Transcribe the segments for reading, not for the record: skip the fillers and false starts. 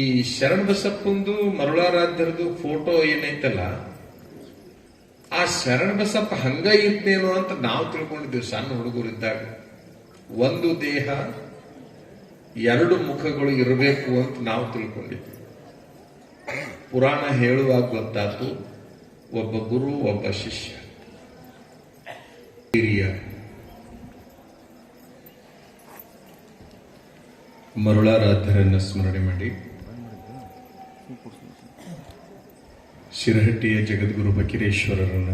ಈ ಶರಣಬಸಪ್ಪಂದು ಮರುಳಾರಾಧ್ಯರದು ಫೋಟೋ ಏನೈತಲ್ಲ, ಆ ಶರಣಬಸಪ್ಪ ಹಂಗ ಇತ್ತೇನೋ ಅಂತ ನಾವು ತಿಳ್ಕೊಂಡಿದ್ದೀವಿ ಸಣ್ಣ ಹುಡುಗರಿದ್ದಾಗ. ಒಂದು ದೇಹ ಎರಡು ಮುಖಗಳು ಇರಬೇಕು ಅಂತ ನಾವು ತಿಳ್ಕೊಂಡಿದ್ವಿ. ಪುರಾಣ ಹೇಳುವಾಗ ಗೊತ್ತಾತು, ಒಬ್ಬ ಗುರು ಒಬ್ಬ ಶಿಷ್ಯ ಹಿರಿಯ ಮರುಳಾರಾಧ್ಯರನ್ನ ಸ್ಮರಣೆ ಮಾಡಿ ಶಿರಹಟ್ಟಿಯ ಜಗದ್ಗುರು ಬಕಿರೇಶ್ವರರನ್ನ,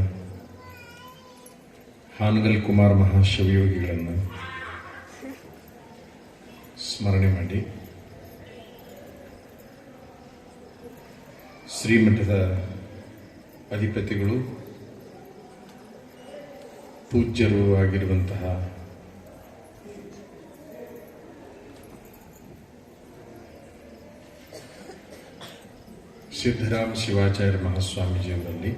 ಹಾನಗಲ್ ಕುಮಾರ ಮಹಾಶಿವಯೋಗಿಗಳನ್ನು ಸ್ಮರಣೆ ಮಾಡಿ ಶ್ರೀಮಠದ ಅಧಿಪತಿಗಳು ಪೂಜ್ಯರು ಆಗಿರುವಂತಹ ಸಿದ್ದರಾಮ ಶಿವಾಚಾರ್ಯ ಮಹಾಸ್ವಾಮೀಜಿಯವರಲ್ಲಿ,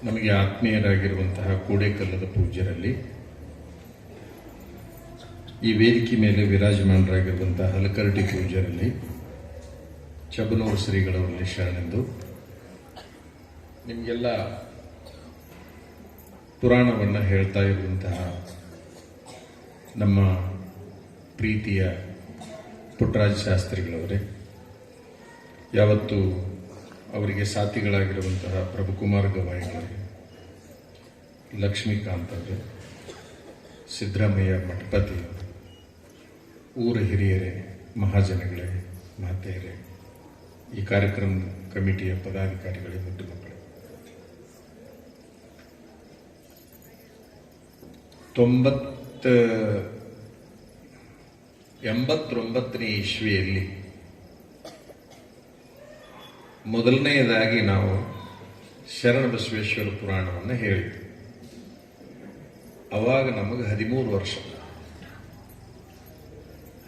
ನಮಗೆ ಆತ್ಮೀಯರಾಗಿರುವಂತಹ ಕೂಡೇಕಲ್ಲದ ಪೂಜ್ಯರಲ್ಲಿ, ಈ ವೇದಿಕೆ ಮೇಲೆ ವಿರಾಜಮಾನರಾಗಿರುವಂತಹ ಹಲಕರಟಿ ಪೂಜ್ಯರಲ್ಲಿ, ಚಬನೂರು ಶ್ರೀಗಳವರಲ್ಲಿ ಶರಣೆಂದು ನಿಮಗೆಲ್ಲ ಪುರಾಣವನ್ನು ಹೇಳ್ತಾ ಇರುವಂತಹ ನಮ್ಮ ಪ್ರೀತಿಯ ಪುಟ್ಟರಾಜ ಶಾಸ್ತ್ರಿಗಳವರೇ, ಯಾವತ್ತು ಅವರಿಗೆ ಸಾಥಿಗಳಾಗಿರುವಂತಹ ಪ್ರಭುಕುಮಾರ್ ಗವಾಯಿಗಳವರೇ, ಲಕ್ಷ್ಮೀಕಾಂತ್ ಅವರೇ, ಸಿದ್ದರಾಮಯ್ಯ ಮಠಪತಿ, ಊರ ಹಿರಿಯರೇ, ಮಹಾಜನಗಳೇ, ಮಾತೆಯರೇ, ಈ ಕಾರ್ಯಕ್ರಮ ಕಮಿಟಿಯ ಪದಾಧಿಕಾರಿಗಳೇ, ಮುದ್ದು ಮಕ್ಕಳು, 89ನೇ ಇಸ್ವಿಯಲ್ಲಿ ಮೊದಲನೆಯದಾಗಿ ನಾವು ಶರಣಬಸವೇಶ್ವರ ಪುರಾಣವನ್ನು ಹೇಳಿದ್ವಿ. ಅವಾಗ ನಮಗೆ 13 ವರ್ಷ.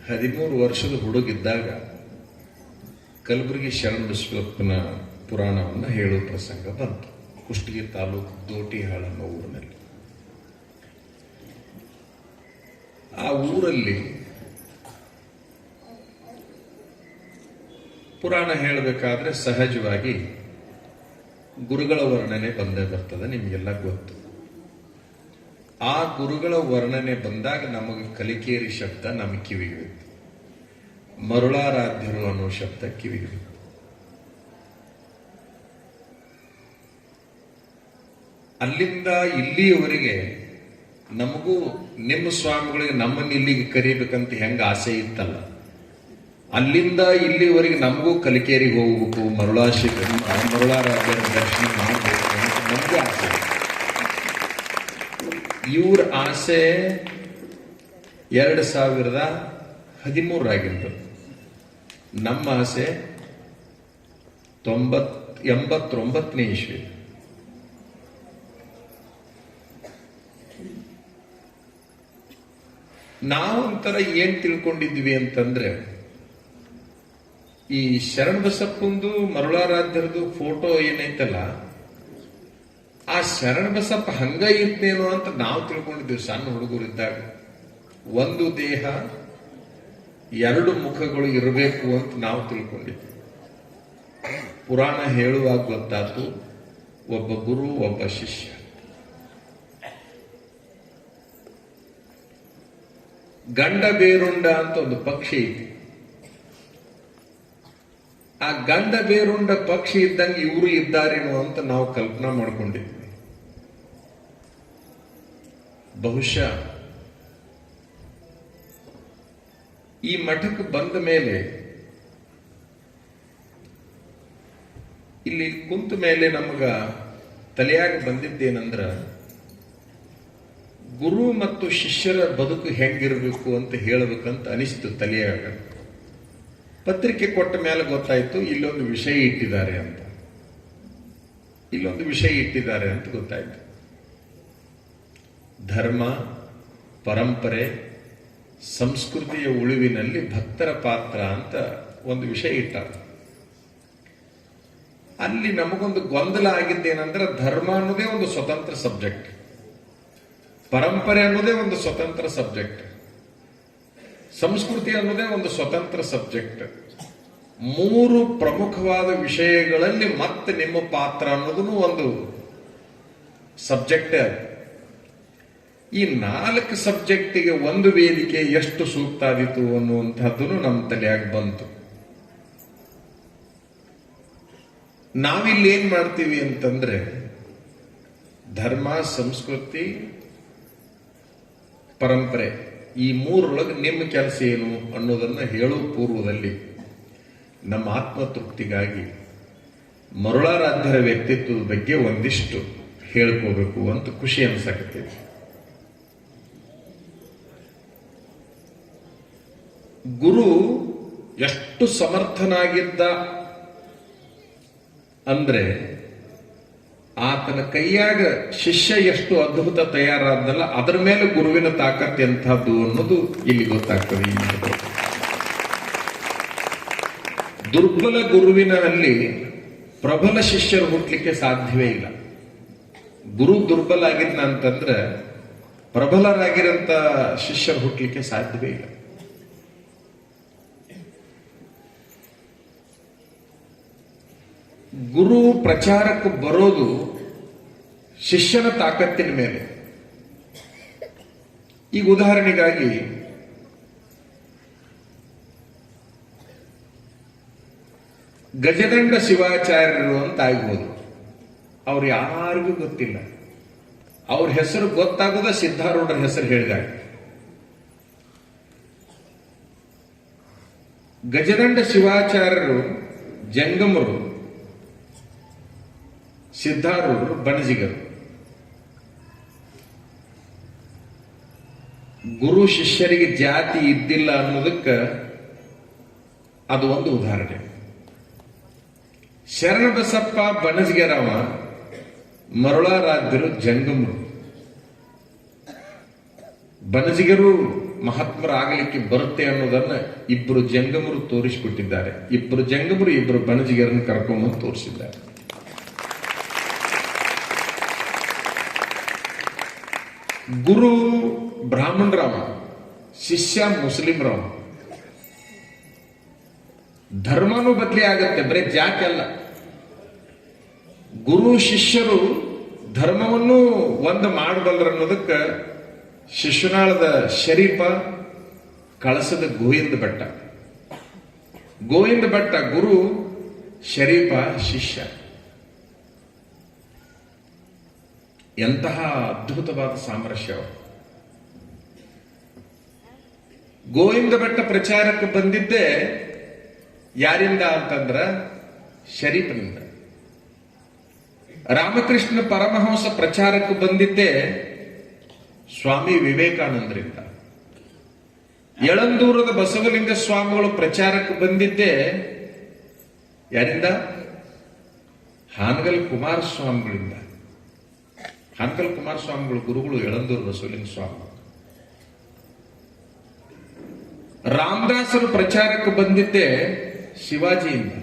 13 ವರ್ಷದ ಹುಡುಗಿದ್ದಾಗ ಕಲಬುರಗಿ ಶರಣಬಸವಪ್ಪನ ಪುರಾಣವನ್ನು ಹೇಳುವ ಪ್ರಸಂಗ ಬಂತು. ಕುಷ್ಟಗಿ ತಾಲೂಕು ದೋಟಿಹಾಳ ಅನ್ನೋ ಊರಿನಲ್ಲಿ. ಆ ಊರಲ್ಲಿ ಪುರಾಣ ಹೇಳಬೇಕಾದ್ರೆ ಸಹಜವಾಗಿ ಗುರುಗಳ ವರ್ಣನೆ ಬಂದೇ ಬರ್ತದೆ, ನಿಮಗೆಲ್ಲ ಗೊತ್ತು. ಆ ಗುರುಗಳ ವರ್ಣನೆ ಬಂದಾಗ ನಮಗೆ ಕಲಿಕೇರಿ ಶಬ್ದ ನಮ್ಮ ಕಿವಿಗೆ ಬಿತ್ತು, ಮರುಳಾರಾಧ್ಯರು ಅನ್ನೋ ಶಬ್ದ ಕಿವಿಗೆ ಬಿತ್ತು. ಅಲ್ಲಿಂದ ಇಲ್ಲಿಯವರೆಗೆ ನಮಗೂ ನಿಮ್ಮ ಸ್ವಾಮಿಗಳಿಗೆ ನಮ್ಮನ್ನು ಇಲ್ಲಿಗೆ ಕರೀಬೇಕಂತ ಹೆಂಗ ಆಸೆ ಇತ್ತಲ್ಲ, ಅಲ್ಲಿಂದ ಇಲ್ಲಿವರೆಗೆ ನಮಗೂ ಕಲಿಕೇರಿಗೆ ಹೋಗ್ಬೇಕು, ಮರುಳಾರಾಧ್ಯರ ದರ್ಶನ ಮಾಡಬೇಕು ಅಂತ ನಮಗೂ ಆಸೆ. ಇವ್ರ ಆಸೆ 2013 ಆಗಿತ್ತು. ನಮ್ಮ ಆಸೆ 89ನೇ ಇಸ್ವಿ. ನಾವೊಂಥರ ಏನ್ ತಿಳ್ಕೊಂಡಿದ್ವಿ ಅಂತಂದ್ರೆ, ಈ ಶರಣಬಸಪ್ಪಂದು ಮರುಳಾರಾಧ್ಯರದು ಫೋಟೋ ಏನೈತಲ್ಲ, ಆ ಶರಣಬಸಪ್ಪ ಹಂಗ ಇತ್ತೇನೋ ಅಂತ ನಾವು ತಿಳ್ಕೊಂಡಿದ್ದೀವಿ ಸಣ್ಣ ಹುಡುಗರಿದ್ದಾಗ. ಒಂದು ದೇಹ ಎರಡು ಮುಖಗಳು ಇರಬೇಕು ಅಂತ ನಾವು ತಿಳ್ಕೊಂಡಿದ್ವಿ. ಪುರಾಣ ಹೇಳುವಾಗ ಗೊತ್ತಾತು, ಒಬ್ಬ ಗುರು ಒಬ್ಬ ಶಿಷ್ಯ. ಗಂಡ ಬೇರುಂಡ ಅಂತ ಒಂದು ಪಕ್ಷಿ ಐತಿ. ಆ ಗಂಡ ಬೇರುಂಡ ಪಕ್ಷಿ ಇದ್ದಂಗೆ ಇವರು ಇದ್ದಾರೇನೋ ಅಂತ ನಾವು ಕಲ್ಪನಾ ಮಾಡ್ಕೊಂಡಿದ್ವಿ. ಬಹುಶಃ ಈ ಮಠಕ್ಕೆ ಬಂದ ಮೇಲೆ, ಇಲ್ಲಿ ಕುಂತ ಮೇಲೆ ನಮಗ ತಲೆಯಾಗ ಬಂದಿದ್ದೇನಂದ್ರ, ಗುರು ಮತ್ತು ಶಿಷ್ಯರ ಬದುಕು ಹೆಂಗಿರಬೇಕು ಅಂತ ಹೇಳಬೇಕಂತ ಅನಿಸ್ತು ತಲೆಯಾಗ. ಪತ್ರಿಕೆ ಕೊಟ್ಟ ಮೇಲೆ ಗೊತ್ತಾಯ್ತು, ಇಲ್ಲೊಂದು ವಿಷಯ ಇಟ್ಟಿದ್ದಾರೆ ಅಂತ ಗೊತ್ತಾಯ್ತು. ಧರ್ಮ, ಪರಂಪರೆ, ಸಂಸ್ಕೃತಿಯ ಉಳಿವಿನಲ್ಲಿ ಭಕ್ತರ ಪಾತ್ರ ಅಂತ ಒಂದು ವಿಷಯ ಇಟ್ಟಾರೆ. ಅಲ್ಲಿ ನಮಗೊಂದು ಗೊಂದಲ ಆಗಿದ್ದೇನೆಂದ್ರೆ, ಧರ್ಮ ಅನ್ನೋದೇ ಒಂದು ಸ್ವತಂತ್ರ ಸಬ್ಜೆಕ್ಟ್, ಪರಂಪರೆ ಅನ್ನೋದೇ ಒಂದು ಸ್ವತಂತ್ರ ಸಬ್ಜೆಕ್ಟ್. ಸಂಸ್ಕೃತಿ ಅನ್ನೋದೇ ಒಂದು ಸ್ವತಂತ್ರ ಸಬ್ಜೆಕ್ಟ್. 3 ಪ್ರಮುಖವಾದ ವಿಷಯಗಳಲ್ಲಿ ಮತ್ತೆ ನಿಮ್ಮ ಪಾತ್ರ ಅನ್ನೋದನ್ನು ಒಂದು ಸಬ್ಜೆಕ್ಟ್. ಈ 4 ಸಬ್ಜೆಕ್ಟಿಗೆ ಒಂದು ವೇದಿಕೆ ಎಷ್ಟು ಸೂಕ್ತ ಆದಿತು ಅನ್ನುವಂಥದ್ದನ್ನು ನಮ್ಮ ತಲೆಯಾಗಿ ಬಂತು. ನಾವಿಲ್ಲಿ ಏನ್ ಮಾಡ್ತೀವಿ ಅಂತಂದ್ರೆ, ಧರ್ಮ, ಸಂಸ್ಕೃತಿ, ಪರಂಪರೆ, ಈ 3ರೊಳಗೆ ನಿಮ್ಮ ಕೆಲಸ ಏನು ಅನ್ನೋದನ್ನ ಹೇಳುವ ಪೂರ್ವದಲ್ಲಿ ನಮ್ಮ ಆತ್ಮತೃಪ್ತಿಗಾಗಿ ಮರುಳಾರಾಧ್ಯರ ವ್ಯಕ್ತಿತ್ವದ ಬಗ್ಗೆ ಒಂದಿಷ್ಟು ಹೇಳ್ಕೋಬೇಕು ಅಂತ ಖುಷಿ ಅನ್ಸಕತ್ತೀವಿ. ಗುರು ಎಷ್ಟು ಸಮರ್ಥನಾಗಿದ್ದ ಅಂದ್ರೆ, ಆತನ ಕೈಯಾಗ ಶಿಷ್ಯ ಎಷ್ಟು ಅದ್ಭುತ ತಯಾರಾದಲ್ಲ, ಅದರ ಮೇಲೆ ಗುರುವಿನ ತಾಕತ್ ಎಂಥದ್ದು ಅನ್ನೋದು ಇಲ್ಲಿ ಗೊತ್ತಾಗ್ತದೆ. ದುರ್ಬಲ ಗುರುವಿನಲ್ಲಿ ಪ್ರಬಲ ಶಿಷ್ಯರು ಹುಟ್ಟಲಿಕ್ಕೆ ಸಾಧ್ಯವೇ ಇಲ್ಲ. ಗುರು ದುರ್ಬಲ ಆಗಿದ್ನ ಅಂತಂದ್ರೆ ಪ್ರಬಲರಾಗಿರಂತ ಶಿಷ್ಯರು ಹುಟ್ಟಲಿಕ್ಕೆ ಸಾಧ್ಯವೇ ಇಲ್ಲ. ಗುರು ಪ್ರಚಾರಕ್ಕೆ ಬರೋದು ಶಿಷ್ಯನ ತಾಕತ್ತಿನ ಮೇಲೆ. ಈಗ ಉದಾಹರಣೆಗಾಗಿ ಗಜದಂಡ ಶಿವಾಚಾರ್ಯರು ಅಂತ ಆಗ್ಬೋದು. ಅವ್ರು ಯಾರಿಗೂ ಗೊತ್ತಿಲ್ಲ. ಅವ್ರ ಹೆಸರು ಗೊತ್ತಾಗೋದ ಸಿದ್ಧಾರೂಢರ ಹೆಸರು ಹೇಳಿದಾಗ. ಗಜದಂಡ ಶಿವಾಚಾರ್ಯರು ಜಂಗಮರು, ಸಿದ್ಧಾರೂಢರು ಬಣಜಿಗರು. ಗುರು ಶಿಷ್ಯರಿಗೆ ಜಾತಿ ಇದ್ದಿಲ್ಲ ಅನ್ನೋದಕ್ಕೆ ಅದು ಒಂದು ಉದಾಹರಣೆ. ಶರಣಬಸಪ್ಪ ಬಣಜಿಗರವ, ಮರುಳಾರಾಧ್ಯರು ಜಂಗಮರು. ಬಣಜಿಗರು ಮಹಾತ್ಮರಾಗಲಿಕ್ಕೆ ಬರುತ್ತೆ ಅನ್ನೋದನ್ನ ಇಬ್ಬರು ಜಂಗಮರು ತೋರಿಸಿಕೊಟ್ಟಿದ್ದಾರೆ. ಇಬ್ಬರು ಜಂಗಮರು ಇಬ್ಬರು ಬಣಜಿಗರನ್ನು ಕರ್ಕೊಂಬಂದು ತೋರಿಸಿದ್ದಾರೆ. ಗುರು ಬ್ರಾಹ್ಮಣರಾವ, ಶಿಷ್ಯ ಮುಸ್ಲಿಂರಾವ. ಧರ್ಮನೂ ಬದಲಿ ಆಗತ್ತೆ, ಬರೀ ಜಾತಿ ಅಲ್ಲ. ಗುರು ಶಿಷ್ಯರು ಧರ್ಮವನ್ನು ಒಂದು ಮಾಡಬಲ್ಲರು ಅನ್ನೋದಕ್ಕೆ ಶಿಶುನಾಳದ ಶರೀಫ, ಕಳಸದ ಗೋವಿಂದ ಭಟ್ಟ. ಗೋವಿಂದ ಭಟ್ಟ ಗುರು, ಶರೀಫ ಶಿಷ್ಯ. ಎಂತಹ ಅದ್ಭುತವಾದ ಸಾಮರಸ್ಯ. ಗೋವಿಂದ ಭಟ್ಟ ಪ್ರಚಾರಕ್ಕೆ ಬಂದಿದ್ದೆ ಯಾರಿಂದ ಅಂತಂದ್ರ ಶರೀಫನಿಂದ. ರಾಮಕೃಷ್ಣ ಪರಮಹಂಸ ಪ್ರಚಾರಕ್ಕೆ ಬಂದಿದ್ದೆ ಸ್ವಾಮಿ ವಿವೇಕಾನಂದರಿಂದ. ಯಳಂದೂರದ ಬಸವಲಿಂಗ ಸ್ವಾಮಿಗಳು ಪ್ರಚಾರಕ್ಕೆ ಬಂದಿದ್ದೆ ಯಾರಿಂದ? ಹಾನಗಲ್ ಕುಮಾರಸ್ವಾಮಿಗಳಿಂದ. ಹಾನಗಲ್ ಕುಮಾರಸ್ವಾಮಿಗಳು ಗುರುಗಳು ಯಳಂದೂರು ಬಸವಲಿಂಗ ಸ್ವಾಮಿ. ರಾಮದಾಸರು ಪ್ರಚಾರಕ್ಕೆ ಬಂದಿದ್ದೆ ಶಿವಾಜಿಯಿಂದ.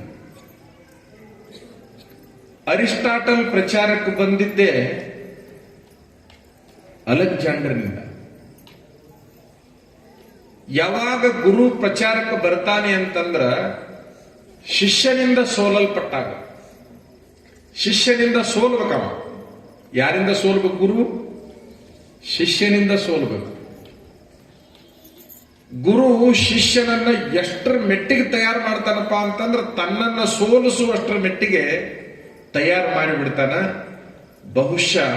ಅರಿಸ್ಟಾಟಲ್ ಪ್ರಚಾರಕ್ಕೆ ಬಂದಿದ್ದೆ ಅಲೆಕ್ಸಾಂಡರ್ನಿಂದ. ಯಾವಾಗ ಗುರು ಪ್ರಚಾರಕ್ಕೆ ಬರ್ತಾನೆ ಅಂತಂದ್ರ ಶಿಷ್ಯನಿಂದ ಸೋಲಲ್ಪಟ್ಟಾಗ. ಶಿಷ್ಯನಿಂದ ಸೋಲ್ಬೇಕವ. ಯಾರಿಂದ ಸೋಲ್ಬೇಕು? ಗುರು ಶಿಷ್ಯನಿಂದ ಸೋಲ್ಬೇಕು. ಗುರು ಶಿಷ್ಯನನ್ನ ಎಷ್ಟರ ಮೆಟ್ಟಿಗೆ ತಯಾರು ಮಾಡ್ತಾನಪ್ಪ ಅಂತಂದ್ರೆ ತನ್ನನ್ನ ಸೋಲಿಸುವಷ್ಟರ ಮೆಟ್ಟಿಗೆ ತಯಾರು ಮಾಡಿಬಿಡ್ತಾನ. ಬಹುಶಃ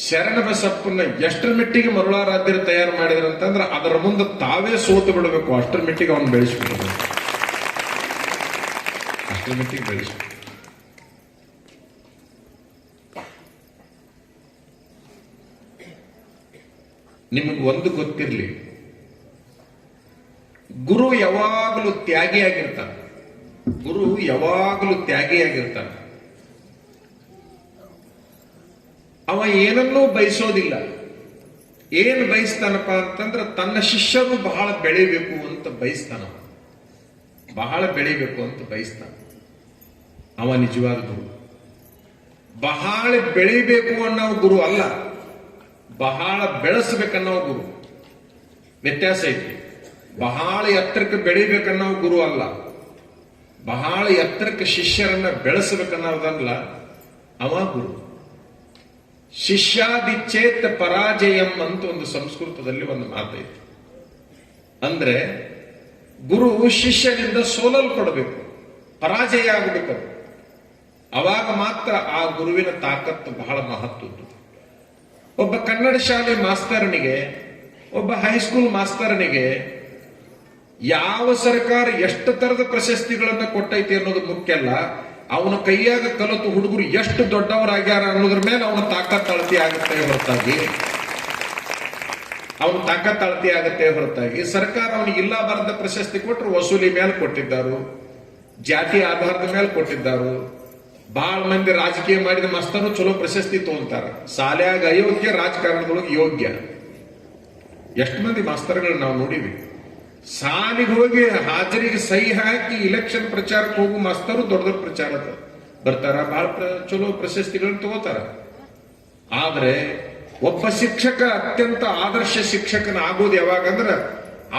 ಶರಣಬಸಪ್ಪನ ಎಷ್ಟರ ಮೆಟ್ಟಿಗೆ ಮರುಳಾರಾಧ್ಯರು ತಯಾರು ಮಾಡಿದ್ರು ಅಂತಂದ್ರೆ ಅದರ ಮುಂದೆ ತಾವೇ ಸೋತು ಬಿಡಬೇಕು. ಅಷ್ಟರ ಮೆಟ್ಟಿಗೆ ಅವನು ಬೆಳೆಸ್ಬಿಡ್ಬೇಕು. ಅಷ್ಟರ ಮೆಟ್ಟಿಗೆ ಬೆಳೆಸ್ಬೇಕು. ನಿಮಗೆ ಒಂದು ಗೊತ್ತಿರಲಿ, ಗುರು ಯಾವಾಗಲೂ ತ್ಯಾಗಿಯಾಗಿರ್ತಾನೆ. ಗುರು ಯಾವಾಗಲೂ ತ್ಯಾಗಿಯಾಗಿರ್ತಾನೆ. ಅವ ಏನನ್ನೂ ಬಯಸೋದಿಲ್ಲ. ಏನು ಬಯಸ್ತಾನಪ್ಪ ಅಂತಂದ್ರೆ ತನ್ನ ಶಿಷ್ಯರು ಬಹಳ ಬೆಳಿಬೇಕು ಅಂತ ಬಯಸ್ತಾನ. ಬಹಳ ಬೆಳಿಬೇಕು ಅಂತ ಬಯಸ್ತಾನ. ಅವ ನಿಜವಾದ ಗುರು. ಬಹಳ ಬೆಳಿಬೇಕು ಅನ್ನೋ ಗುರು ಅಲ್ಲ, ಬಹಳ ಬೆಳೆಸಬೇಕನ್ನೋ ಗುರು. ವ್ಯತ್ಯಾಸ ಐತಿ. ಬಹಳ ಎತ್ತರಕ್ಕೆ ಬೆಳಿಬೇಕನ್ನೋ ಗುರು ಅಲ್ಲ, ಬಹಳ ಎತ್ತರಕ್ಕೆ ಶಿಷ್ಯರನ್ನ ಬೆಳೆಸಬೇಕನ್ನೋದಲ್ಲ ಅವ ಗುರು. ಶಿಷ್ಯಾದಿಚ್ಛೇತ್ ಪರಾಜಯಂ ಅಂತ ಒಂದು ಸಂಸ್ಕೃತದಲ್ಲಿ ಒಂದು ಮಾತೈತಿ. ಅಂದ್ರೆ ಗುರು ಶಿಷ್ಯನಿಂದ ಸೋಲಲ್ಪಡಬೇಕು, ಪರಾಜಯ ಆಗಬೇಕು. ಅವಾಗ ಮಾತ್ರ ಆ ಗುರುವಿನ ತಾಕತ್ತು ಬಹಳ ಮಹತ್ವದ್ದು. ಒಬ್ಬ ಕನ್ನಡ ಶಾಲೆ ಮಾಸ್ತರನಿಗೆ, ಒಬ್ಬ ಹೈಸ್ಕೂಲ್ ಮಾಸ್ತರನಿಗೆ ಯಾವ ಸರ್ಕಾರ ಎಷ್ಟು ತರದ ಪ್ರಶಸ್ತಿಗಳನ್ನ ಕೊಟ್ಟೈತಿ ಅನ್ನೋದು ಮುಖ್ಯ ಅಲ್ಲ, ಅವನ ಕೈಯಾಗ ಕಲಿತು ಹುಡುಗರು ಎಷ್ಟು ದೊಡ್ಡವರಾಗ್ಯಾರ ಅನ್ನೋದ್ರ ಮೇಲೆ ಅವನ ತಾಕತ್ ಅಳತಿ ಆಗುತ್ತೆ ಹೊರತಾಗಿ ಸರ್ಕಾರ ಅವನಿಗೆ ಇಲ್ಲ ಬರದ ಪ್ರಶಸ್ತಿ ಕೊಟ್ಟರು ವಸೂಲಿ ಮೇಲೆ ಕೊಟ್ಟಿದ್ದಾರು, ಜಾತಿ ಆಧಾರದ ಮೇಲೆ ಕೊಟ್ಟಿದ್ದಾರು. ಬಹಳ ಮಂದಿ ರಾಜಕೀಯ ಮಾಡಿದ ಮಾಸ್ತರು ಚಲೋ ಪ್ರಶಸ್ತಿ ತಗೊಂತಾರ, ಶಾಲ್ಯಾಗ ಅಯೋಗ್ಯ, ರಾಜಕಾರಣದೊಳಗೆ ಯೋಗ್ಯ. ಎಷ್ಟು ಮಂದಿ ಮಾಸ್ತರ್ಗಳು ನಾವು ನೋಡಿವಿ. ಸಾಲಿಗೆ ಹೋಗಿ ಹಾಜರಿಗೆ ಸಹಿ ಹಾಕಿ ಇಲೆಕ್ಷನ್ ಪ್ರಚಾರಕ್ಕೆ ಹೋಗು ಮಾಸ್ತರು ದೊಡ್ಡ ದೊಡ್ಡ ಪ್ರಚಾರ ಬರ್ತಾರ, ಬಹಳ ಚಲೋ ಪ್ರಶಸ್ತಿಗಳನ್ನ ತಗೋತಾರ. ಆದ್ರೆ ಒಬ್ಬ ಶಿಕ್ಷಕ ಅತ್ಯಂತ ಆದರ್ಶ ಶಿಕ್ಷಕನ ಆಗೋದು ಯಾವಾಗಂದ್ರ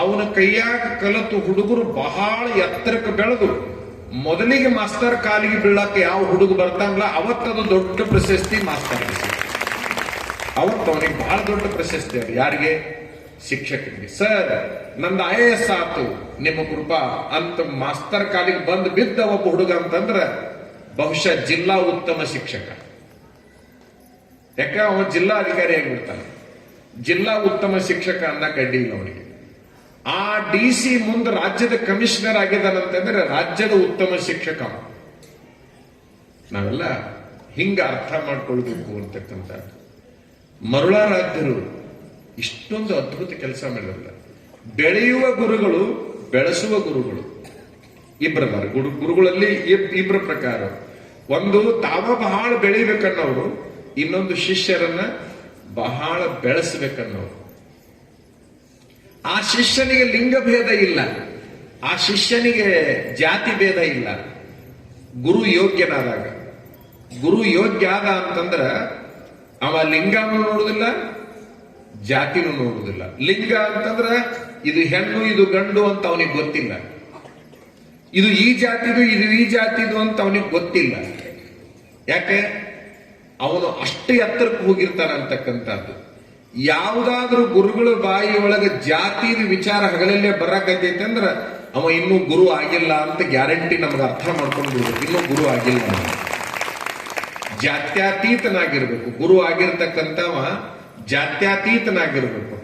ಅವನ ಕೈಯಾಗ ಕಲಿತು ಹುಡುಗರು ಬಹಳ ಎತ್ತರಕ್ಕೆ ಬೆಳೆದು ಮೊದಲಿಗೆ ಮಾಸ್ತರ್ ಕಾಲಿಗೆ ಬೀಳಕ್ಕೆ ಯಾವ ಹುಡುಗ ಬರ್ತಾನಲ್ಲ ಅವತ್ತದು ದೊಡ್ಡ ಪ್ರಶಸ್ತಿ ಮಾಸ್ತರ್. ಅವತ್ತು ಅವನಿಗೆ ಬಹಳ ದೊಡ್ಡ ಪ್ರಶಸ್ತಿ. ಅದು ಯಾರಿಗೆ? ಶಿಕ್ಷಕರಿಗೆ. ಸರ್ ನಂದು IAS ಆತು ನಿಮ್ಮ ಕೃಪಾ ಅಂತ ಮಾಸ್ತರ್ ಕಾಲಿಗೆ ಬಂದು ಬಿದ್ದ ಒಬ್ಬ ಹುಡುಗ ಅಂತಂದ್ರ ಬಹುಶಃ ಜಿಲ್ಲಾ ಉತ್ತಮ ಶಿಕ್ಷಕ. ಯಾಕೆ ಅವ ಜಿಲ್ಲಾ ಅಧಿಕಾರಿ ಆಗಿಬಿಡ್ತಾನೆ. ಜಿಲ್ಲಾ ಉತ್ತಮ ಶಿಕ್ಷಕ ಅನ್ನಕ್ಕೆ ಅಡ್ಡಿ ಇಲ್ಲ ಅವನಿಗೆ. ಆ DC ಮುಂದೆ ರಾಜ್ಯದ ಕಮಿಷನರ್ ಆಗಿದ್ದಾನಂತಂದ್ರೆ ರಾಜ್ಯದ ಉತ್ತಮ ಶಿಕ್ಷಕ. ನಾವೆಲ್ಲ ಹಿಂಗ ಅರ್ಥ ಮಾಡ್ಕೊಳ್ಬೇಕು ಅಂತಕ್ಕಂಥ. ಮರುಳಾರಾಧ್ಯರು ಇಷ್ಟೊಂದು ಅದ್ಭುತ ಕೆಲಸ ಮಾಡಿರಲ್ಲ. ಬೆಳೆಯುವ ಗುರುಗಳು, ಬೆಳೆಸುವ ಗುರುಗಳು ಇಬ್ಬರದಾರ. ಗುರುಗಳಲ್ಲಿ ಇಬ್ಬರ ಪ್ರಕಾರ. ಒಂದು ತಾವ ಬಹಳ ಬೆಳಿಬೇಕನ್ನೋರು, ಇನ್ನೊಂದು ಶಿಷ್ಯರನ್ನ ಬಹಳ ಬೆಳೆಸಬೇಕನ್ನೋರು. ಆ ಶಿಷ್ಯನಿಗೆ ಲಿಂಗ ಭೇದ ಇಲ್ಲ, ಆ ಶಿಷ್ಯನಿಗೆ ಜಾತಿ ಭೇದ ಇಲ್ಲ. ಗುರು ಯೋಗ್ಯನಾದಾಗ, ಗುರು ಯೋಗ್ಯ ಆದ ಅಂತಂದ್ರ ಅವ ಲಿಂಗನೂ ನೋಡುದಿಲ್ಲ, ಜಾತಿನೂ ನೋಡುವುದಿಲ್ಲ. ಲಿಂಗ ಅಂತಂದ್ರ ಇದು ಹೆಣ್ಣು ಇದು ಗಂಡು ಅಂತ ಅವನಿಗೆ ಗೊತ್ತಿಲ್ಲ, ಇದು ಈ ಜಾತಿದು ಇದು ಈ ಜಾತಿದು ಅಂತ ಅವನಿಗೆ ಗೊತ್ತಿಲ್ಲ. ಯಾಕೆ? ಅವನು ಅಷ್ಟು ಎತ್ತರಕ್ಕೆ ಹೋಗಿರ್ತಾನ ಅಂತಕ್ಕಂಥದ್ದು. ಯಾವುದಾದ್ರೂ ಗುರುಗಳ ಬಾಯಿ ಒಳಗೆ ಜಾತಿದ ವಿಚಾರ ಹಗಲಲ್ಲೇ ಬರಕೈತೈತೆ ಅಂದ್ರ ಅವ ಇನ್ನೂ ಗುರು ಆಗಿಲ್ಲ ಅಂತ ಗ್ಯಾರಂಟಿ ನಮ್ಗೆ ಅರ್ಥ ಮಾಡ್ಕೊಂಡು ಬಿಡ್ಬೇಕು. ಇನ್ನೂ ಗುರು ಆಗಿಲ್ಲ, ಜಾತ್ಯಾತೀತನಾಗಿರ್ಬೇಕು. ಗುರು ಆಗಿರ್ತಕ್ಕಂಥವ ಜಾತ್ಯಾತೀತನಾಗಿರ್ಬೇಕು.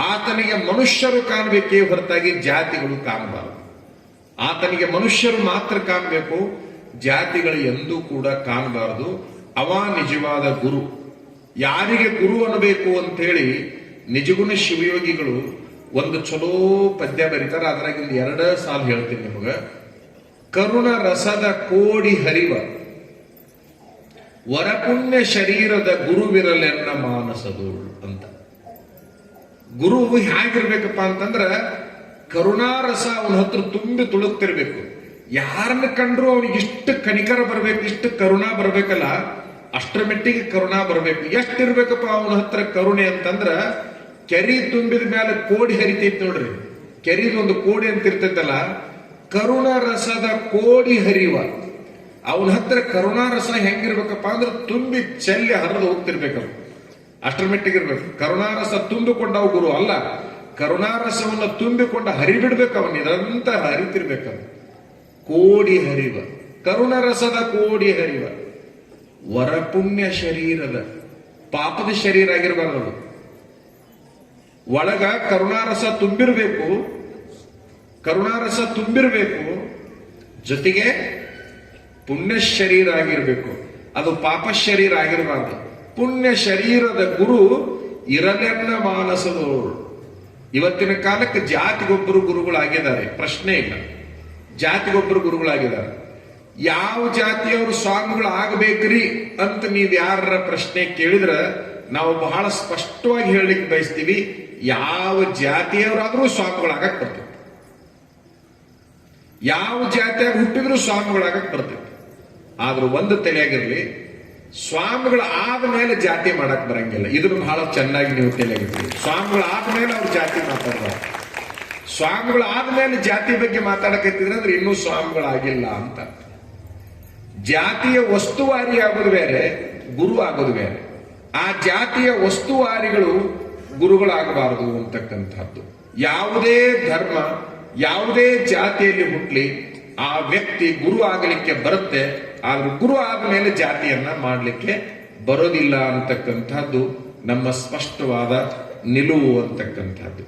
ಆತನಿಗೆ ಮನುಷ್ಯರು ಕಾಣಬೇಕೇ ಹೊರತಾಗಿ ಜಾತಿಗಳು ಕಾಣಬಾರದು. ಆತನಿಗೆ ಮನುಷ್ಯರು ಮಾತ್ರ ಕಾಣಬೇಕು, ಜಾತಿಗಳು ಎಂದೂ ಕೂಡ ಕಾಣಬಾರದು. ಅವ ನಿಜವಾದ ಗುರು. ಯಾರಿಗೆ ಗುರು ಅನ್ನಬೇಕು ಅಂತ ಹೇಳಿ ನಿಜಗುಣ ಶಿವಯೋಗಿಗಳು ಒಂದು ಚಲೋ ಪದ್ಯ ಬರೀತಾರ. ಅದ್ರಾಗ ಒಂದು 2 ಸಾಲು ಹೇಳ್ತೀನಿ ನಿಮಗ. ಕರುಣ ರಸದ ಕೋಡಿ ಹರಿವ ವರಪುಣ್ಯ ಶರೀರದ ಗುರುವಿರಲೆನ್ನ ಮಾನಸದೋಳು ಅಂತ. ಗುರು ಹೇಗಿರ್ಬೇಕಪ್ಪ ಅಂತಂದ್ರ ಕರುಣಾರಸ ಅವನ ಹತ್ರ ತುಂಬಿ ತುಳುಕ್ತಿರ್ಬೇಕು. ಯಾರನ್ನ ಕಂಡ್ರು ಅವನಿಗೆ ಇಷ್ಟು ಕನಿಕರ ಬರ್ಬೇಕು, ಇಷ್ಟು ಕರುಣಾ ಬರ್ಬೇಕಲ್ಲ, ಅಷ್ಟರ ಮೆಟ್ಟಿಗೆ ಕರುಣಾ ಬರ್ಬೇಕು. ಎಷ್ಟಿರ್ಬೇಕಪ್ಪ ಅವನ ಹತ್ರ ಕರುಣೆ ಅಂತಂದ್ರ, ಕೆರಿ ತುಂಬಿದ ಮೇಲೆ ಕೋಡಿ ಹರಿತೈತಿ ನೋಡ್ರಿ, ಕೆರಿದ ಒಂದು ಕೋಡಿ ಅಂತ ಇರ್ತೈತಲ್ಲ, ಕರುಣ ರಸದ ಕೋಡಿ ಹರಿವ. ಅವನ ಹತ್ರ ಕರುಣಾರಸ ಹೆಂಗಿರ್ಬೇಕಪ್ಪ ಅಂದ್ರೆ ತುಂಬಿ ಚೆಲ್ಲಿ ಹರಿದು ಹೋಗ್ತಿರ್ಬೇಕು, ಅಷ್ಟರ ಮೆಟ್ಟಿಗೆ ಇರ್ಬೇಕು. ಕರುಣಾರಸ ತುಂಬಿಕೊಂಡವ ಗುರು ಅಲ್ಲ, ಕರುಣಾರಸವನ್ನ ತುಂಬಿಕೊಂಡ ಹರಿಬಿಡ್ಬೇಕು. ಅವನು ನಿರಂತರ ಹರಿತಿರ್ಬೇಕು. ಕೋಡಿ ಹರಿವ, ಕರುಣರಸದ ಕೋಡಿ ಹರಿವ. ವರಪುಣ್ಯ ಶರೀರದ, ಪಾಪದ ಶರೀರ ಆಗಿರಬಾರ್ದು. ಒಳಗ ಕರುಣಾರಸ ತುಂಬಿರ್ಬೇಕು, ಕರುಣಾರಸ ತುಂಬಿರ್ಬೇಕು, ಜೊತೆಗೆ ಪುಣ್ಯ ಶರೀರ ಆಗಿರ್ಬೇಕು. ಅದು ಪಾಪ ಶರೀರ ಆಗಿರಬಾರ್ದು. ಪುಣ್ಯ ಶರೀರದ ಗುರು ಇರಲೆನ್ನ ಮಾನಸದೋಳು. ಇವತ್ತಿನ ಕಾಲಕ್ಕೆ ಜಾತಿಗೊಬ್ಬರು ಗುರುಗಳಾಗಿದ್ದಾರೆ, ಪ್ರಶ್ನೆ ಇಲ್ಲ. ಜಾತಿಗೊಬ್ಬರು ಗುರುಗಳಾಗಿದ್ದಾರೆ. ಯಾವ ಜಾತಿಯವರು ಸ್ವಾಮಿಗಳು ಆಗಬೇಕ್ರಿ ಅಂತ ನೀವ್ ಯಾರ ಪ್ರಶ್ನೆ ಕೇಳಿದ್ರ ನಾವು ಬಹಳ ಸ್ಪಷ್ಟವಾಗಿ ಹೇಳಲಿಕ್ಕೆ ಬಯಸ್ತೀವಿ, ಯಾವ ಜಾತಿಯವರಾದ್ರೂ ಸ್ವಾಮಿಗಳಾಗಕ್ ಬರ್ತೈತಿ. ಯಾವ ಜಾತಿಯಾಗ ಹುಟ್ಟಿದ್ರು ಸ್ವಾಮಿಗಳಾಗಕ್ ಬರ್ತೈತಿ. ಆದ್ರೂ ಒಂದು ತಲೆಯಾಗಿರ್ಲಿ, ಸ್ವಾಮಿಗಳ ಆದ್ಮೇಲೆ ಜಾತಿ ಮಾಡಕ್ ಬರಂಗಿಲ್ಲ. ಇದನ್ನು ಬಹಳ ಚೆನ್ನಾಗಿ ನೀವು ತಲೆಯಾಗಿರ್ತೀವಿ. ಸ್ವಾಮಿಗಳ ಆದ್ಮೇಲೆ ಅವ್ರು ಜಾತಿ ಮಾತಾಡ್ಬಾರ್ದು. ಸ್ವಾಮಿಗಳು ಆದ್ಮೇಲೆ ಜಾತಿ ಬಗ್ಗೆ ಮಾತಾಡಕತ್ತಿದ್ರೆ ಅಂದ್ರೆ ಇನ್ನೂ ಸ್ವಾಮಿಗಳಾಗಿಲ್ಲ ಅಂತ. ಜಾತಿಯ ವಸ್ತುವಾರಿ ಆಗೋದು ಬೇರೆ, ಗುರು ಆಗೋದು ಬೇರೆ. ಆ ಜಾತಿಯ ವಸ್ತುವಾರಿಗಳು ಗುರುಗಳಾಗಬಾರದು ಅಂತಕ್ಕಂಥದ್ದು. ಯಾವುದೇ ಧರ್ಮ, ಯಾವುದೇ ಜಾತಿಯಲ್ಲಿ ಹುಟ್ಲಿ ಆ ವ್ಯಕ್ತಿ ಗುರು ಆಗಲಿಕ್ಕೆ ಬರುತ್ತೆ. ಆದ್ರೆ ಗುರು ಆದ್ಮೇಲೆ ಜಾತಿಯನ್ನ ಮಾಡಲಿಕ್ಕೆ ಬರೋದಿಲ್ಲ ಅಂತಕ್ಕಂಥದ್ದು ನಮ್ಮ ಸ್ಪಷ್ಟವಾದ ನಿಲುವು ಅಂತಕ್ಕಂಥದ್ದು.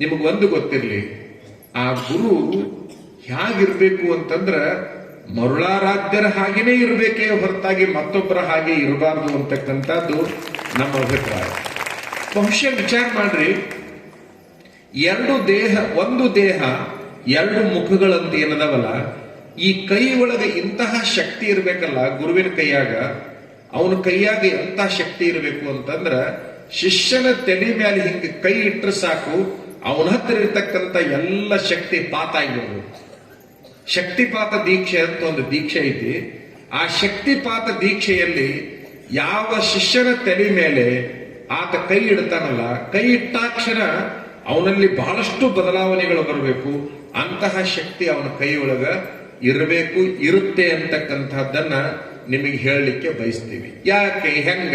ನಿಮಗೊಂದು ಗೊತ್ತಿರಲಿ, ಆ ಗುರು ಹೇಗಿರ್ಬೇಕು ಅಂತಂದ್ರ ಮರುಳಾರಾಧ್ಯರ ಹಾಗೇನೆ ಇರಬೇಕೇ ಹೊರತಾಗಿ ಮತ್ತೊಬ್ಬರ ಹಾಗೆ ಇರಬಾರ್ದು ಅಂತಕ್ಕಂಥದ್ದು ನಮ್ಮ ಅಭಿಪ್ರಾಯ. ಬಹುಶಃ ವಿಚಾರ ಮಾಡ್ರಿ, ಒಂದು ದೇಹ ಎರಡು ಮುಖಗಳಂತ ಏನದವಲ್ಲ, ಈ ಕೈ ಒಳಗೆ ಇಂತಹ ಶಕ್ತಿ ಇರಬೇಕಲ್ಲ ಗುರುವಿನ ಕೈಯಾಗ. ಅವನ ಕೈಯಾಗ ಎಂತ ಶಕ್ತಿ ಇರಬೇಕು ಅಂತಂದ್ರ, ಶಿಷ್ಯನ ತಲೆ ಮೇಲೆ ಹಿಂಗೆ ಕೈ ಇಟ್ಟರೆ ಸಾಕು, ಅವನ ಹತ್ರ ಇರ್ತಕ್ಕಂಥ ಎಲ್ಲ ಶಕ್ತಿ ಪಾತ ಆಗಿರೋದು. ಶಕ್ತಿಪಾತ ದೀಕ್ಷೆ ಅಂತ ಒಂದು ದೀಕ್ಷೆ ಐತಿ. ಆ ಶಕ್ತಿಪಾತ ದೀಕ್ಷೆಯಲ್ಲಿ ಯಾವ ಶಿಷ್ಯನ ತಲೆ ಮೇಲೆ ಆತ ಕೈ ಇಡ್ತಾನಲ್ಲ, ಕೈ ಇಟ್ಟಾಕ್ಷಣ ಅವನಲ್ಲಿ ಬಹಳಷ್ಟು ಬದಲಾವಣೆಗಳು ಬರಬೇಕು. ಅಂತಹ ಶಕ್ತಿ ಅವನ ಕೈಯೊಳಗ ಇರಬೇಕು, ಇರುತ್ತೆ ಅಂತಕ್ಕಂಥದ್ದನ್ನ ನಿಮಗೆ ಹೇಳಲಿಕ್ಕೆ ಬಯಸ್ತೀವಿ. ಯಾಕೆ? ಹೆಂಗ?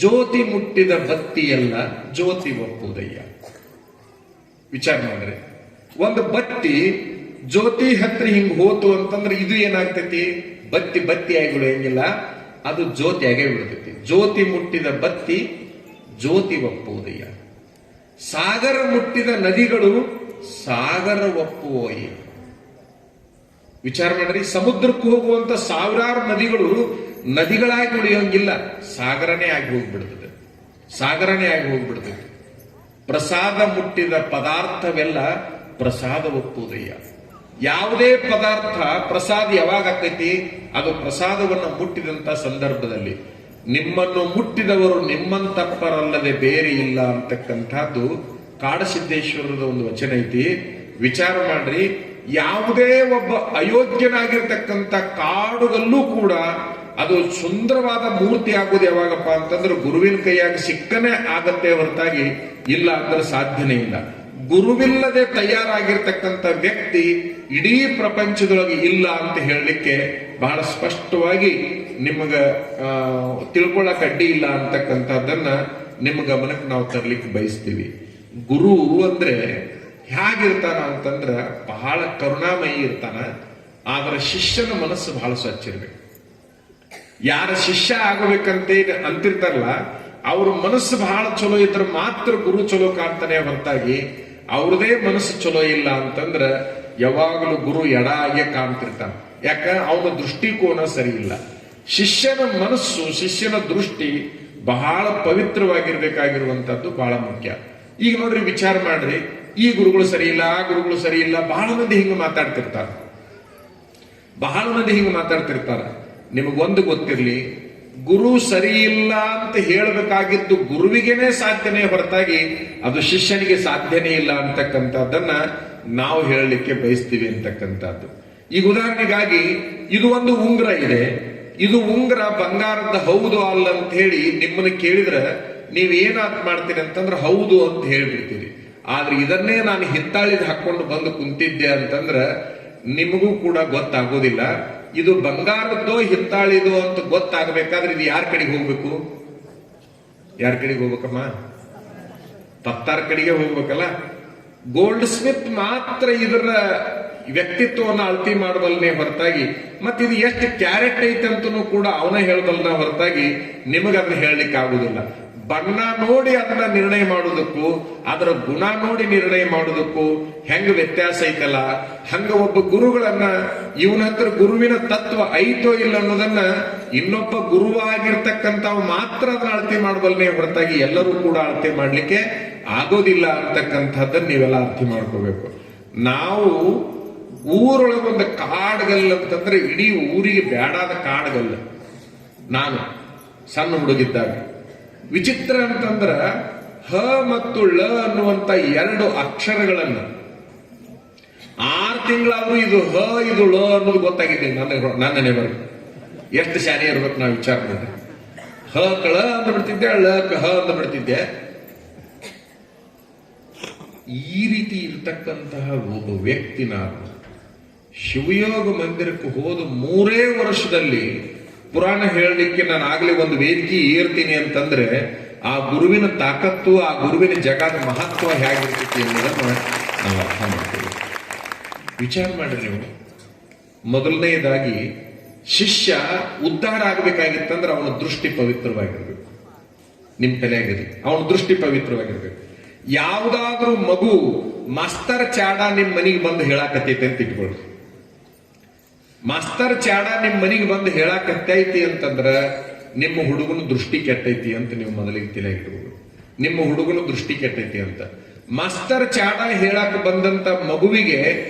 ಜ್ಯೋತಿ ಮುಟ್ಟಿದ ಬತ್ತಿಯಲ್ಲ ಜ್ಯೋತಿ ಒಪ್ಪುವುದಯ್ಯ. ವಿಚಾರ ಮಾಡ್ರಿ, ಒಂದು ಬತ್ತಿ ಜ್ಯೋತಿ ಹತ್ರ ಹಿಂಗ್ ಹೋತು ಅಂತಂದ್ರೆ ಇದು ಏನಾಗ್ತೈತಿ? ಬತ್ತಿ ಬತ್ತಿಯಾಗಿ ಬಿಡುವಂಗಿಲ್ಲ, ಅದು ಜ್ಯೋತಿಯಾಗೇ ಬಿಡ್ತೈತಿ. ಜ್ಯೋತಿ ಮುಟ್ಟಿದ ಬತ್ತಿ ಜ್ಯೋತಿ ಒಪ್ಪುವುದಯ್ಯ. ಸಾಗರ ಮುಟ್ಟಿದ ನದಿಗಳು ಸಾಗರ ಒಪ್ಪುವಯ್ಯ. ವಿಚಾರ ಮಾಡ್ರಿ, ಸಮುದ್ರಕ್ಕೆ ಹೋಗುವಂತ ಸಾವಿರಾರು ನದಿಗಳು ನದಿಗಳಾಗಿ ಉಳಿಯೋಂಗಿಲ್ಲ, ಸಾಗರನೇ ಆಗಿ ಹೋಗ್ಬಿಡ್ತದೆ. ಸಾಗರನೇ ಆಗಿ ಹೋಗ್ಬಿಡ್ತದೆ. ಪ್ರಸಾದ ಮುಟ್ಟಿದ ಪದಾರ್ಥವೆಲ್ಲ ಪ್ರಸಾದ ಒಪ್ಪುವುದಯ್ಯ. ಯಾವುದೇ ಪದಾರ್ಥ ಪ್ರಸಾದ ಯಾವಾಗ ಆಕೈತಿ? ಅದು ಪ್ರಸಾದವನ್ನು ಮುಟ್ಟಿದಂತ ಸಂದರ್ಭದಲ್ಲಿ. ನಿಮ್ಮನ್ನು ಮುಟ್ಟಿದವರು ನಿಮ್ಮಂತಪ್ಪರಲ್ಲದೆ ಬೇರೆ ಇಲ್ಲ ಅಂತಕ್ಕಂಥದ್ದು ಕಾಡಸಿದ್ದೇಶ್ವರದ ಒಂದು ವಚನ ಐತಿ. ವಿಚಾರ ಮಾಡ್ರಿ, ಯಾವುದೇ ಒಬ್ಬ ಅಯೋಗ್ಯನಾಗಿರ್ತಕ್ಕಂಥ ಕಾಡುಗಲ್ಲೂ ಕೂಡ ಅದು ಸುಂದರವಾದ ಮೂರ್ತಿ ಆಗೋದು ಯಾವಾಗಪ್ಪ ಅಂತಂದ್ರೆ ಗುರುವಿನ ಕೈಯಾಗಿ ಸಿಕ್ಕನೆ ಆಗತ್ತೆ ಹೊರತಾಗಿ ಇಲ್ಲ ಅಂದ್ರೆ ಸಾಧ್ಯನೇ ಇಲ್ಲ. ಗುರುವಿಲ್ಲದೆ ತಯಾರಾಗಿರ್ತಕ್ಕಂಥ ವ್ಯಕ್ತಿ ಇಡೀ ಪ್ರಪಂಚದೊಳಗೆ ಇಲ್ಲ ಅಂತ ಹೇಳಲಿಕ್ಕೆ ಬಹಳ ಸ್ಪಷ್ಟವಾಗಿ ನಿಮಗ ತಿಳ್ಕೊಳ್ಳಕ್ ಅಡ್ಡಿ ಇಲ್ಲ ಅಂತಕ್ಕಂಥದ್ದನ್ನ ನಿಮ್ಮ ಗಮನಕ್ಕೆ ನಾವು ತರ್ಲಿಕ್ಕೆ ಬಯಸ್ತೀವಿ. ಗುರು ಅಂದ್ರೆ ಹೇಗಿರ್ತಾನ ಅಂತಂದ್ರ ಬಹಳ ಕರುಣಾಮಯಿ ಇರ್ತಾನ. ಆದ್ರೆ ಶಿಷ್ಯನ ಮನಸ್ಸು ಬಹಳ ಸ್ವಚ್ಛ ಇರ್ಬೇಕು. ಯಾರ ಶಿಷ್ಯ ಆಗಬೇಕಂತ ಅಂತಿರ್ತಾರಲ್ಲ, ಅವ್ರ ಮನಸ್ಸು ಬಹಳ ಚಲೋ ಇದ್ರೆ ಮಾತ್ರ ಗುರು ಚಲೋ ಕಾಣ್ತಾನೆ ಹೊರತಾಗಿ ಅವ್ರದೇ ಮನಸ್ಸು ಚಲೋ ಇಲ್ಲ ಅಂತಂದ್ರ ಯಾವಾಗಲೂ ಗುರು ಎಡ ಆಗೇ ಕಾಣ್ತಿರ್ತಾನ. ಯಾಕ? ಅವನ ದೃಷ್ಟಿಕೋನ ಸರಿ ಇಲ್ಲ. ಶಿಷ್ಯನ ಮನಸ್ಸು, ಶಿಷ್ಯನ ದೃಷ್ಟಿ ಬಹಳ ಪವಿತ್ರವಾಗಿರ್ಬೇಕಾಗಿರುವಂತದ್ದು ಬಹಳ ಮುಖ್ಯ. ಈಗ ನೋಡ್ರಿ, ವಿಚಾರ ಮಾಡ್ರಿ, ಈ ಗುರುಗಳು ಸರಿ ಇಲ್ಲ, ಆ ಗುರುಗಳು ಸರಿ ಇಲ್ಲ, ಬಹಳ ಮಂದಿ ಹಿಂಗ ಮಾತಾಡ್ತಿರ್ತಾರ. ನಿಮಗೊಂದು ಗೊತ್ತಿರ್ಲಿ, ಗುರು ಸರಿ ಇಲ್ಲ ಅಂತ ಹೇಳಬೇಕಾಗಿದ್ದು ಗುರುವಿಗೇನೆ ಸಾಧ್ಯನೇ ಹೊರತಾಗಿ ಅದು ಶಿಷ್ಯನಿಗೆ ಸಾಧ್ಯನೇ ಇಲ್ಲ ಅಂತಕ್ಕಂಥದ್ದನ್ನ ನಾವು ಹೇಳಲಿಕ್ಕೆ ಬಯಸ್ತೀವಿ ಅಂತಕ್ಕಂಥದ್ದು. ಈಗ ಉದಾಹರಣೆಗಾಗಿ ಇದು ಒಂದು ಉಂಗುರ ಇದೆ. ಇದು ಉಂಗುರ ಬಂಗಾರದ ಹೌದು ಅಲ್ಲ ಅಂತ ಹೇಳಿ ನಿಮ್ಮನ್ನ ಕೇಳಿದ್ರೆ ನೀವೇನಾತ್ ಮಾಡ್ತೀರಿ ಅಂತಂದ್ರೆ ಹೌದು ಅಂತ ಹೇಳ್ಬಿಡ್ತೀರಿ. ಆದ್ರೆ ಇದನ್ನೇ ನಾನು ಹಿತ್ತಾಳಿದ ಹಾಕೊಂಡು ಬಂದು ಕುಂತಿದ್ದೆ ಅಂತಂದ್ರ ನಿಮಗೂ ಕೂಡ ಗೊತ್ತಾಗೋದಿಲ್ಲ. ಇದು ಬಂಗಾರದ್ದೋ ಹಿತ್ತಾಳಿದೋ ಅಂತ ಗೊತ್ತಾಗಬೇಕಾದ್ರೆ ಇದು ಯಾರ ಕಡೆಗೆ ಹೋಗ್ಬೇಕು? ಯಾರ ಕಡೆಗೆ ಹೋಗ್ಬೇಕಮ್ಮ? ಪತ್ತಾರ ಕಡೆಗೆ ಹೋಗ್ಬೇಕಲ್ಲ. ಗೋಲ್ಡ್ ಸ್ಮಿತ್ ಮಾತ್ರ ಇದರ ವ್ಯಕ್ತಿತ್ವವನ್ನು ಅಳತಿ ಮಾಡಬಲ್ಲನೆ ಹೊರತಾಗಿ ಮತ್ತೆ ಇದು ಎಷ್ಟು ಕ್ಯಾರೆಟ್ ಐತೆ ಅಂತನೂ ಕೂಡ ಅವನ ಹೇಳಬಲ್ಲನ ಹೊರತಾಗಿ ನಿಮಗದನ್ನ ಹೇಳಲಿಕ್ಕೆ ಆಗುದಿಲ್ಲ. ಬಣ್ಣ ನೋಡಿ ಅದನ್ನ ನಿರ್ಣಯ ಮಾಡೋದಕ್ಕೂ ಅದರ ಗುಣ ನೋಡಿ ನಿರ್ಣಯ ಮಾಡೋದಕ್ಕೂ ಹೆಂಗ ವ್ಯತ್ಯಾಸ ಐತಲ್ಲ, ಹಂಗ ಒಬ್ಬ ಗುರುಗಳನ್ನ ಇವನ ಹತ್ರ ಗುರುವಿನ ತತ್ವ ಐತೋ ಇಲ್ಲ ಅನ್ನೋದನ್ನ ಇನ್ನೊಬ್ಬ ಗುರುವಾಗಿರ್ತಕ್ಕಂಥವ್ ಮಾತ್ರ ಅದನ್ನ ಅಳತೆ ಮಾಡಬಲ್ಲನೆ ಹೊರತಾಗಿ ಎಲ್ಲರೂ ಕೂಡ ಅಳತೆ ಮಾಡ್ಲಿಕ್ಕೆ ಆಗೋದಿಲ್ಲ ಅಂತಕ್ಕಂಥದ್ದನ್ನ ನೀವೆಲ್ಲ ಅರ್ಥ ಮಾಡ್ಕೋಬೇಕು. ನಾವು ಊರೊಳಗೊಂದು ಕಾಡ್ಗಲ್ಲ ಅಂತಂದ್ರೆ ಇಡೀ ಊರಿಗೆ ಬೇಡಾದ ಕಾಡ್ಗಲ್ಲ. ನಾನು ಸಣ್ಣ ಹುಡುಗಿದ್ದಾಗ ವಿಚಿತ್ರ ಅಂತಂದ್ರ ಹ ಮತ್ತು ಳ ಅನ್ನುವಂತ ಎರಡು ಅಕ್ಷರಗಳನ್ನ 6 ತಿಂಗಳಾದ್ರೂ ಇದು ಹ ಇದು ಳ ಅನ್ನೋದು ಗೊತ್ತಾಗಿದ್ದೀನಿ ನನ್ನ ನೆನಪು. ಎಷ್ಟು ಶಾನೆ ಇರ್ಬೇಕು ನಾವು ವಿಚಾರ ಮಾಡಿದ್ರೆ. ಹ ಕಳ ಅಂದ ಬಿಡ್ತಿದ್ದೆ, ಳ ಹ ಅಂದ ಬಿಡ್ತಿದ್ದೆ. ಈ ರೀತಿ ಇರ್ತಕ್ಕಂತಹ ಒಬ್ಬ ವ್ಯಕ್ತಿ ನಾನು ಶಿವಯೋಗ ಮಂದಿರಕ್ಕೆ ಹೋದ 3 ವರ್ಷದಲ್ಲಿ ಪುರಾಣ ಹೇಳಲಿಕ್ಕೆ ನಾನು ಆಗ್ಲೇ ಒಂದು ವೇದಿಕೆ ಏರ್ತೀನಿ ಅಂತಂದ್ರೆ ಆ ಗುರುವಿನ ತಾಕತ್ತು, ಆ ಗುರುವಿನ ಜಗದ ಮಹತ್ವ ಹೇಗಿರ್ತೈತಿ ಅನ್ನೋದನ್ನ ನಾವು ಅರ್ಥ ಮಾಡ್ತೀವಿ. ವಿಚಾರ ಮಾಡ್ರಿ ನೀವು. ಮೊದಲನೇದಾಗಿ ಶಿಷ್ಯ ಉದ್ಧಾರ ಆಗ್ಬೇಕಾಗಿತ್ತಂದ್ರೆ ಅವನ ದೃಷ್ಟಿ ಪವಿತ್ರವಾಗಿರ್ಬೇಕು. ನಿಮ್ ತಲೆಯಾಗಿರ್ಲಿ, ಅವನ ದೃಷ್ಟಿ ಪವಿತ್ರವಾಗಿರ್ಬೇಕು. ಯಾವುದಾದ್ರೂ ಮಗು ಮಾಸ್ತರ್ ಚಾಡ ನಿಮ್ ಮನೆಗೆ ಬಂದು ಹೇಳಾಕತ್ತೈತೆ ಅಂತ ಇಟ್ಕೊಳ್ರಿ. ಮಾಸ್ತರ್ ಚಾಡ ನಿಮ್ ಮನೆಗೆ ಬಂದು ಹೇಳಾಕತ್ತೈತಿ ಅಂತಂದ್ರ ನಿಮ್ಮ ಹುಡುಗನ ದೃಷ್ಟಿ ಕೆಟ್ಟೈತಿ ಅಂತ ನೀವು ಮೊದಲಿಗೆ ತಲೆಯಾಗಿರ್ಬೋದು. ನಿಮ್ಮ ಹುಡುಗನ ದೃಷ್ಟಿ ಕೆಟ್ಟೈತಿ ಅಂತ. ಮಾಸ್ತರ್ ಚಾಡ ಹೇಳಕ್ ಬಂದಂತ ಮಗುವಿಗೆ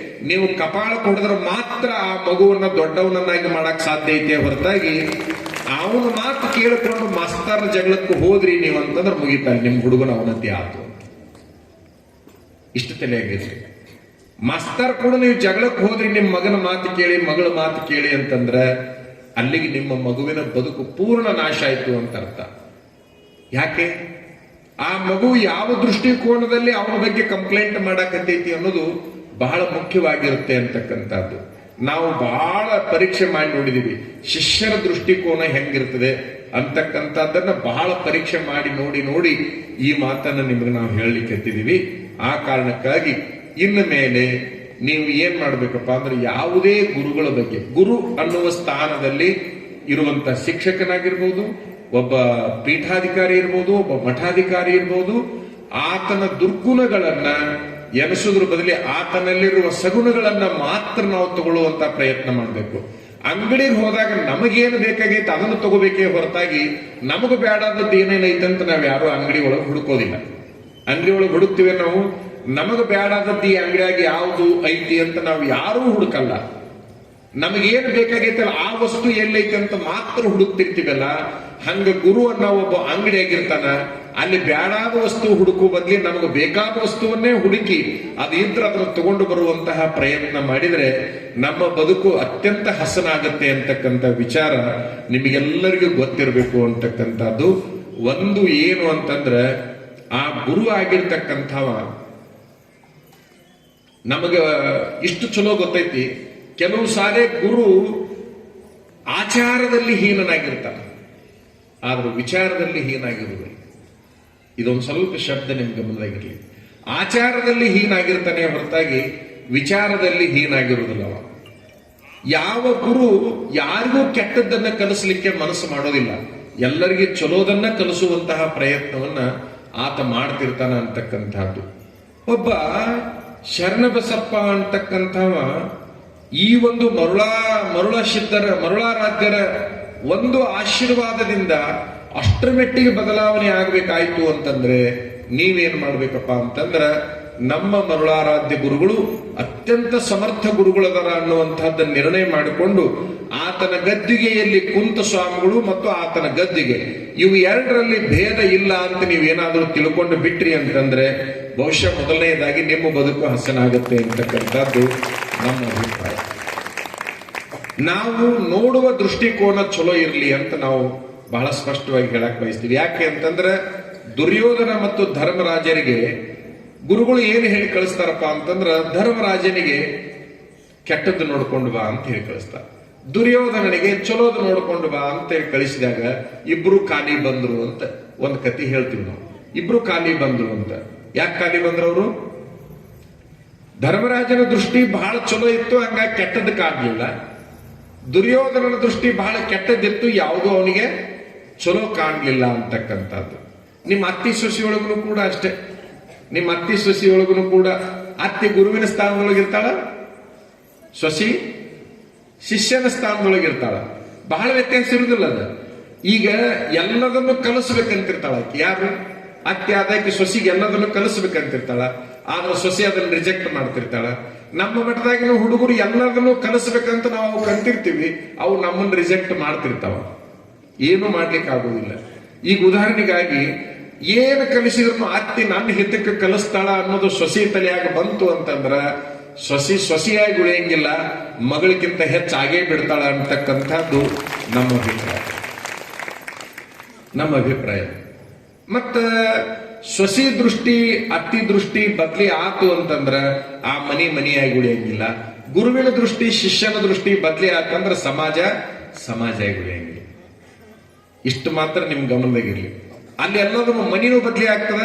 ನೀವು ಕಪಾಳ ಕೊಡಿದ್ರೆ ಮಾತ್ರ ಆ ಮಗುವನ್ನ ದೊಡ್ಡವನನ್ನಾಗಿ ಮಾಡಕ್ ಸಾಧ್ಯ ಐತೆ ಹೊರತಾಗಿ ಅವನ ಮಾತು ಕೇಳಿಕೊಂಡು ಮಾಸ್ತರ್ ಜಗಳಕ್ಕೆ ಹೋದ್ರಿ ನೀವು ಅಂತಂದ್ರೆ ಮುಗಿತಾರೆ, ನಿಮ್ ಹುಡುಗನ ಅವನತಿ ಆತು. ಇಷ್ಟು ತಲೆಯಾಗಿದ್ರಿ. ಮಾಸ್ತರ್ ಕೂಡ ನೀವು ಜಗಳಕ್ಕೆ ಹೋದ್ರಿ, ನಿಮ್ಮ ಮಗನ ಮಾತು ಕೇಳಿ, ಮಗಳ ಮಾತು ಕೇಳಿ ಅಂತಂದ್ರೆ ಅಲ್ಲಿಗೆ ನಿಮ್ಮ ಮಗುವಿನ ಬದುಕು ಪೂರ್ಣ ನಾಶ ಆಯ್ತು ಅಂತ ಅರ್ಥ. ಯಾಕೆ? ಆ ಮಗು ಯಾವ ದೃಷ್ಟಿಕೋನದಲ್ಲಿ ಅವನ ಬಗ್ಗೆ ಕಂಪ್ಲೇಂಟ್ ಮಾಡಾಕತ್ತೈತಿ ಅನ್ನೋದು ಬಹಳ ಮುಖ್ಯವಾಗಿರುತ್ತೆ ಅಂತಕ್ಕಂಥದ್ದು. ನಾವು ಬಹಳ ಪರೀಕ್ಷೆ ಮಾಡಿ ನೋಡಿದೀವಿ, ಶಿಷ್ಯರ ದೃಷ್ಟಿಕೋನ ಹೆಂಗಿರ್ತದೆ ಅಂತಕ್ಕಂಥದ್ದನ್ನ ಬಹಳ ಪರೀಕ್ಷೆ ಮಾಡಿ ನೋಡಿ ಈ ಮಾತನ್ನ ನಿಮಗೆ ನಾವು ಹೇಳಲಿಕ್ಕೆ. ಆ ಕಾರಣಕ್ಕಾಗಿ ಇನ್ನು ಮೇಲೆ ನೀವು ಏನ್ ಮಾಡ್ಬೇಕಪ್ಪ ಅಂದ್ರೆ ಯಾವುದೇ ಗುರುಗಳ ಬಗ್ಗೆ, ಗುರು ಅನ್ನುವ ಸ್ಥಾನದಲ್ಲಿ ಇರುವಂತ ಶಿಕ್ಷಕನಾಗಿರ್ಬೋದು, ಒಬ್ಬ ಪೀಠಾಧಿಕಾರಿ ಇರ್ಬೋದು, ಒಬ್ಬ ಮಠಾಧಿಕಾರಿ ಇರ್ಬೋದು, ಆತನ ದುರ್ಗುಣಗಳನ್ನ ಎನಿಸೋದ್ರ ಬದಲಿ ಆತನಲ್ಲಿರುವ ಸಗುಣಗಳನ್ನ ಮಾತ್ರ ನಾವು ತಗೊಳ್ಳುವಂತ ಪ್ರಯತ್ನ ಮಾಡಬೇಕು. ಅಂಗಡಿಗೆ ಹೋದಾಗ ನಮಗೇನು ಬೇಕಾಗೈತೆ ಅದನ್ನು ತಗೋಬೇಕೇ ಹೊರತಾಗಿ ನಮಗೂ ಬೇಡಾದದ್ದು ಏನೇನೈತೆ ಅಂತ ನಾವ್ ಯಾರು ಅಂಗಡಿ ಒಳಗೆ ಹುಡುಕೋದಿಲ್ಲ. ಅಂಗಡಿ ಒಳಗೆ ಹುಡುಕ್ತಿವಿ ನಾವು, ನಮಗ ಬೇಡಾದದ್ದು ಈ ಅಂಗಡಿಯಾಗಿ ಯಾವುದು ಐತಿ ಅಂತ ನಾವು ಯಾರೂ ಹುಡುಕಲ್ಲ. ನಮಗೇನು ಬೇಕಾಗೈತಲ್ಲ ಆ ವಸ್ತು ಎಲ್ಲೈತೆ ಅಂತ ಮಾತ್ರ ಹುಡುಕ್ತಿರ್ತೀವಲ್ಲ. ಹಂಗ ಗುರು ಅನ್ನೋ ಒಬ್ಬ ಅಂಗಡಿಯಾಗಿರ್ತಾನ, ಅಲ್ಲಿ ಬೇಡಾದ ವಸ್ತು ಹುಡುಕುವ ಬದಲಿ ನಮಗೆ ಬೇಕಾದ ವಸ್ತುವನ್ನೇ ಹುಡುಕಿ ಅದಿದ್ರೆ ಅದನ್ನು ತಗೊಂಡು ಬರುವಂತಹ ಪ್ರಯತ್ನ ಮಾಡಿದ್ರೆ ನಮ್ಮ ಬದುಕು ಅತ್ಯಂತ ಹಸನಾಗತ್ತೆ ಅಂತಕ್ಕಂಥ ವಿಚಾರ ನಿಮಗೆಲ್ಲರಿಗೂ ಗೊತ್ತಿರಬೇಕು ಅಂತಕ್ಕಂಥದ್ದು. ಒಂದು ಏನು ಅಂತಂದ್ರೆ ಆ ಗುರು ಆಗಿರ್ತಕ್ಕಂಥವ ನಮಗ ಇಷ್ಟು ಚಲೋ ಗೊತ್ತೈತಿ. ಕೆಲವು ಸಾರಿ ಗುರು ಆಚಾರದಲ್ಲಿ ಹೀನನಾಗಿರ್ತಾನೆ, ಆದ್ರೂ ವಿಚಾರದಲ್ಲಿ ಹೀನಾಗಿರುವುದಿಲ್ಲ. ಇದೊಂದು ಸ್ವಲ್ಪ ಶಬ್ದ ನಿಮ್ಗೆ ಗಮನದಾಗಿರ್ಲಿ. ಆಚಾರದಲ್ಲಿ ಹೀನಾಗಿರ್ತಾನೆ ಹೊರತಾಗಿ ವಿಚಾರದಲ್ಲಿ ಹೀನಾಗಿರುವುದಿಲ್ಲವ. ಯಾವ ಗುರು ಯಾರಿಗೂ ಕೆಟ್ಟದ್ದನ್ನ ಕಲಿಸ್ಲಿಕ್ಕೆ ಮನಸ್ಸು ಮಾಡೋದಿಲ್ಲ, ಎಲ್ಲರಿಗೆ ಚಲೋದನ್ನ ಕಲಿಸುವಂತಹ ಪ್ರಯತ್ನವನ್ನ ಆತ ಮಾಡ್ತಿರ್ತಾನ ಅಂತಕ್ಕಂಥದ್ದು. ಒಬ್ಬ ಶರಣಬಸಪ್ಪ ಅಂತಕ್ಕಂಥವ ಈ ಒಂದು ಮರುಳಾರಾಧ್ಯರ ಒಂದು ಆಶೀರ್ವಾದದಿಂದ ಅಷ್ಟರ ಮೆಟ್ಟಿಗೆ ಬದಲಾವಣೆ ಆಗ್ಬೇಕಾಯ್ತು ಅಂತಂದ್ರೆ ನೀವೇನ್ ಮಾಡ್ಬೇಕಪ್ಪ ಅಂತಂದ್ರ ನಮ್ಮ ಮರುಳಾರಾಧ್ಯ ಗುರುಗಳು ಅತ್ಯಂತ ಸಮರ್ಥ ಗುರುಗಳದಾರ ಅನ್ನುವಂತಹದ್ದು ನಿರ್ಣಯ ಮಾಡಿಕೊಂಡು ಆತನ ಗದ್ದಿಗೆಯಲ್ಲಿ ಕುಂತ ಸ್ವಾಮಿಗಳು ಮತ್ತು ಆತನ ಗದ್ದಿಗೆ ಇವು ಎರಡರಲ್ಲಿ ಭೇದ ಇಲ್ಲ ಅಂತ ನೀವೇನಾದ್ರೂ ತಿಳ್ಕೊಂಡು ಬಿಟ್ರಿ ಅಂತಂದ್ರೆ ಬಹುಶಃ ಮೊದಲನೆಯದಾಗಿ ನಿಮ್ಮ ಬದುಕು ಹಸನಾಗುತ್ತೆ ಅಂತಕ್ಕಂಥದ್ದು ನಮ್ಮ ಅಭಿಪ್ರಾಯ. ನಾವು ನೋಡುವ ದೃಷ್ಟಿಕೋನ ಚಲೋ ಇರಲಿ ಅಂತ ನಾವು ಬಹಳ ಸ್ಪಷ್ಟವಾಗಿ ಹೇಳಕ್ ಬಯಸ್ತೀವಿ. ಯಾಕೆ ಅಂತಂದ್ರೆ ದುರ್ಯೋಧನ ಮತ್ತು ಧರ್ಮರಾಜರಿಗೆ ಗುರುಗಳು ಏನು ಹೇಳಿ ಕಳಿಸ್ತಾರಪ್ಪ ಅಂತಂದ್ರ ಧರ್ಮರಾಜನಿಗೆ ಕೆಟ್ಟದ್ದು ನೋಡ್ಕೊಂಡು ಬಾ ಅಂತ ಹೇಳಿ ಕಳಿಸ್ತಾರ, ದುರ್ಯೋಧನನಿಗೆ ಚಲೋದು ನೋಡ್ಕೊಂಡು ಬಾ ಅಂತ ಹೇಳಿ ಕಳಿಸಿದಾಗ ಇಬ್ರು ಖಾಲಿ ಬಂದ್ರು ಅಂತ ಒಂದು ಕತೆ ಹೇಳ್ತೀವಿ ನಾವು. ಇಬ್ರು ಖಾಲಿ ಬಂದ್ರು ಅಂತ. ಯಾಕೆ ಖಾಲಿ ಬಂದ್ರವರು? ಧರ್ಮರಾಜನ ದೃಷ್ಟಿ ಬಹಳ ಚಲೋ ಇತ್ತು, ಹಂಗಾಗಿ ಕೆಟ್ಟದಕ್ಕಾಗ್ಲಿಲ್ಲ. ದುರ್ಯೋಧನನ ದೃಷ್ಟಿ ಬಹಳ ಕೆಟ್ಟದ್ದಿತ್ತು, ಯಾವುದೋ ಅವನಿಗೆ ಚಲೋ ಕಾಣ್ಲಿಲ್ಲ ಅಂತಕ್ಕಂಥದ್ದು. ನಿಮ್ಮ ಅತ್ತಿ ಸೊಸೆಯೊಳಗೂ ಕೂಡ ಅಷ್ಟೇ. ನಿಮ್ಮ ಅತ್ತಿ ಸೊಸೆಯೊಳಗೂ ಕೂಡ ಅತ್ತಿ ಗುರುವಿನ ಸ್ಥಾನದೊಳಗಿರ್ತಾಳ, ಸೊಸಿ ಶಿಷ್ಯನ ಸ್ಥಾನದೊಳಗಿರ್ತಾಳ. ಬಹಳ ವ್ಯತ್ಯಾಸ ಇರುವುದಿಲ್ಲ ಅದು. ಈಗ ಎಲ್ಲದನ್ನು ಕಲಿಸ್ಬೇಕಂತಿರ್ತಾಳ ಆಕೆ. ಯಾರು? ಅತ್ತಿ ಆದಾಕಿ ಸೊಸಿಗೆ ಎಲ್ಲದನ್ನು ಕಲಿಸ್ಬೇಕಂತಿರ್ತಾಳ, ಆದ್ರೆ ಸೊಸಿ ಅದನ್ನ ರಿಜೆಕ್ಟ್ ಮಾಡ್ತಿರ್ತಾಳ. ನಮ್ಮ ಮಠದಾಗಿನ ಹುಡುಗರು ಎಲ್ಲದನ್ನು ಕಲಿಸ್ಬೇಕಂತ ನಾವು ಕಂತಿರ್ತೀವಿ, ಅವು ನಮ್ಮನ್ನು ರಿಜೆಕ್ಟ್ ಮಾಡ್ತಿರ್ತಾವ, ಏನು ಮಾಡ್ಲಿಕ್ಕೆ ಆಗೋದಿಲ್ಲ. ಈಗ ಉದಾಹರಣೆಗಾಗಿ ಏನು ಕಲಿಸಿದ್ರು ಅತ್ತಿ ನನ್ನ ಹಿತಕ್ಕೆ ಕಲಿಸ್ತಾಳ ಅನ್ನೋದು ಸೊಸಿ ತಲೆಯಾಗ ಬಂತು ಅಂತಂದ್ರ ಸೊಸಿಯಾಗಿ ಉಳಿಯಂಗಿಲ್ಲ, ಮಗಳಿಗಿಂತ ಹೆಚ್ಚಾಗೇ ಬಿಡ್ತಾಳ ಅಂತಕ್ಕಂಥದ್ದು ನಮ್ಮ ಅಭಿಪ್ರಾಯ. ಮತ್ತ ಸೊಸಿ ದೃಷ್ಟಿ ಅತ್ತಿ ದೃಷ್ಟಿ ಬದ್ಲಿ ಆತು ಅಂತಂದ್ರ ಆ ಮನಿಯಾಗಿ ಉಳಿಯಂಗಿಲ್ಲ. ಗುರುವಿನ ದೃಷ್ಟಿ ಶಿಷ್ಯನ ದೃಷ್ಟಿ ಬದ್ಲಿ ಆತಂದ್ರ ಸಮಾಜ ಆಗಿ ಉಳಿಯಂಗಿಲ್ಲ. ಇಷ್ಟು ಮಾತ್ರ ನಿಮ್ ಗಮನದಾಗಿರ್ಲಿ. ಅಲ್ಲಿ ಎಲ್ಲದನ್ನು ಮನಿನೂ ಬದ್ಲಿ ಆಗ್ತದ,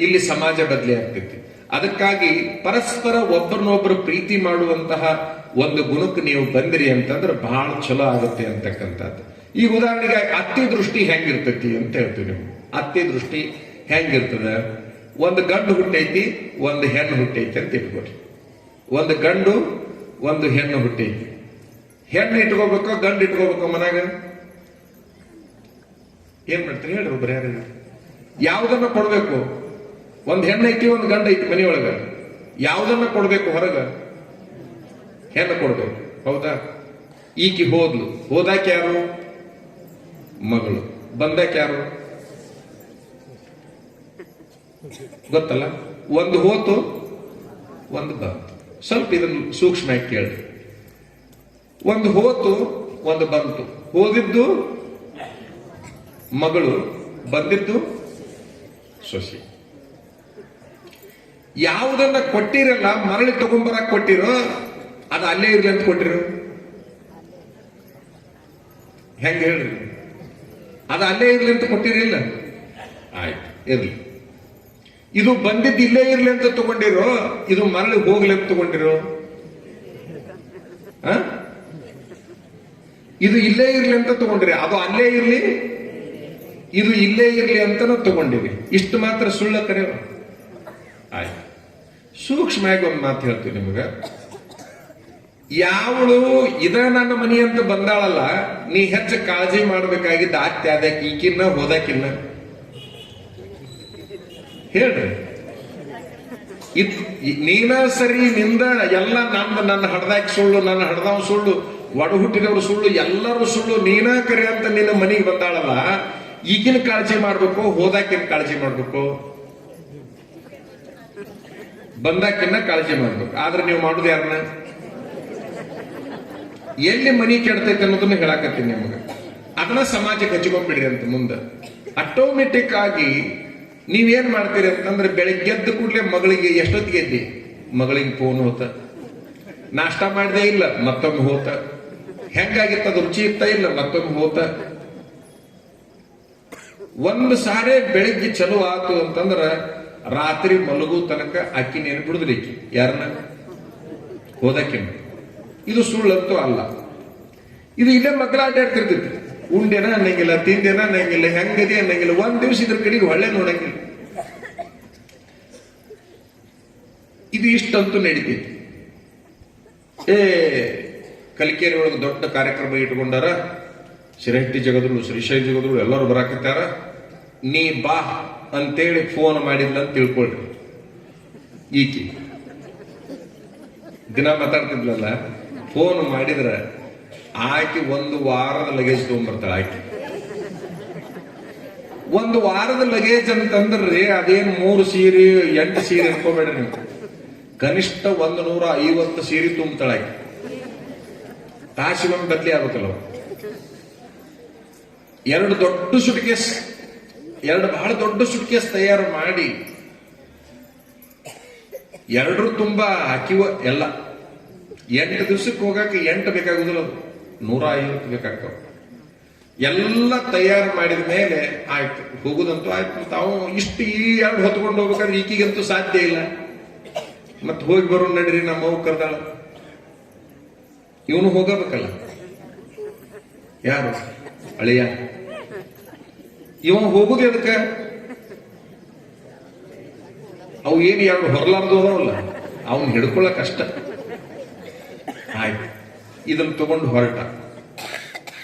ಇಲ್ಲಿ ಸಮಾಜ ಬದ್ಲಿ ಆಗ್ತೈತಿ. ಅದಕ್ಕಾಗಿ ಪರಸ್ಪರ ಒಬ್ಬರನ್ನೊಬ್ಬರು ಪ್ರೀತಿ ಮಾಡುವಂತಹ ಒಂದು ಗುಣಕ್ಕೆ ನೀವು ಬಂದಿರಿ ಅಂತಂದ್ರೆ ಬಹಳ ಚಲೋ ಆಗುತ್ತೆ ಅಂತಕ್ಕಂಥದ್ದು. ಈಗ ಉದಾಹರಣೆಗೆ ಅತ್ತಿ ದೃಷ್ಟಿ ಹೆಂಗಿರ್ತೈತಿ ಅಂತ ಹೇಳ್ತೀವಿ. ನೀವು ಅತ್ತಿ ದೃಷ್ಟಿ ಹೆಂಗಿರ್ತದ? ಒಂದು ಗಂಡು ಹುಟ್ಟೈತಿ, ಒಂದು ಹೆಣ್ಣು ಹುಟ್ಟೈತಿ ಅಂತ ಇಟ್ಕೊಡ್ರಿ. ಒಂದು ಗಂಡು ಒಂದು ಹೆಣ್ಣು ಹುಟ್ಟೈತಿ. ಹೆಣ್ಣು ಇಟ್ಕೋಬೇಕೋ ಗಂಡು ಇಟ್ಕೋಬೇಕೋ ಮನ್ಯಾಗ? ಏನ್ ಮಾಡ್ತೀರಿ ಹೇಳ್ರಿ ಒಬ್ರು ಯಾರು? ಯಾವ್ದನ್ನ ಕೊಡ್ಬೇಕು? ಒಂದ್ ಹೆಣ್ಣು ಐತಿ, ಒಂದು ಗಂಡು ಐತಿ ಮನೆಯೊಳಗ. ಯಾವ್ದನ್ನ ಕೊಡ್ಬೇಕು? ಹೊರಗ ಹೆಣ್ಣು ಕೊಡ್ಬೇಕು. ಹೌದಾ? ಈಕಿ ಹೋದಾಕ ಯಾರು? ಮಗಳು. ಬಂದಾಕ ಯಾರು? ಗೊತ್ತಲ್ಲ. ಒಂದು ಹೋತು, ಒಂದು ಬಂತು. ಸ್ವಲ್ಪ ಇದನ್ನು ಸೂಕ್ಷ್ಮ ಕೇಳ್ರಿ. ಒಂದು ಹೋತು, ಒಂದು ಬಂತು. ಹೋದಿದ್ದು ಮಗಳು, ಬಂದಿದ್ದು ಸೊಸಿ. ಯಾವುದನ್ನ ಕೊಟ್ಟಿರಲ್ಲ ಮರಳಿ ತಗೊಂಬರಕ್ ಕೊಟ್ಟಿರೋ ಅದು ಅಲ್ಲೇ ಇರ್ಲಿ ಅಂತ ಕೊಟ್ಟಿರೋ? ಹೆಂಗ ಹೇಳ್ರಿ? ಅದು ಅಲ್ಲೇ ಇರ್ಲಿ ಅಂತ ಕೊಟ್ಟಿರಿಲ್ಲ? ಆಯ್ತು, ಇರ್ಲಿ. ಇದು ಬಂದಿದ್ದು ಇಲ್ಲೇ ಇರ್ಲಿ ಅಂತ ತಗೊಂಡಿರೋ, ಇದು ಮರಳಿ ಹೋಗ್ಲಿ ಅಂತ ತಗೊಂಡಿರೋ? ಇದು ಇಲ್ಲೇ ಇರ್ಲಿ ಅಂತ ತಗೊಂಡ್ರಿ, ಅದು ಅಲ್ಲೇ ಇರ್ಲಿ, ಇದು ಇಲ್ಲೇ ಇರ್ಲಿ ಅಂತ ತಗೊಂಡಿವಿ. ಇಷ್ಟು ಮಾತ್ರ ಸುಳ್ಳ ಕರೆಯೋ? ಆಯ್ತು. ಸೂಕ್ಷ್ಮವಾಗಿ ಒಂದು ಮಾತು ಹೇಳ್ತೀವಿ ನಿಮಗ. ಯಾವಳು ಇದ ನನ್ನ ಮನಿ ಅಂತ ಬಂದಾಳಲ್ಲ, ನೀ ಹೆಚ್ಚು ಕಾಳಜಿ ಮಾಡ್ಬೇಕಾಗಿದ್ದ ಆತ್ಯ ಅದಕ್ಕೆ ಈಕಿನ್ನ ಹೋದಾಕಿನ್ನ ಹೇಳ್ರಿ. ನೀನ ಸರಿ, ನಿಂದ ಎಲ್ಲ ನನ್ನ ಹಡ್ದಾಕಿ ಸುಳ್ಳು, ನನ್ನ ಹಡ್ದವ್ ಸುಳ್ಳು, ಒಡ ಹುಟ್ಟಿದವರು ಸುಳ್ಳು, ಎಲ್ಲರೂ ಸುಳ್ಳು, ನೀನ ಕರೆ ಅಂತ ನಿನ್ನ ಮನೆಗೆ ಬಂದಾಳಲ್ಲ, ಈಗಿನ ಕಾಳಜಿ ಮಾಡ್ಬೇಕು ಹೋದಾಕಿನ ಕಾಳಜಿ ಮಾಡ್ಬೇಕು? ಬಂದಾಕಿನ್ನ ಕಾಳಜಿ ಮಾಡ್ಬೇಕು. ಆದ್ರೆ ನೀವು ಮಾಡುದು ಯಾರನ್ನ? ಎಲ್ಲಿ ಮನಿ ಕೆಡ್ತೈತೆ ಅನ್ನೋದನ್ನ ಹೇಳಾಕತ್ತೀನಿ ನಿಮಗೆ. ಅದನ್ನ ಸಮಾಜಕ್ಕೆ ಹಚ್ಕೊಂಡ್ಬಿಡ್ರಿ ಅಂತ ಮುಂದೆ. ಆಟೋಮೆಟಿಕ್ ಆಗಿ ನೀವೇನ್ ಮಾಡ್ತೀರಿ ಅಂತಂದ್ರೆ, ಬೆಳಿಗ್ಗೆ ಎದ್ದು ಕೂಡಲೇ ಮಗಳಿಗೆ ಎಷ್ಟೊತ್ತಿಗೆ ಎದ್ದಿ? ಮಗಳಿಗೆ ಫೋನ್ ಹೋತ, ನಾಷ್ಟ ಮಾಡದೇ ಇಲ್ಲ ಮತ್ತೊಮ್ಮೆ ಹೋತ, ಹೆಂಗಾಗಿತ್ತ ಅದು ರುಚಿ ಇತ್ತ ಇಲ್ಲ ಮತ್ತೊಮ್ಮೆ ಹೋತ. ಒಂದು ಸಾರಿ ಬೆಳಿಗ್ಗೆ ಚಲೋ ಆತು ಅಂತಂದ್ರ ರಾತ್ರಿ ಮಲಗು ತನಕ ಅಕ್ಕಿ ನೆನ್ ಬಿಡುದ್ರಿ. ಯಾರನ್ನ? ಹೋದಕ್ಕಿನ. ಇದು ಸುಳ್ಳಂತೂ ಅಲ್ಲ. ಇದು ಇಲ್ಲೇ ಮಕ್ಕಳ ಆಟಾಡ್ತಿರ್ತೈತಿ. ಉಂಡೇನ ಅನ್ನಂಗಿಲ್ಲ, ತಿಂದೇನ ಅನ್ನಂಗಿಲ್ಲ, ಹೆಂಗದಿ ಅನ್ನಂಗಿಲ್ಲ, ಒಂದ್ ದಿವ್ಸ ಇದ್ರ ಕಡೆಗೆ ಒಳ್ಳೆ ನೋಡಂಗಿಲ್ಲ. ಇದು ಇಷ್ಟಂತೂ ನಡೀತೈತಿ. ಕಲಿಕೇರಿ ಒಳಗೆ ದೊಡ್ಡ ಕಾರ್ಯಕ್ರಮ ಇಟ್ಕೊಂಡಾರ. ಶಿರಹಟ್ಟಿ ಜಗದ್ರು, ಶ್ರೀಶೈಲ ಜಗದ್ರು ಎಲ್ಲರೂ ಬರಾಕತ್ತಾರ. ನೀ ಬಾ ಅಂತೇಳಿ ಫೋನ್ ಮಾಡಿದ್ಲ ಅಂತ ತಿಳ್ಕೊಳ್ರಿ. ಈಕಿ ದಿನ ಮಾತಾಡ್ತಿದ್ಲಲ್ಲ, ಫೋನ್ ಮಾಡಿದ್ರ ಆಕಿ ಒಂದು ವಾರದ ಲಗೇಜ್ ತಗೊಂಡ್ಬರ್ತಾಳ. ಆಕಿ ಒಂದು ವಾರದ ಲಗೇಜ್ ಅಂತಂದ್ರಿ, ಅದೇನು 3 ಸೀರೆ 8 ಸೀರೆ ಅನ್ಕೋಬೇಡ್ರಿ ನೀವು. ಕನಿಷ್ಠ 150 ಸೀರೆ ತುಂಬ್ತಾಳ ಆಕಿ. ತಾಸಿಗೊಮ್ಮೆ ಬದ್ಲಿ ಆಗ್ಬೇಕಲ್ಲ. 2 ದೊಡ್ಡ ಸುಟ್ಕೇಸ್, 2 ಬಹಳ ದೊಡ್ಡ ಸುಟ್ಕೇಸ್ ತಯಾರು ಮಾಡಿ 2 ತುಂಬಾ ಹಾಕಿವ ಎಲ್ಲ. 8 ದಿವಸಕ್ಕೆ ಹೋಗಾಕ 8 ಬೇಕಾಗುದಿಲ್ಲ, 150 ಬೇಕಾಗ್ತಾವ. ಎಲ್ಲ ತಯಾರು ಮಾಡಿದ ಮೇಲೆ ಆಯ್ತು, ಹೋಗುದಂತೂ ಆಯ್ತು. ತಾವು ಇಷ್ಟು ಈ 2 ಹೊತ್ಕೊಂಡು ಹೋಗ್ಬೇಕಾದ್ರೆ ಈಕಿಗಂತೂ ಸಾಧ್ಯ ಇಲ್ಲ. ಮತ್ ಹೋಗಿ ಬರೋ ನಡ್ರಿ, ನಮ್ಮ ಅವ್ವ ಕರ್ದಾಳ. ಇವನು ಹೋಗಬೇಕಲ್ಲ. ಯಾರು? ಅಳಿಯ. ಇವ ಹೋಗುದು ಅದಕ್ಕ? ಅವು ಏನು 2 ಹೊರಲಾರ್ದು ಅದಾವಲ್ಲ, ಅವನ್ ಹಿಡ್ಕೊಳ್ಳ ಕಷ್ಟ. ಆಯ್ತು, ಇದನ್ನ ತಗೊಂಡು ಹೊರಟ.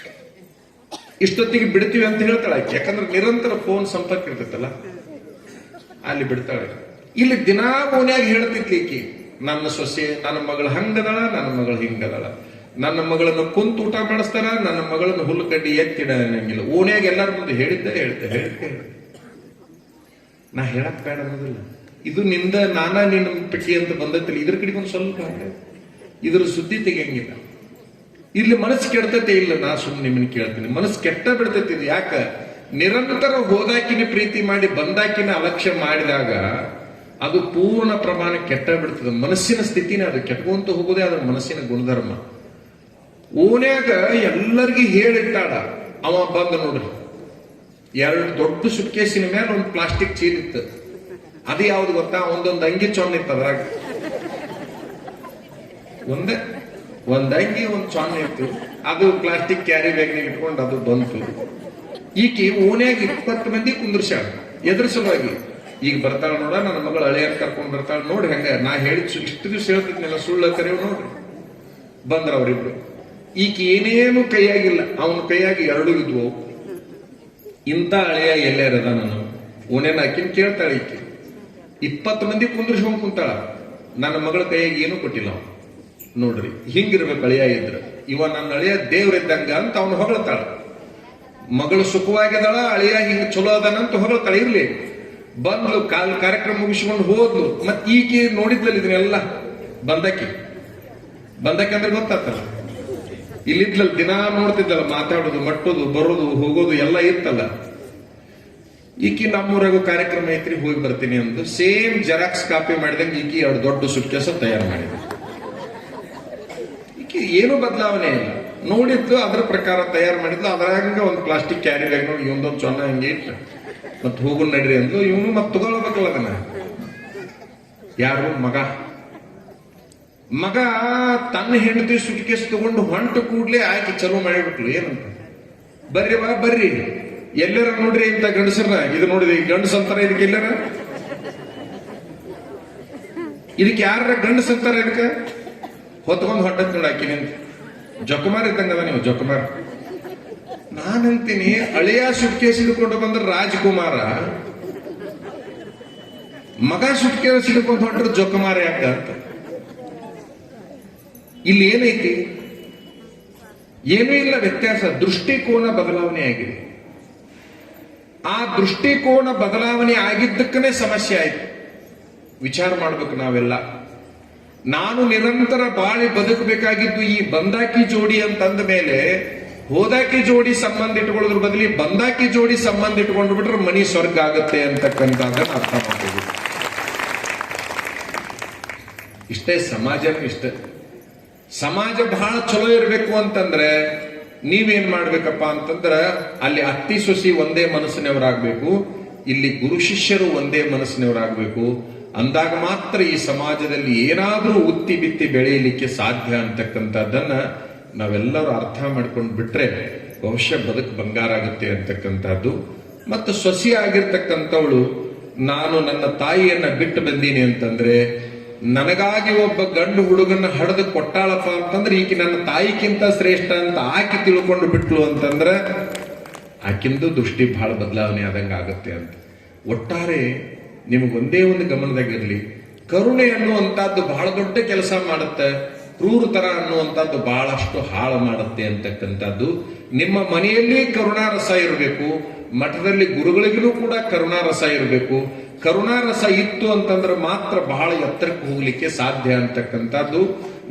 ಇಷ್ಟೊತ್ತಿಗೆ ಬಿಡ್ತೀವಿ ಅಂತ ಹೇಳ್ತಾಳೆ ಆಕೆ. ಯಾಕಂದ್ರೆ ನಿರಂತರ ಫೋನ್ ಸಂಪರ್ಕ ಇರ್ತೈತಲ್ಲ, ಅಲ್ಲಿ ಬಿಡ್ತಾಳೆ. ಇಲ್ಲಿ ದಿನಾ ಓನ್ಯಾಗ ಹೇಳ್ತಿದ್ಲಿ ಈಕಿ, ನನ್ನ ಸೊಸೆ, ನನ್ನ ಮಗಳು ಹಂಗದಳ, ನನ್ನ ಮಗಳು ಹಿಂಗದಳ, ನನ್ನ ಮಗಳನ್ನು ಕುಂತು ಊಟ ಮಾಡಿಸ್ತಾರ, ನನ್ನ ಮಗಳನ್ನು ಹುಲ್ಲು ಕಡ್ಡಿ ಎತ್ತಿಡ ಅನ್ನಂಗಿಲ್ಲ. ಓನ್ಯಾಗ ಎಲ್ಲಾರ ಮುಂದೆ ಹೇಳ್ತೆ. ನಾ ಹೇಳಕ್ ಬೇಡ ಅನ್ನೋದಿಲ್ಲ. ಇದು ನಿಂದ ನಾನಾ ನಿನ್ನ ಪಟ್ಟಿ ಅಂತ ಬಂದೈತಿಲ್ಲ, ಇದ್ರ ಕಡೆಗೆ ಒಂದು ಸ್ವಲ್ಪ ಇದ್ರ ಸುದ್ದಿ ತೆಗಿಯಂಗಿಲ್ಲ. ಇಲ್ಲಿ ಮನಸ್ಸು ಕೆಡ್ತೈತೆ ಇಲ್ಲ. ನಾ ಸುಮ್ಮನೆ ನಿಮ್ಮನ್ನ ಕೇಳ್ತೀನಿ, ಮನಸ್ಸು ಕೆಟ್ಟ ಬಿಡ್ತೈತಿ. ಇದು ಯಾಕ? ನಿರಂತರ ಹೋದಾಕಿನ ಪ್ರೀತಿ ಮಾಡಿ ಬಂದಾಕಿನ ಅಲಕ್ಷ್ಯ ಮಾಡಿದಾಗ ಅದು ಪೂರ್ಣ ಪ್ರಮಾಣ ಕೆಟ್ಟ ಬಿಡ್ತದೆ. ಮನಸ್ಸಿನ ಸ್ಥಿತಿನೇ ಅದು ಕೆಟ್ಕೊಂತ ಹೋಗೋದೇ ಅದ್ರ ಮನಸ್ಸಿನ ಗುಣಧರ್ಮ. ಓನ್ಯಾಗ ಎಲ್ಲರಿಗೂ ಹೇಳಿಟ್ಟಾಳ, ಅವ ಬಂದ ನೋಡ್ರಿ 2 ದೊಡ್ಡ ಸುಟ್ಕೇಸಿನ ಮೇಲೆ ಒಂದು ಪ್ಲಾಸ್ಟಿಕ್ ಚೀಲ ಇತ್ತು. ಅದು ಯಾವ್ದು ಗೊತ್ತಾ? ಒಂದೊಂದು ಅಂಗಿ ಚೊನ್ನ ಇತ್ತು ಅದ್ರಾಗ. ಒಂದ್ ಅಂಗಿ ಒಂದು ಚೊನ್ನ ಇತ್ತು, ಅದು ಪ್ಲಾಸ್ಟಿಕ್ ಕ್ಯಾರಿ ಬ್ಯಾಗ್ನಾಗ ಇಟ್ಕೊಂಡು ಅದು ಬಂತು. ಈಕಿ ಓನ್ಯಾಗ 20 ಮಂದಿ ಕುಂದ್ರಸ್ಯಾಳ ಎದ್ರ ಸಲುವಾಗಿ. ಈಗ ಬರ್ತಾಳ ನೋಡ, ನನ್ನ ಮಗಳು ಹಳೆಯರ್ ಕರ್ಕೊಂಡ್ ಬರ್ತಾಳ ನೋಡಿ. ಹಂಗ ನಾ ಹೇಳಿದ್ ಇಷ್ಟು ದಿವಸ ಹೇಳ್ತಿದ್ನೆಲ್ಲ ಸುಳ್ಳ ಕರೆಯವ್ ನೋಡ್ರಿ. ಬಂದ್ರ ಅವ್ರಿಬ್ರು. ಈಕಿ ಏನೇನು ಕೈಯಾಗಿಲ್ಲ, ಅವನ ಕೈಯಾಗಿ 2 ಇದ್ವು. ಇಂಥ ಹಳೆಯ ಎಲ್ಲಾರದ ನಾನು ಓನೇನ ಆಕಿನ್ ಕೇಳ್ತಾಳ. ಈಕಿ 20 ಮಂದಿ ಕುಂದ್ರಿಸ್ಕೊಂಡ್ ಕುಂತಾಳ, ನನ್ನ ಮಗಳ ಕೈಯಾಗಿ ಏನೂ ಕೊಟ್ಟಿಲ್ಲ ಅವ. ನೋಡ್ರಿ, ಹಿಂಗಿರ್ಬೇಕು ಅಳಿಯ ಇದ್ರ. ಇವ ನನ್ನ ಅಳಿಯ ದೇವ್ರಿದ್ದಂಗ ಅಂತ ಅವನು ಹೊಗಳ್ತಾಳ. ಮಗಳು ಸುಖವಾಗಿದ್ದಾಳ, ಅಳಿಯ ಹಿಂಗ ಚಲೋ ಅದಾನಂತ ಹೊಗಳ್ತಾಳ. ಇರ್ಲಿ, ಬಂದ್ಲು, ಕಾರ್ಯಕ್ರಮ ಮುಗಿಸ್ಕೊಂಡು ಹೋದ್ಲು. ಮತ್ ಈಕಿ ನೋಡಿದ್ಲಲ್ಲ ಇದನ್ನೆಲ್ಲ. ಬಂದಕ್ಕೆ ಅಂದ್ರೆ ಗೊತ್ತಾತಲ್ಲ, ಇಲ್ಲಿದ್ಲಲ್ಲ, ದಿನಾ ನೋಡ್ತಿದ್ದಲ್ಲ, ಮಾತಾಡೋದು, ಮಟ್ಟೋದು, ಬರೋದು, ಹೋಗೋದು ಎಲ್ಲ ಇತ್ತಲ್ಲ. ಈಕಿ ನಮ್ಮೂರಾಗೂ ಕಾರ್ಯಕ್ರಮ ಐತ್ರಿ, ಹೋಗಿ ಬರ್ತೀನಿ ಅಂದು ಸೇಮ್ ಜೆರಾಕ್ಸ್ ಕಾಪಿ ಮಾಡಿದಂಗೆ ಈಕಿ 2 ದೊಡ್ಡ ಸುಟ್ಕೇಸ ತಯಾರು ಮಾಡಿದ್ರು. ಈಕಿ ಏನು ಬದಲಾವಣೆ ಇಲ್ಲ, ನೋಡಿದ್ಲು ಅದ್ರ ಪ್ರಕಾರ ತಯಾರು ಮಾಡಿದ್ಲು. ಅದ್ರಾಗ ಒಂದು ಪ್ಲಾಸ್ಟಿಕ್ ಕ್ಯಾರಿ ಬ್ಯಾಗ್ ನೋಡಿ ಇವೊಂದೊಂದು ಚೊನ್ನ ಹಂಗೆ ಇಟ್ಟು ಮತ್ ಹೋಗು ನಡ್ರಿ ಅಂದ್ಲು. ಇವನು ಮತ್ ತಗೊಳ್ಬೇಕಲ್ಲ ಅದನ್ನ. ಯಾರು? ಮಗ ತನ್ನ ಹೆಂಡತಿ ಸುಟ್ಕೇಸ್ ತಗೊಂಡು ಹೊಂಟು ಕೂಡ್ಲೆ ಆಯ್ಕೆ ಚಲೋ ಮಾಡಿಬಿಟ್ಲು. ಏನಂತ? ಬರ್ರಿ ಬಾ ಬರ್ರಿ, ಎಲ್ಲರ ನೋಡ್ರಿ ಇಂತ ಗಂಡಸರನ್ನ. ಇದು ನೋಡಿದ್ರಿ, ಗಂಡಸ ಅಂತಾರ ಇದಕ್ಕೆ? ಎಲ್ಲರ ಇದಕ್ಕೆ ಯಾರ ಗಂಡಸ ಅಂತಾರ? ಇದಕ್ಕೆ ಹೊತ್ಕೊಂಡ್ ಹೊಟ್ಟತ್ ನೋಡಿ ಆಕಿ ನಿಂತ. ಜೊಕುಮಾರ್ ಇದ್ದಂಗದ ನೀವು, ಜೊಕುಮಾರ್. ನಾನಂತೀನಿ, ಹಳೆಯ ಸುಟ್ಕೇಸ್ ಹಿಡ್ಕೊಂಡು ಬಂದ್ರ ರಾಜ್ಕುಮಾರ, ಮಗ ಸುಟ್ಕೇಸ್ ಹಿಡ್ಕೊಂಡು ಹೊಂಟ್ರ ಜೊಕುಮಾರ ಯಾಕ ಅಂತ. ಇಲ್ಲಿ ಏನೈತಿ? ಏನೂ ಇಲ್ಲ, ವ್ಯತ್ಯಾಸ. ದೃಷ್ಟಿಕೋನ ಬದಲಾವಣೆ ಆಗಿದೆ. ಆ ದೃಷ್ಟಿಕೋನ ಬದಲಾವಣೆ ಆಗಿದ್ದಕ್ಕನೇ ಸಮಸ್ಯೆ ಆಯ್ತು. ವಿಚಾರ ಮಾಡ್ಬೇಕು ನಾವೆಲ್ಲ. ನಾನು ನಿರಂತರ ಬಾಳಿ ಬದುಕಬೇಕಾಗಿದ್ದು ಈ ಬಂದಾಕಿ ಜೋಡಿ ಅಂತಂದ ಮೇಲೆ ಹೋದಾಕಿ ಜೋಡಿ ಸಂಬಂಧ ಇಟ್ಕೊಳ್ಳೋದ್ರ ಬದಲಿ ಬಂದಾಕಿ ಜೋಡಿ ಸಂಬಂಧ ಇಟ್ಕೊಂಡು ಬಿಟ್ರೆ ಮನಿ ಸ್ವರ್ಗ ಆಗತ್ತೆ ಅಂತಕ್ಕಂಥದ್ದನ್ನ ಅರ್ಥ ಮಾಡ್ತೀವಿ. ಇಷ್ಟೇ ಸಮಾಜನೂ ಇಷ್ಟೇ. ಸಮಾಜ ಬಹಳ ಚಲೋ ಇರಬೇಕು ಅಂತಂದ್ರೆ ನೀವೇನ್ ಮಾಡ್ಬೇಕಪ್ಪ ಅಂತಂದ್ರ ಅಲ್ಲಿ ಅತ್ತಿ ಸೊಸಿ ಒಂದೇ ಮನಸ್ಸಿನವರಾಗಬೇಕು, ಇಲ್ಲಿ ಗುರು ಶಿಷ್ಯರು ಒಂದೇ ಮನಸ್ಸಿನವರಾಗಬೇಕು. ಅಂದಾಗ ಮಾತ್ರ ಈ ಸಮಾಜದಲ್ಲಿ ಏನಾದ್ರೂ ಉತ್ತಿ ಬಿತ್ತಿ ಬೆಳೆಯಲಿಕ್ಕೆ ಸಾಧ್ಯ ಅಂತಕ್ಕಂಥದ್ದನ್ನ ನಾವೆಲ್ಲರೂ ಅರ್ಥ ಮಾಡ್ಕೊಂಡು ಬಿಟ್ರೆ ಬಹುಶಃ ಬದುಕು ಬಂಗಾರ ಆಗುತ್ತೆ ಅಂತಕ್ಕಂಥದ್ದು. ಮತ್ತು ಸೊಸಿ ಆಗಿರ್ತಕ್ಕಂಥವಳು, ನಾನು ನನ್ನ ತಾಯಿಯನ್ನ ಬಿಟ್ಟು ಬಂದೀನಿ ಅಂತಂದ್ರೆ ನನಗಾಗಿ ಒಬ್ಬ ಗಂಡು ಹುಡುಗನ್ನ ಹಡೆದು ಕೊಟ್ಟಾಳಪ್ಪ ಅಂತಂದ್ರೆ ಈಕಿ ನನ್ನ ತಾಯಿಗಿಂತ ಶ್ರೇಷ್ಠ ಅಂತ ಆಕಿ ತಿಳ್ಕೊಂಡು ಬಿಟ್ಲು ಅಂತಂದ್ರೆ ಆಕಿಂದು ದೃಷ್ಟಿ ಬಹಳ ಬದಲಾವಣೆ ಆದಂಗ ಆಗುತ್ತೆ ಅಂತ. ಒಟ್ಟಾರೆ ನಿಮಗೊಂದೇ ಒಂದು ಗಮನದಾಗಿರ್ಲಿ, ಕರುಣೆ ಅನ್ನುವಂಥದ್ದು ಬಹಳ ದೊಡ್ಡ ಕೆಲಸ ಮಾಡುತ್ತೆ, ಕ್ರೂರತರ ಅನ್ನುವಂಥದ್ದು ಬಹಳಷ್ಟು ಹಾಳು ಮಾಡುತ್ತೆ ಅಂತಕ್ಕಂಥದ್ದು. ನಿಮ್ಮ ಮನೆಯಲ್ಲಿ ಕರುಣಾರಸ ಇರಬೇಕು, ಮಠದಲ್ಲಿ ಗುರುಗಳಿಗೂ ಕೂಡ ಕರುಣಾರಸ ಇರಬೇಕು. ಕರುಣಾರಸ ಇತ್ತು ಅಂತಂದ್ರೆ ಮಾತ್ರ ಬಹಳ ಎತ್ತರಕ್ಕೆ ಹೋಗ್ಲಿಕ್ಕೆ ಸಾಧ್ಯ ಅಂತಕ್ಕಂಥದ್ದು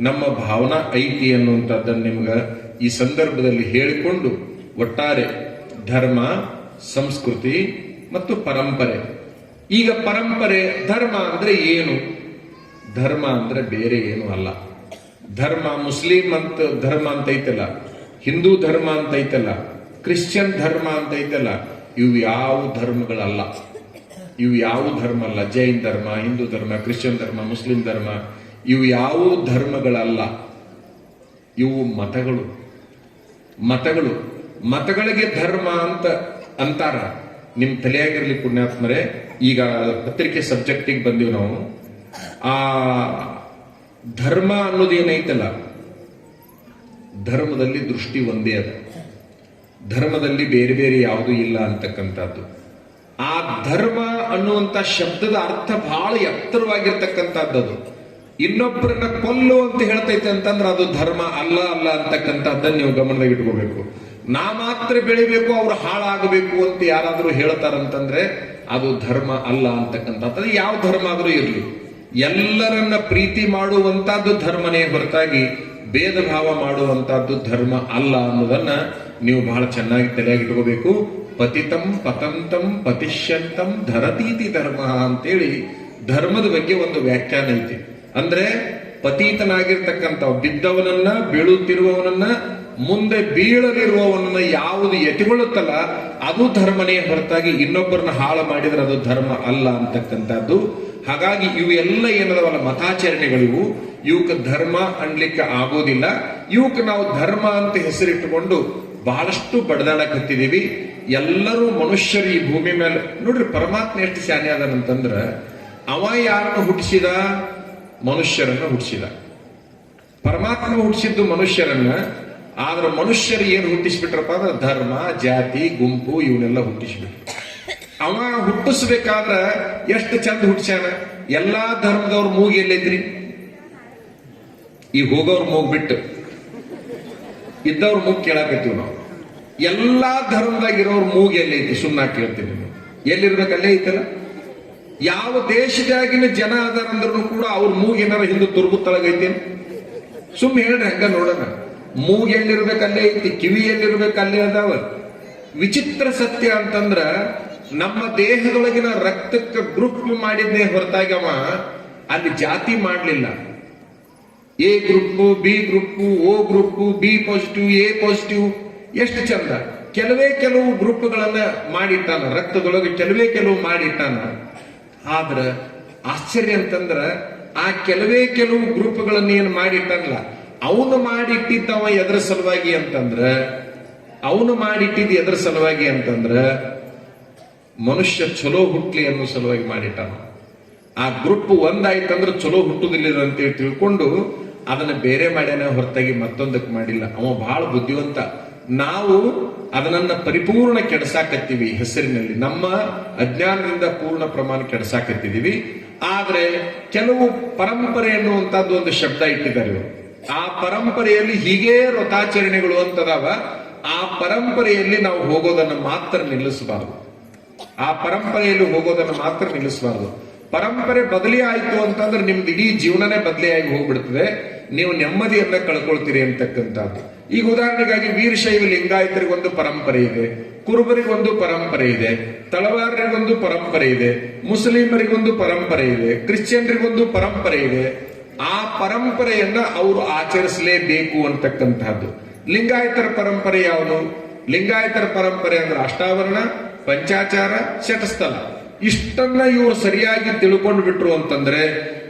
ನಮ್ಮ ಭಾವನಾ ಐತಿ ಅನ್ನುವಂಥದ್ದನ್ನು ನಿಮ್ಗೆ ಈ ಸಂದರ್ಭದಲ್ಲಿ ಹೇಳಿಕೊಂಡು, ಒಟ್ಟಾರೆ ಧರ್ಮ, ಸಂಸ್ಕೃತಿ ಮತ್ತು ಪರಂಪರೆ. ಈಗ ಪರಂಪರೆ, ಧರ್ಮ ಅಂದ್ರೆ ಏನು? ಧರ್ಮ ಅಂದ್ರೆ ಬೇರೆ ಏನು ಅಲ್ಲ. ಧರ್ಮ ಮುಸ್ಲಿಂ ಅಂತ ಧರ್ಮ ಅಂತ ಐತಲ್ಲ, ಹಿಂದೂ ಧರ್ಮ ಅಂತ ಐತಲ್ಲ, ಕ್ರಿಶ್ಚಿಯನ್ ಧರ್ಮ ಅಂತ ಐತಲ್ಲ, ಇವು ಯಾವ ಧರ್ಮಗಳಲ್ಲ. ಇವು ಯಾವ ಧರ್ಮ ಅಲ್ಲ. ಜೈನ್ ಧರ್ಮ, ಹಿಂದೂ ಧರ್ಮ, ಕ್ರಿಶ್ಚಿಯನ್ ಧರ್ಮ, ಮುಸ್ಲಿಂ ಧರ್ಮ, ಇವು ಯಾವ ಧರ್ಮಗಳಲ್ಲ. ಇವು ಮತಗಳು. ಮತಗಳಿಗೆ ಧರ್ಮ ಅಂತ ಅಂತಾರ. ನಿಮ್ ತಲೆಯಾಗಿರ್ಲಿ ಪುಣ್ಯಾತ್ಮರೇ. ಈಗ ಪತ್ರಿಕೆ ಸಬ್ಜೆಕ್ಟಿಗೆ ಬಂದೀವಿ ನಾವು. ಆ ಧರ್ಮ ಅನ್ನೋದೇನೈತಲ್ಲ, ಧರ್ಮದಲ್ಲಿ ದೃಷ್ಟಿ ಒಂದೇ ಅದ. ಧರ್ಮದಲ್ಲಿ ಬೇರೆ ಬೇರೆ ಯಾವುದೂ ಇಲ್ಲ ಅಂತಕ್ಕಂಥದ್ದು. ಆ ಧರ್ಮ ಅನ್ನುವಂಥ ಶಬ್ದದ ಅರ್ಥ ಬಹಳ ಎತ್ತರವಾಗಿರ್ತಕ್ಕಂಥದ್ದು. ಇನ್ನೊಬ್ಬರನ್ನ ಕೊಲ್ಲು ಅಂತ ಹೇಳ್ತೈತೆ ಅಂತಂದ್ರೆ ಅದು ಧರ್ಮ ಅಲ್ಲ ಅಂತಕ್ಕಂಥದ್ದನ್ನು ನೀವು ಗಮನದಾಗ ಇಟ್ಕೋಬೇಕು. ನಾ ಮಾತ್ರ ಬೆಳಿಬೇಕು, ಅವ್ರು ಹಾಳಾಗಬೇಕು ಅಂತ ಯಾರಾದ್ರೂ ಹೇಳ್ತಾರಂತಂದ್ರೆ ಅದು ಧರ್ಮ ಅಲ್ಲ ಅಂತಕ್ಕಂಥದ್ದು. ಯಾವ ಧರ್ಮ ಆದ್ರೂ ಇರಲಿ, ಎಲ್ಲರನ್ನ ಪ್ರೀತಿ ಮಾಡುವಂತಹದ್ದು ಧರ್ಮನೇ ಹೊರತಾಗಿ ಭೇದ ಭಾವ ಮಾಡುವಂತಹದ್ದು ಧರ್ಮ ಅಲ್ಲ ಅನ್ನೋದನ್ನ ನೀವು ಬಹಳ ಚೆನ್ನಾಗಿ ತಲೆಯಾಗಿಟ್ಕೋಬೇಕು. ಪತಿತಂ ಪತಂತಂ ಪತಿಷ್ಯಂತಂ ಧರತೀತಿ ಧರ್ಮ ಅಂತೇಳಿ ಧರ್ಮದ ಬಗ್ಗೆ ಒಂದು ವ್ಯಾಖ್ಯಾನ ಐತಿ. ಅಂದ್ರೆ ಪತೀತನಾಗಿರ್ತಕ್ಕಂಥ ಬಿದ್ದವನನ್ನ, ಬೀಳುತ್ತಿರುವವನನ್ನ, ಮುಂದೆ ಬೀಳಲಿರುವವನನ್ನ ಯಾವುದು ಎತ್ತಿಕೊಳ್ಳುತ್ತಲ್ಲ ಅದು ಧರ್ಮನೇ ಹೊರತಾಗಿ ಇನ್ನೊಬ್ಬರನ್ನ ಹಾಳು ಮಾಡಿದ್ರೆ ಅದು ಧರ್ಮ ಅಲ್ಲ ಅಂತಕ್ಕಂಥದ್ದು. ಹಾಗಾಗಿ ಇವು ಎಲ್ಲ ಏನದವಲ್ಲ ಮತಾಚರಣೆಗಳಿವು, ಇವಕ್ಕೆ ಧರ್ಮ ಅನ್ಲಿಕ್ಕೆ ಆಗೋದಿಲ್ಲ. ಇವಕ್ಕೆ ನಾವು ಧರ್ಮ ಅಂತ ಹೆಸರಿಟ್ಟುಕೊಂಡು ಬಹಳಷ್ಟು ಬಡದಾಡಕತ್ತಿದೀವಿ. ಎಲ್ಲರೂ ಮನುಷ್ಯರು ಈ ಭೂಮಿ ಮೇಲೆ ನೋಡ್ರಿ, ಪರಮಾತ್ಮ ಎಷ್ಟು ಶಾನೆ ಅದನಂತಂದ್ರ ಅವ ಯಾರನ್ನು ಹುಟ್ಟಿಸಿದ? ಮನುಷ್ಯರನ್ನ ಹುಟ್ಟಿಸಿದ. ಪರಮಾತ್ಮ ಹುಟ್ಟಿಸಿದ್ದು ಮನುಷ್ಯರನ್ನ. ಆದ್ರೆ ಮನುಷ್ಯರು ಏನು ಹುಟ್ಟಿಸ್ಬಿಟ್ರಪ್ಪ ಅಂದ್ರೆ ಧರ್ಮ, ಜಾತಿ, ಗುಂಪು ಇವನ್ನೆಲ್ಲ ಹುಟ್ಟಿಸ್ಬಿಟ್ರು. ಅವ ಹುಟ್ಟಿಸ್ಬೇಕಾದ್ರ ಎಷ್ಟು ಚಂದ ಹುಟ್ಟಿಸ್ಯಾನ. ಎಲ್ಲಾ ಧರ್ಮದವ್ರ ಮೂಗಿ ಎಲ್ಲೈತ್ರಿ? ಈ ಹೋಗೋರ್ ಮೂಗ್ ಬಿಟ್ಟು ಇದ್ದವ್ರ ಮೂಗ್ ಕೇಳಾಕತ್ತೀವಿ ನಾವು. ಎಲ್ಲಾ ಧರ್ಮದಾಗ ಇರೋರ್ ಮೂಗ್ ಎಲ್ಲೈತಿ? ಸುಮ್ಮನೆ ಕೇಳ್ತೀನಿ, ಎಲ್ಲಿರ್ಬೇಕು ಅಲ್ಲೇ ಐತಲ್ಲ. ಯಾವ ದೇಶದಾಗಿನ ಜನ ಅದಾರ ಅಂದ್ರೂ ಕೂಡ ಅವ್ರ ಮೂಗ್ ಏನಾರ ಹಿಂದೆ ತುರ್ಬುತ್ತಳಗೈತಿ? ಸುಮ್ಮನೆ ಹೇಳ್ರಿ, ಹಂಗ ನೋಡೋಣ. ಮೂಗ್ ಎಲ್ಲಿರ್ಬೇಕು ಅಲ್ಲೇ ಐತಿ, ಕಿವಿ ಎಲ್ಲಿರ್ಬೇಕು ಅಲ್ಲೇ ಅದಾವ. ವಿಚಿತ್ರ ಸತ್ಯ ಅಂತಂದ್ರ ನಮ್ಮ ದೇಹದೊಳಗಿನ ರಕ್ತಕ್ಕೆ ಗ್ರೂಪ್ ಮಾಡಿದ್ನೇ ಹೊರತಾಗಿ ಅವ ಅಲ್ಲಿ ಜಾತಿ ಮಾಡ್ಲಿಲ್ಲ. A group, B group, O group, B positive, A positive, ಎಷ್ಟು ಚಂದ. ಕೆಲವು ಗ್ರೂಪ್ಗಳನ್ನ ಮಾಡಿಟ್ಟಾನ, ರಕ್ತದೊಳಗೆ ಕೆಲವು ಮಾಡಿಟ್ಟಾನ. ಆದ್ರ ಆಶ್ಚರ್ಯ ಅಂತಂದ್ರ ಆ ಕೆಲವು ಗ್ರೂಪ್ಗಳನ್ನ ಏನ್ ಮಾಡಿಟ್ಟಾನಲ್ಲ, ಅವನು ಮಾಡಿಟ್ಟಿದ್ದವ ಎದ್ರ ಸಲುವಾಗಿ ಅಂತಂದ್ರ, ಮನುಷ್ಯ ಚಲೋ ಹುಟ್ಲಿ ಅನ್ನೋ ಸಲುವಾಗಿ ಮಾಡಿಟ್ಟಾನ. ಆ ಗ್ರೂಪ್ ಒಂದಾಯ್ತಂದ್ರೆ ಚಲೋ ಹುಟ್ಟುದಿಲ್ಲ ಅಂತೇಳಿ ತಿಳ್ಕೊಂಡು ಅದನ್ನ ಬೇರೆ ಮಾಡ್ಯಾನ ಹೊರತಾಗಿ ಮತ್ತೊಂದಕ್ಕೆ ಮಾಡಿಲ್ಲ. ಅವ ಬಹಳ ಬುದ್ಧಿವಂತ. ನಾವು ಅದನ್ನ ಪರಿಪೂರ್ಣ ಕೆಡಸಾಕತ್ತೀವಿ ಹೆಸರಿನಲ್ಲಿ. ನಮ್ಮ ಅಜ್ಞಾನದಿಂದ ಪೂರ್ಣ ಪ್ರಮಾಣ ಕೆಡಸಾಕತ್ತಿದೀವಿ. ಆದ್ರೆ ಕೆಲವು ಪರಂಪರೆ ಅನ್ನುವಂತದ್ದು ಒಂದು ಶಬ್ದ ಇಟ್ಟಿದ್ದಾರೆ ಇವರು. ಆ ಪರಂಪರೆಯಲ್ಲಿ ಹೀಗೇ ವ್ರತಾಚರಣೆಗಳು ಅಂತದಾವ. ಆ ಪರಂಪರೆಯಲ್ಲಿ ನಾವು ಹೋಗೋದನ್ನ ಮಾತ್ರ ನಿಲ್ಲಿಸಬಾರದು. ಪರಂಪರೆ ಬದಲಿ ಆಯ್ತು ಅಂತಂದ್ರೆ ನಿಮ್ದು ಇಡೀ ಜೀವನನೇ ಬದಲಿಯಾಗಿ ಹೋಗ್ಬಿಡ್ತದೆ. ನೀವು ನೆಮ್ಮದಿಯನ್ನ ಕಳ್ಕೊಳ್ತೀರಿ ಅಂತಕ್ಕಂಥದ್ದು. ಈಗ ಉದಾಹರಣೆಗಾಗಿ ವೀರಶೈವ ಲಿಂಗಾಯತರಿಗೊಂದು ಪರಂಪರೆ ಇದೆ, ಕುರುಬರಿಗೊಂದು ಪರಂಪರೆ ಇದೆ, ತಳವಾರರಿಗೊಂದು ಪರಂಪರೆ ಇದೆ, ಮುಸ್ಲಿಮರಿಗೊಂದು ಪರಂಪರೆ ಇದೆ, ಕ್ರಿಶ್ಚಿಯನ್ರಿಗೊಂದು ಪರಂಪರೆ ಇದೆ. ಆ ಪರಂಪರೆಯನ್ನ ಅವರು ಆಚರಿಸಲೇಬೇಕು ಅಂತಕ್ಕಂಥದ್ದು. ಲಿಂಗಾಯತರ ಪರಂಪರೆ ಯಾವುದು? ಲಿಂಗಾಯತರ ಪರಂಪರೆ ಅಂದ್ರೆ ಅಷ್ಟಾವರಣ, ಪಂಚಾಚಾರ, ಶತಸ್ಥಲ. ಇಷ್ಟನ್ನ ಇವರು ಸರಿಯಾಗಿ ತಿಳ್ಕೊಂಡು ಬಿಟ್ರು ಅಂತಂದ್ರೆ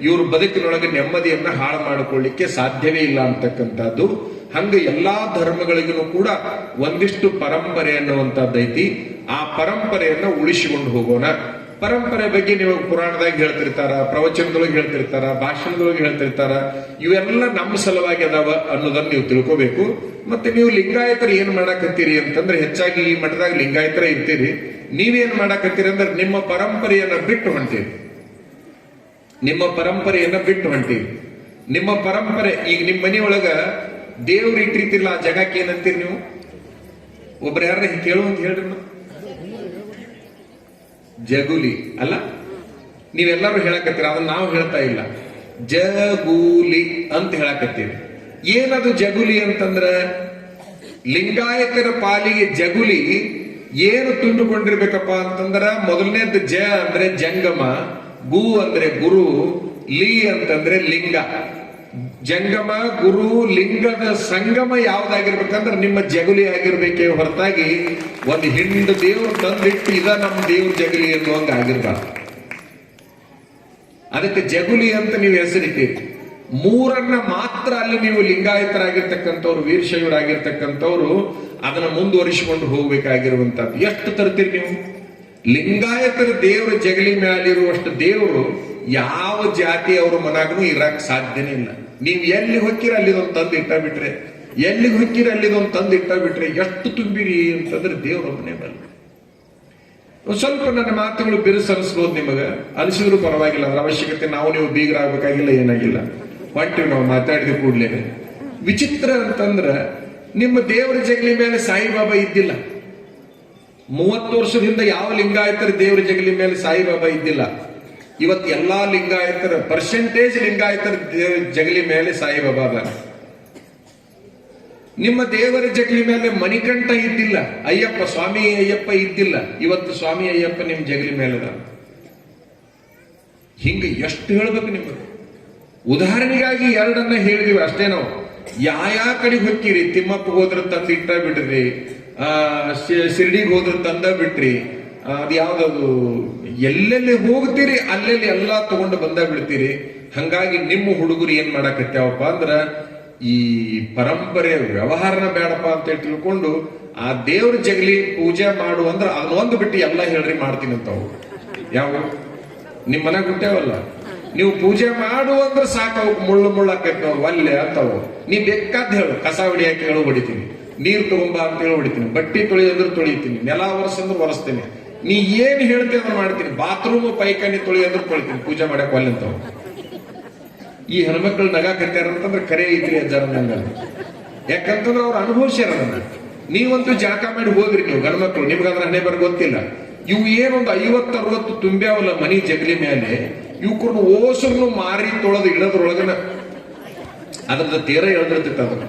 ಇವ್ರ ಬದುಕಿನೊಳಗೆ ನೆಮ್ಮದಿಯನ್ನ ಹಾಳು ಮಾಡಿಕೊಳ್ಳಿಕ್ಕೆ ಸಾಧ್ಯವೇ ಇಲ್ಲ ಅಂತಕ್ಕಂಥದ್ದು. ಹಂಗ ಎಲ್ಲಾ ಧರ್ಮಗಳಿಗೂ ಕೂಡ ಒಂದಿಷ್ಟು ಪರಂಪರೆ ಅನ್ನುವಂಥದ್ದೈತಿ. ಆ ಪರಂಪರೆಯನ್ನ ಉಳಿಸಿಕೊಂಡು ಹೋಗೋಣ. ಪರಂಪರೆ ಬಗ್ಗೆ ನೀವು ಪುರಾಣದಾಗ ಹೇಳ್ತಿರ್ತಾರ, ಪ್ರವಚನದೊಳಗೆ ಹೇಳ್ತಿರ್ತಾರ, ಭಾಷಣದೊಳಗೆ ಹೇಳ್ತಿರ್ತಾರ. ಇವೆಲ್ಲ ನಮ್ಮ ಸಲುವಾಗಿ ಅದಾವ ಅನ್ನೋದನ್ನ ನೀವು ತಿಳ್ಕೋಬೇಕು. ಮತ್ತೆ ನೀವು ಲಿಂಗಾಯತರು ಏನ್ ಮಾಡಾಕತ್ತೀರಿ ಅಂತಂದ್ರೆ, ಹೆಚ್ಚಾಗಿ ಈ ಮಠದಾಗ ಲಿಂಗಾಯತರ ಇರ್ತೀರಿ. ನೀವೇನ್ ಮಾಡಾಕತ್ತೀರಿ ಅಂದ್ರೆ ನಿಮ್ಮ ಪರಂಪರೆಯನ್ನ ಬಿಟ್ಟು ಹೊಂಟೀರಿ. ನಿಮ್ಮ ಪರಂಪರೆ ಈಗ ನಿಮ್ಮ ಮನೆಯೊಳಗ ದೇವ್ರು ಇಟ್ಟಿರ್ತಿರ್ಲ, ಆ ಜಗಕ್ಕೆ ಏನಂತೀರಿ ನೀವು? ಒಬ್ರು ಯಾರ ಕೇಳುವಂತ ಹೇಳ್ರಿ. ಜಗುಲಿ ಅಲ್ಲ, ನೀವೆಲ್ಲರೂ ಹೇಳಕತ್ತೀರ, ಅದನ್ನ ನಾವು ಹೇಳ್ತಾ ಇಲ್ಲ. ಜಗೂಲಿ ಅಂತ ಹೇಳಕತ್ತೀವಿ. ಏನದು ಜಗುಲಿ ಅಂತಂದ್ರ, ಲಿಂಗಾಯತರ ಪಾಲಿಗೆ ಜಗುಲಿ ಏನು ತುಂಬಿಕೊಂಡಿರ್ಬೇಕಪ್ಪ ಅಂತಂದ್ರ, ಮೊದಲನೇದು ಜ ಅಂದ್ರೆ ಜಂಗಮ, ಗು ಅಂದ್ರೆ ಗುರು, ಲಿ ಅಂತಂದ್ರೆ ಲಿಂಗ. ಜಂಗಮ, ಗುರು, ಲಿಂಗದ ಸಂಗಮ ಯಾವ್ದಾಗಿರ್ಬೇಕಂದ್ರೆ ನಿಮ್ಮ ಜಗುಲಿ ಆಗಿರ್ಬೇಕೇ ಹೊರತಾಗಿ ಒಂದು ಹಿಂಡು ದೇವ್ರು ತಂದಿಟ್ಟು ಇದ ನಮ್ಮ ದೇವ್ರ ಜಗುಲಿ ಅನ್ನುವಂಗ ಆಗಿರ್ಬಾರ್ದು. ಅದಕ್ಕೆ ಜಗುಲಿ ಅಂತ ನೀವು ಹೆಸರಿದ್ದೀರಿ. ಮೂರನ್ನ ಮಾತ್ರ ಅಲ್ಲಿ ನೀವು ಲಿಂಗಾಯತರಾಗಿರ್ತಕ್ಕಂಥವ್ರು, ವೀರಶೈವರಾಗಿರ್ತಕ್ಕಂಥವ್ರು ಅದನ್ನ ಮುಂದುವರಿಸಿಕೊಂಡು ಹೋಗ್ಬೇಕಾಗಿರುವಂತದ್ದು. ಎಷ್ಟು ತರ್ತೀರಿ ನೀವು? ಲಿಂಗಾಯತರ ದೇವರ ಜಗಲಿ ಮೇಲಿರುವಷ್ಟು ದೇವರು ಯಾವ ಜಾತಿ ಅವ್ರ ಮನಾಗೂ ಇರಕ್ ಸಾಧ್ಯನೇ ಇಲ್ಲ. ನೀವು ಎಲ್ಲಿ ಹೊಕ್ಕಿರ ಅಲ್ಲಿದೊಂದು ತಂದು ಇಟ್ಟ ಬಿಟ್ರೆ ಎಷ್ಟು ತುಂಬಿರಿ ಅಂತಂದ್ರೆ ದೇವ್ರೊಬ್ಬನೇ ಬಲ್ಲ. ಸ್ವಲ್ಪ ನನ್ನ ಮಾತುಗಳು ಬಿರುಸನಿಸ್ಬೋದು, ನಿಮಗ ಅನಿಸಿದ್ರು ಪರವಾಗಿಲ್ಲ. ಅದ್ರ ಅವಶ್ಯಕತೆ ನಾವು ನೀವು ಬೀಗರಾಗಬೇಕಾಗಿಲ್ಲ, ಏನಾಗಿಲ್ಲ. ಹೊಂಟಿವಿ ನಾವು ಮಾತಾಡಿದ ಕೂಡ್ಲೇ. ವಿಚಿತ್ರ ಅಂತಂದ್ರ ನಿಮ್ಮ ದೇವರ ಜಗಲಿ ಮೇಲೆ ಸಾಯಿಬಾಬಾ ಇದ್ದಿಲ್ಲ. 30 ವರ್ಷದಿಂದ ಯಾವ ಲಿಂಗಾಯತರ ದೇವರ ಜಗಲಿ ಮೇಲೆ ಸಾಯಿಬಾಬಾ ಇದ್ದಿಲ್ಲ. ಇವತ್ತು ಎಲ್ಲಾ ಲಿಂಗಾಯತರ ಪರ್ಸೆಂಟೇಜ್ ಲಿಂಗಾಯತರ ಜಗಲಿ ಮೇಲೆ ಸಾಯಿಬಾಬಾ ಅದ. ನಿಮ್ಮ ದೇವರ ಜಗಲಿ ಮೇಲೆ ಮಣಿಕಂಠ ಇದ್ದಿಲ್ಲ, ಅಯ್ಯಪ್ಪ ಸ್ವಾಮಿ ಅಯ್ಯಪ್ಪ ಇದ್ದಿಲ್ಲ, ಇವತ್ತು ಸ್ವಾಮಿ ಅಯ್ಯಪ್ಪ ನಿಮ್ ಜಗಲಿ ಮೇಲದ. ಹಿಂಗೆ ಎಷ್ಟು ಹೇಳ್ಬೇಕು ನಿಮಗೆ. ಉದಾಹರಣೆಗಾಗಿ ಎರಡನ್ನ ಹೇಳಿದಿವಿ ಅಷ್ಟೇ. ನಾವು ಯಾವ ಕಡೆಗೆ ಹೊಕ್ಕಿರಿ, ತಿಮ್ಮಪ್ಪ ಹೋದ್ರ ತಂದಿಟ್ಟ ಬಿಡ್ರಿ, ಶಿರ್ಡಿಗೆ ಹೋದ್ರ ತಂದ ಬಿಟ್ರಿ, ಅದ್ ಯಾವ್ದದು ಎಲ್ಲೆಲ್ಲಿ ಹೋಗ್ತೀರಿ ಅಲ್ಲೆಲ್ಲಿ ಎಲ್ಲಾ ತಗೊಂಡು ಬಂದ ಬಿಡ್ತೀರಿ. ಹಂಗಾಗಿ ನಿಮ್ಮ ಹುಡುಗರು ಏನ್ ಮಾಡಾಕತ್ಯಾವಪ್ಪ ಅಂದ್ರ ಈ ಪರಂಪರೆ ವ್ಯವಹಾರನ ಬೇಡಪ್ಪ ಅಂತ ಹೇಳಿ ತಿಳ್ಕೊಂಡು ಆ ದೇವ್ರ ಜಗಲಿ ಪೂಜೆ ಮಾಡು ಅಂದ್ರ ಅದನ್ನೊಂದು ಬಿಟ್ಟು ಎಲ್ಲ ಹೇಳ್ರಿ ಮಾಡ್ತೀನಿ ಅಂತವು. ಯಾವ ನಿಮ್ ಮನೆ ಗುಟ್ಟೇವಲ್ಲ, ನೀವು ಪೂಜೆ ಮಾಡು ಅಂದ್ರೆ ಸಾಕು, ಅವಕ್ಕೆ ಮುಳ್ಳಾಕೈತಿ ನಾವು ಒಲ್ಲೆ ಅಂತವು. ನೀ ಬೇಕಾದ್ ಹೇಳು, ಕಸ ಹೊಡಿಯಾಕೆ ಹೇಳು ಹೊಡಿತೀನಿ, ನೀರ್ ತಗೊಂಬ ಅಂತ ಹೇಳಿ ಹೊಡಿತೀನಿ, ಬಟ್ಟಿ ತೊಳಿ ಅಂದ್ರೆ ತೊಳಿತೀನಿ, ನೆಲ ಒರೆಸ್ ಅಂದ್ರೆ ಒರೆಸ್ತೀನಿ, ನೀ ಏನ್ ಹೇಳ್ತೀನಿ ಅಂದ್ರೆ ಮಾಡ್ತೀನಿ, ಬಾತ್ರೂಮ್ ಪೈಖಾನಿ ತೊಳಿ ಅಂದ್ರೆ ತೊಳಿತೀನಿ, ಪೂಜೆ ಮಾಡಕ್ ಒಲ್ಲೆ ಅಂತವು. ಈ ಹೆಣ್ಮಕ್ಳು ನಗಾಕತ್ಯಾರ ಅಂತಂದ್ರೆ ಕರೆ ಐತ್ರಿ ಅಜ್ಜಾರ ನಂಗಲ್ಲ. ಯಾಕಂತಂದ್ರೆ ಅವ್ರು ಅನುಭವಿಸ್ಯಾರ ಅದನ್ನ. ನೀವಂತೂ ಜಳಕ ಮಾಡಿ ಹೋದ್ರಿ ನೀವು ಗಂಡ್ಮಕ್ಳು, ನಿಮ್ಗಂದ್ರೆ ಹಣೆ ಬರ ಗೊತ್ತಿಲ್ಲ. ಇವು ಏನೊಂದು 50-60 ತುಂಬ್ಯಾವಲ್ಲ ಮನಿ ಜಗಲಿ ಮೇಲೆ, ಇವಕ್ರನ್ನು ಓಸರ್ನು ಮಾರಿ ತೊಳೆದು ಇಡದ್ರೊಳಗನ ಅದ್ರದ ತೀರ ಎಳ್ದಿರ್ತೈತೆ ಅದನ್ನ.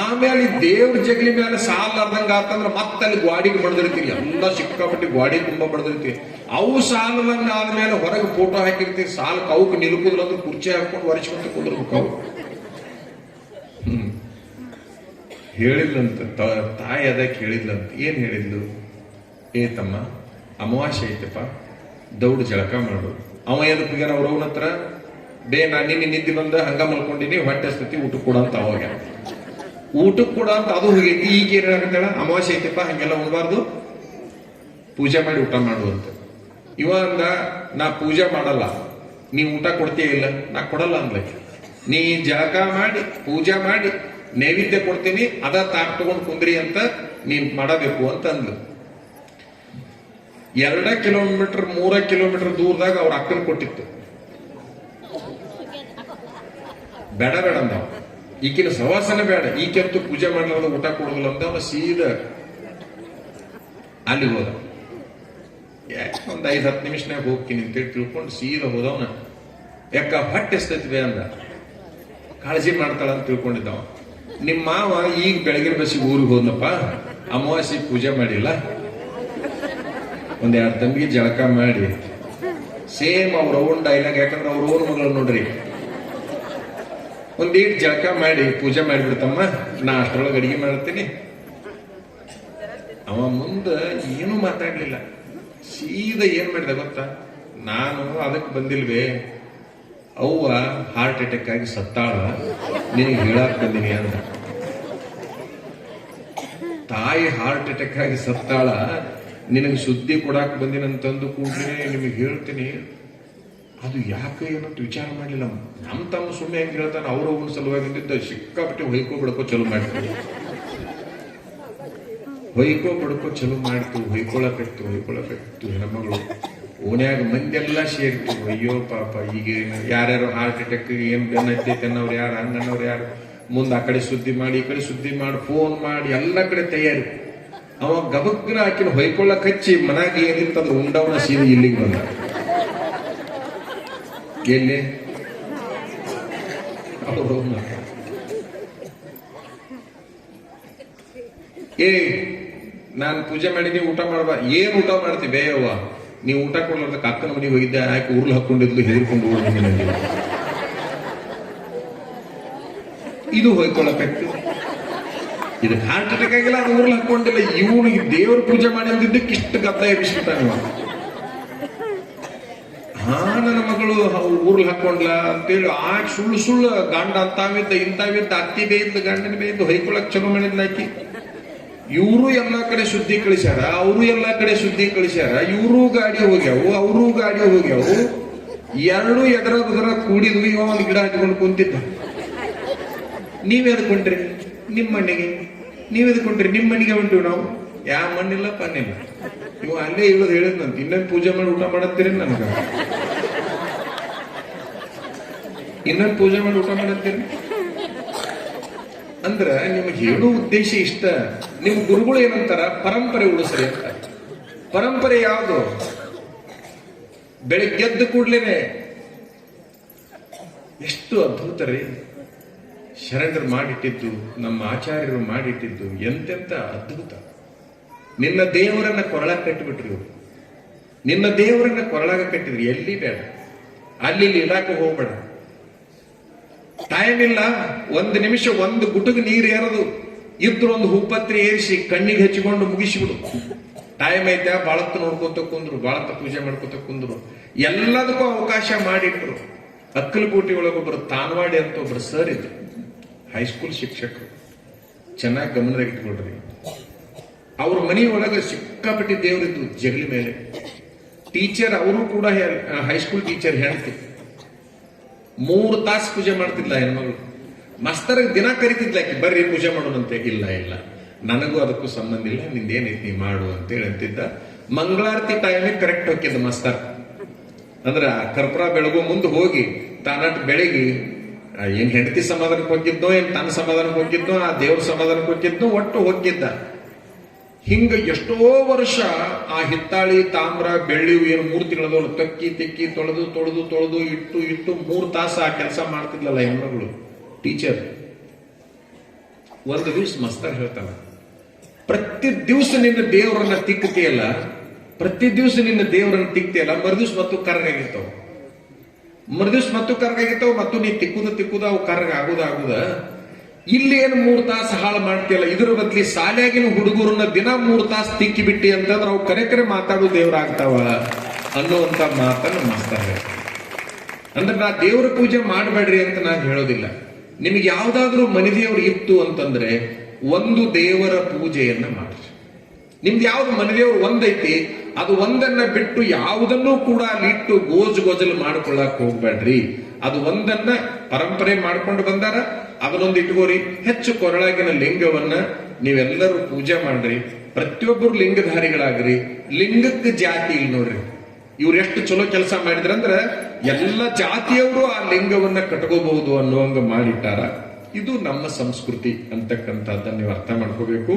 ಆಮೇಲೆ ದೇವ್ರ ಜಗಲಿ ಮೇಲೆ ಸಾಲಾರ್ದಂಗ ಆತಂದ್ರ ಮತ್ತೆ ಅಲ್ಲಿ ಗ್ವಾಡಿಗೆ ಬಡ್ದಿರ್ತೀವಿ, ಎಲ್ಲ ಸಿಕ್ಕಾಪಟ್ಟಿ ಗ್ವಾಡಿ ತುಂಬಾ ಬಡ್ದಿರ್ತೀವಿ. ಅವು ಸಾಲದಂಗ ಆದ್ಮೇಲೆ ಹೊರಗೆ ಫೋಟೋ ಹಾಕಿರ್ತೀವಿ, ಸಾಲಕ್ಕೆ ಅವಕ್ಕೆ ನಿಲುಕುದಿಲ್ಲ ಅಂದ್ರೆ ಕುರ್ಚಿ ಹಾಕೊಂಡು ಒರೆಸ್ಕೊಂತ ಕುಂದಿರ್ಬೇಕು ಅವು. ಹೇಳಿದ್ಲಂತ ತಾಯಿ ಅದಕ್ಕೆ ಹೇಳಿದ್ಲಂತ. ಏನ್ ಹೇಳಿದ್ಲು? ಏ ತಮ್ಮ, ಅಮಾವಾಸ್ಯೆ ಐತಪ್ಪ, ದೌಡ್ ಜಳಕ ಮಾಡು. ಅವ ಎದಕ್ಕೆ ಅವ್ರವನ ಹತ್ರ ನಾನು ನಿನ್ನೆ ನಿದ್ದೆ ಬಂದ ಹಂಗ ಮಲ್ಕೊಂಡಿನಿ, ಹೊಟ್ಟೆ ಸ್ಥಿತಿ ಊಟಕ್ಕೆ ಕೊಡ ಅಂತ ಅವಾಗ ಊಟಕ್ಕೆ ಕೊಡ ಅಂತ ಅದು ಹೋಗೈತಿ. ಈಗ ಏನ್ ಹೇಳಕತ್ತಾಳ? ಅಮಾವಾಸ್ಯೆ ಐತಪ್ಪ, ಹಂಗೆಲ್ಲ ಉಣ್ಬಾರ್ದು, ಪೂಜೆ ಮಾಡಿ ಊಟ ಮಾಡು ಅಂತ. ಇವ ಅಂದ, ನಾ ಪೂಜೆ ಮಾಡಲ್ಲ, ನೀ ಊಟ ಕೊಡ್ತೀಯ ಇಲ್ಲ, ನಾ ಕೊಡಲ್ಲ ಅಂದ್ಲಕ್ಕೆ. ನೀ ಜಳಕ ಮಾಡಿ ಪೂಜೆ ಮಾಡಿ ನೈವೇದ್ಯ ಕೊಡ್ತೀನಿ, ಅದ ತಾಟ್ ತಗೊಂಡು ಕುಂದ್ರಿ ಅಂತ ನೀನ್ ಮಾಡಬೇಕು ಅಂತ ಅಂದ್ಲು. 2 ಕಿಲೋಮೀಟರ್ 3 ಕಿಲೋಮೀಟರ್ ದೂರದಾಗ ಅವ್ರ ಅಕ್ಕನ ಕೊಟ್ಟಿತ್ತು. ಬೇಡ ಬೇಡ ಅಂದ, ಈಕಿನ ಸವಾಸನೆ ಬೇಡ, ಈಕೆಂತೂ ಪೂಜೆ ಮಾಡ್ಲಾರ್ದ ಊಟ ಕೊಡೋದಿಲ್ಲ ಅಂತ ಅವನು ಸೀದಾ ಅಲ್ಲಿ ಹೋದ. ಯಾಕೆ ಒಂದ್ 5-10 ನಿಮಿಷನಾಗ ಹೋಗ್ತೀನಿ ಅಂತೇಳಿ ತಿಳ್ಕೊಂಡು ಸೀದಾ ಹೋದವನ. ಯಾಕ ಹೊಟ್ಟೆ ಎಸ್ತೈತಿವೆ ಅಂದ. ಕಾಳಜಿ ಮಾಡ್ತಾಳ ಅಂತ ತಿಳ್ಕೊಂಡಿದ್ದವ. ನಿಮ್ಮ ಮಾವ ಈಗ ಬೆಳಗಿನ ಬಸ್ಸಿಗೆ ಊರಿಗೆ ಹೋದ್ನಪ್ಪ, ಅಮಾವಾಸ್ಯೆ ಪೂಜೆ ಮಾಡಿಲ್ಲ, 1-2 ತಂಬಿಗೆ ಜಳಕ ಮಾಡಿ ಸೇಮ್ ಅವ್ರ ಓನ್ ಡೈಲಾಗ್. ಯಾಕಂದ್ರೆ ಅವ್ರ ಓನ್ ಮಗಳು ನೋಡ್ರಿ, ಒಂದೀಟ್ ಜಳಕ ಮಾಡಿ ಪೂಜೆ ಮಾಡಿಬಿಡ್ತಮ್ಮ, ನಾ ಅಷ್ಟರೊಳಗೆ ಅಡಿಗೆ ಮಾಡ್ತೀನಿ. ಅವ ಮುಂದ ಏನು ಮಾತಾಡ್ಲಿಲ್ಲ, ಸೀದಾ ಏನ್ ಮಾಡಿದ ಗೊತ್ತಾ? ನಾನು ಅದಕ್ಕೆ ಬಂದಿಲ್ವೇ, ಅವ್ವ ಹಾರ್ಟ್ ಅಟ್ಯಾಕ್ ಆಗಿ ಸತ್ತಾಳ, ನಿನಗೆ ಹೇಳಾಕ್ ಬಂದಿನಿ ಅಂದ. ತಾಯಿ ಹಾರ್ಟ್ ಅಟ್ಯಾಕ್ ಆಗಿ ಸತ್ತಾಳ, ನಿನಗೆ ಸುದ್ದಿ ಕೊಡಾಕ್ ಬಂದಿನಂತಂದು ಕೂಡ್ಲೇ ನಿಮಗೆ ಹೇಳ್ತೀನಿ. ಅದು ಯಾಕೆ ಏನಂತ ವಿಚಾರ ಮಾಡಲಿಲ್ಲ. ನಮ್ಮ ತಮ್ಮ ಸುಮ್ಮನೆ ಹೆಂಗ್ ಹೇಳ್ತಾನೆ, ಅವ್ರ ಒಂದು ಸಲುವಾಗಿದ್ದ ಸಿಕ್ಕಾಪಟ್ಟೆ ಹೊಯ್ಕೋ ಬಿಡ್ಕೋ ಚಲೋ ಮಾಡ್ತೀವಿ, ಹೊಯ್ಕೋ ಬಿಡ್ಕೋ ಚಲೋ ಮಾಡ್ತೀವಿ. ಹೊಯ್ಕೊಳಕತ್ತು ಹೆಣ್ಮಗಳು ಓನ್ಯಾಗ ಮಂದೆಲ್ಲ ಸೇರ್ತು. ಅಯ್ಯೋ ಪಾಪ, ಈಗ ಯಾರ್ಯಾರು ಹಾರ್ಟ್ ಅಟ್ಯಾಕ್ ಏನ್ ಬೆನ್ನೈತೈತೆ ಅನ್ನೋರು ಯಾರು, ಹಂಗನ್ನೋರು ಯಾರು, ಮುಂದೆ ಆ ಕಡೆ ಸುದ್ದಿ ಮಾಡಿ ಈ ಕಡೆ ಸುದ್ದಿ ಮಾಡಿ ಫೋನ್ ಮಾಡಿ ಎಲ್ಲ ಕಡೆ ತಯಾರಿ. ಅವ ಗಬಗ್ನ ಹಾಕಿನ ಹೊಯ್ಕೊಳ್ಳಕ್ ಹಚ್ಚಿ ಮನಾಗ ಏನಿರ್ತಂದ್ರೆ ಉಂಡವನ ಸೀದಿ ಇಲ್ಲಿಗೆ ಬಂದ. ಎಲ್ಲಿ ಏ ನಾನ್ ಪೂಜೆ ಮಾಡೀನಿ, ಊಟ ಮಾಡ್ಬಾ. ಏನ್ ಊಟ ಮಾಡ್ತೀವಿ ಬೇಯವ್ವ, ನೀವು ಊಟ ಕೊಡ್ಲಾರ್ದಕ್ಕೆ ಅಕ್ಕನ ಮನೆಗೆ ಹೋಗಿದ್ದೆ, ಆಕೆ ಉರ್ಲು ಹಾಕೊಂಡಿದ್ಲು, ಹೆದರ್ಕೊಂಡು ಹೋಗಿ. ಇದು ಹೊಯ್ಕೊಳ್ಳಬೇಕು. ಇದಕ್ಕೆ ಹಾರ್ಟ್ ಅಟ್ಯಾಕ್ ಆಗಿಲ್ಲ, ಅದು ಊರ್ಲ್ ಹಾಕೊಂಡಿಲ್ಲ. ಇವನಿಗೆ ದೇವ್ರ ಪೂಜೆ ಮಾಡಿ ಅಂದಿದ್ದಕ್ಕೆ ಇಷ್ಟು ಗದ್ದ ಎಬ್ಬಿಸ್ಬಿಟ್ಟಾನೆ. ನನ್ನ ಮಗಳು ಊರ್ಲ್ ಹಾಕೊಂಡ್ಲ ಅಂತೇಳಿ ಆ ಸುಳ್ಳು ಗಂಡ ಅಂತಾವಿದ್ದ ಇಂತಾವಿದ್ದ, ಅತ್ತಿ ಬೇಯಿದ್ದ, ಗಂಡನ ಬೇಯಿದ್ದು, ಹೊಯ್ಕೊಳಕ್ ಚಲೋ ಮಾಡಿದ್ಲ ಆಕಿ. ಇವರು ಎಲ್ಲಾ ಕಡೆ ಸುದ್ದಿ ಕಳಿಸ್ಯಾರ, ಅವರು ಎಲ್ಲಾ ಕಡೆ ಸುದ್ದಿ ಕಳಿಸ್ಯಾರ. ಇವರು ಗಾಡಿ ಹೋಗ್ಯಾವು, ಅವರು ಗಾಡಿ ಹೋಗ್ಯಾವು, ಎರಡು ಎದರ ಬದರ ಕೂಡಿದ್ವು. ಇವ ಒಂದು ಗಿಡ ಹಚ್ಕೊಂಡು ಕುಂತಿದ್ದ. ನೀವ್ ಎದ್ಕೊಂಡ್ರಿ ನಿಮ್ಮ ಮಣ್ಣಿಗೆ, ನೀವ್ ಎದ್ಕೊಂಡ್ರಿ ನಿಮ್ಮ ಮಣ್ಣಿಗೆ ಹೊಂಟಿವಿ ನಾವು. ಯಾವ ಮಣ್ಣಿಲ್ಲ ಪನ್ನಿಲ್ಲ. ಇವ ಅಲ್ಲೇ ಇರೋದು ಹೇಳಿದ್ನಂತ, ಇನ್ನೊಂದು ಪೂಜೆ ಮಾಡಿ ಊಟ ಮಾಡತ್ತೀರಿ ನನ್ಗ, ಇನ್ನೊಂದು ಪೂಜೆ ಮಾಡಿ ಊಟ ಮಾಡತ್ತೀರಿ ಅಂದ್ರ ನಿಮ್ಗೆ ಹೇಳೋ ಉದ್ದೇಶ ಇಷ್ಟ. ನಿಮ್ ಗುರುಗಳು ಏನಂತಾರ, ಪರಂಪರೆ ಉಳಿಸ್ರಿ ಅಂತ. ಪರಂಪರೆ ಯಾವುದು? ಬೆಳಿಗ್ಗೆದ್ದು ಕೂಡ್ಲೇನೆ ಎಷ್ಟು ಅದ್ಭುತ ರೀ. ಶರಣರು ಮಾಡಿಟ್ಟಿದ್ದು, ನಮ್ಮ ಆಚಾರ್ಯರು ಮಾಡಿಟ್ಟಿದ್ದು ಎಂತೆಂತ ಅದ್ಭುತ. ನಿನ್ನ ದೇವರನ್ನ ಕೊರಳಾಗ ಕಟ್ಟಿಬಿಟ್ರಿ ಇವರು. ನಿನ್ನ ದೇವರನ್ನ ಕೊರಳಾಗ ಕಟ್ಟಿದ್ರಿ. ಎಲ್ಲಿ ಬೇಡ, ಅಲ್ಲಿ ಇಲಾಖೆ ಹೋಗ್ಬೇಡ. ಟೈಮ್ ಇಲ್ಲ, ಒಂದು ನಿಮಿಷ ಒಂದು ಗುಟುಕು ನೀರು ಏರದು ಇದ್ರು ಒಂದು ಹೂಪತ್ರಿ ಏರಿಸಿ ಕಣ್ಣಿಗೆ ಹಚ್ಚಿಕೊಂಡು ಮುಗಿಸಿಬಿಡು. ಟೈಮ್ ಐತೆ, ಬಾಳತ್ತು ನೋಡ್ಕೊತ ಕುಂದ್ರು, ಬಾಳತ್ತ ಪೂಜೆ ಮಾಡ್ಕೊತ ಕುಂದ್ರು. ಎಲ್ಲದಕ್ಕೂ ಅವಕಾಶ ಮಾಡಿಟ್ರು. ಅಕ್ಕಲಕೋಟೆ ಒಳಗೊಬ್ಬರು ತಾನ್ವಾಡಿ ಅಂತ ಒಬ್ರು ಸರ್ ಇದ್ರು, ಹೈಸ್ಕೂಲ್ ಶಿಕ್ಷಕರು. ಚೆನ್ನಾಗಿ ಗಮನದಾಗ ಇಟ್ಕೊಳ್ರಿ. ಅವ್ರ ಮನೆಯೊಳಗೆ ಸಿಕ್ಕಾಪಟ್ಟಿ ದೇವರಿದ್ದು ಜಗಲಿ ಮೇಲೆ. ಟೀಚರ್ ಅವರು ಕೂಡ ಹೈಸ್ಕೂಲ್ ಟೀಚರ್ ಹೇಳ್ತಿ 3 ತಾಸು ಪೂಜೆ ಮಾಡ್ತಿದ್ಲ ಹೆಣ್ಮಗಳು. ಮಾಸ್ತರ್ ದಿನ ಕರಿತಿದ್ಲ ಆಕಿ, ಬರ್ರಿ ಪೂಜೆ ಮಾಡೋಣಂತೆ. ಇಲ್ಲ ಇಲ್ಲ, ನನಗೂ ಅದಕ್ಕೂ ಸಂಬಂಧ ಇಲ್ಲ, ನಿಂದೇನೈತಿ ನೀ ಮಾಡು ಅಂತೇಳಿ ಅಂತಿದ್ದ. ಮಂಗಳಾರತಿ ಟೈಮಿಗೆ ಕರೆಕ್ಟ್ ಹೋಗಿದ್ದ ಮಾಸ್ತರ್. ಅಂದ್ರ ಕರ್ಪೂರ ಬೆಳಗು ಮುಂದೆ ಹೋಗಿ ತಾನಾಟ ಬೆಳಗಿ ಏನ್ ಹೆಂಡತಿ ಸಮಾಧಾನಕ್ಕೆ ಹೋಗಿದ್ನೋ, ಏನ್ ತನ್ನ ಸಮಾಧಾನಕ್ಕೆ ಹೋಗಿದ್ನೋ, ಆ ದೇವ್ರ ಸಮಾಧಾನಕ್ಕೆ ಹೋಗಿದ್ನೋ, ಒಟ್ಟು ಹೋಗಿದ್ದ. ಹಿಂಗ ಎಷ್ಟೋ ವರ್ಷ ಆ ಹಿತ್ತಾಳಿ, ತಾಮ್ರ, ಬೆಳ್ಳಿ ಏನು ಮೂರ್ತಿಗಳದವ್ರು ತಕ್ಕಿ ತಿಕ್ಕಿ ತೊಳೆದು ತೊಳೆದು ತೊಳೆದು ಇಟ್ಟು 3 ತಾಸು ಆ ಕೆಲಸ ಮಾಡ್ತಿದ್ಲಲ್ಲ ಹೆಣ್ಮಗಳು ಟೀಚರ್. ಒಂದು ದಿವ್ಸ ಮಸ್ತರ್ ಹೇಳ್ತಾನ, ಪ್ರತಿ ದಿವ್ಸ ನಿನ್ನ ದೇವರನ್ನ ತಿಕ್ಕತಿಯಲ್ಲ, ಪ್ರತಿ ದಿವ್ಸ ನಿನ್ನ ದೇವರನ್ನ ತಿಕ್ತಿಯಲ್ಲ, ಮರುದಿವ್ಸ ಮತ್ತು ಕರ್ಗಾಗಿರ್ತಾವ. ಮರುದಿವ್ಸ ಮತ್ತು ಕರ್ಗಾಗಿರ್ತಾವ, ಮತ್ತು ನೀ ತಿಕ್ಕುದ ಅವು ಕರ್ಗ ಆಗುದ. ಇಲ್ಲಿ ಏನು 3 ತಾಸು ಹಾಳು ಮಾಡ್ತಿಯಲ್ಲ, ಇದ್ರ ಬದ್ಲಿ ಶಾಲೆಯಾಗಿನ ಹುಡುಗರನ್ನ ದಿನ 3 ತಾಸು ತಿಕ್ಕಿ ಬಿಟ್ಟಿ ಅಂತಂದ್ರೆ ಅವು ಕರೆ ಮಾತಾಡೋ ದೇವ್ರಾಗ್ತಾವ ಅನ್ನುವಂತ ಮಾತನ್ನ ಮಾಸ್ತರ ಹೇಳ್ತಾರೆ. ಅಂದ್ರೆ ನಾ ದೇವರ ಪೂಜೆ ಮಾಡಬೇಡ್ರಿ ಅಂತ ನಾನು ಹೇಳೋದಿಲ್ಲ. ನಿಮ್ಗೆ ಯಾವ್ದಾದ್ರೂ ಮನೆ ದೇವರು ಇತ್ತು ಅಂತಂದ್ರೆ ಒಂದು ದೇವರ ಪೂಜೆಯನ್ನ ಮಾಡ್ರಿ. ನಿಮ್ದು ಯಾವ್ದು ಮನೆ ದೇವರು ಒಂದೈತಿ, ಅದು ಒಂದನ್ನ ಬಿಟ್ಟು ಯಾವುದನ್ನೂ ಕೂಡ ಅಲ್ಲಿಟ್ಟು ಗೋಜಲು ಮಾಡ್ಕೊಳ್ಳಕ್ ಹೋಗ್ಬೇಡ್ರಿ. ಅದು ಒಂದನ್ನ ಪರಂಪರೆ ಮಾಡ್ಕೊಂಡು ಬಂದಾರ, ಅದನ್ನೊಂದು ಇಟ್ಕೋರಿ. ಹೆಚ್ಚು ಕೊರಳಾಗಿನ ಲಿಂಗವನ್ನ ನೀವೆಲ್ಲರೂ ಪೂಜೆ ಮಾಡ್ರಿ. ಪ್ರತಿಯೊಬ್ಬರು ಲಿಂಗಧಾರಿಗಳಾಗ್ರಿ. ಲಿಂಗಕ್ಕೆ ಜಾತಿ ಇಲ್ಲಿ ನೋಡ್ರಿ. ಇವ್ರು ಎಷ್ಟು ಚಲೋ ಕೆಲಸ ಮಾಡಿದ್ರಂದ್ರ ಎಲ್ಲ ಜಾತಿಯವರು ಆ ಲಿಂಗವನ್ನ ಕಟ್ಕೋಬಹುದು ಅನ್ನುವಂಗ ಮಾಡಿಟ್ಟಾರ. ಇದು ನಮ್ಮ ಸಂಸ್ಕೃತಿ ಅಂತಕ್ಕಂಥದ್ದನ್ನ ನೀವು ಅರ್ಥ ಮಾಡ್ಕೋಬೇಕು.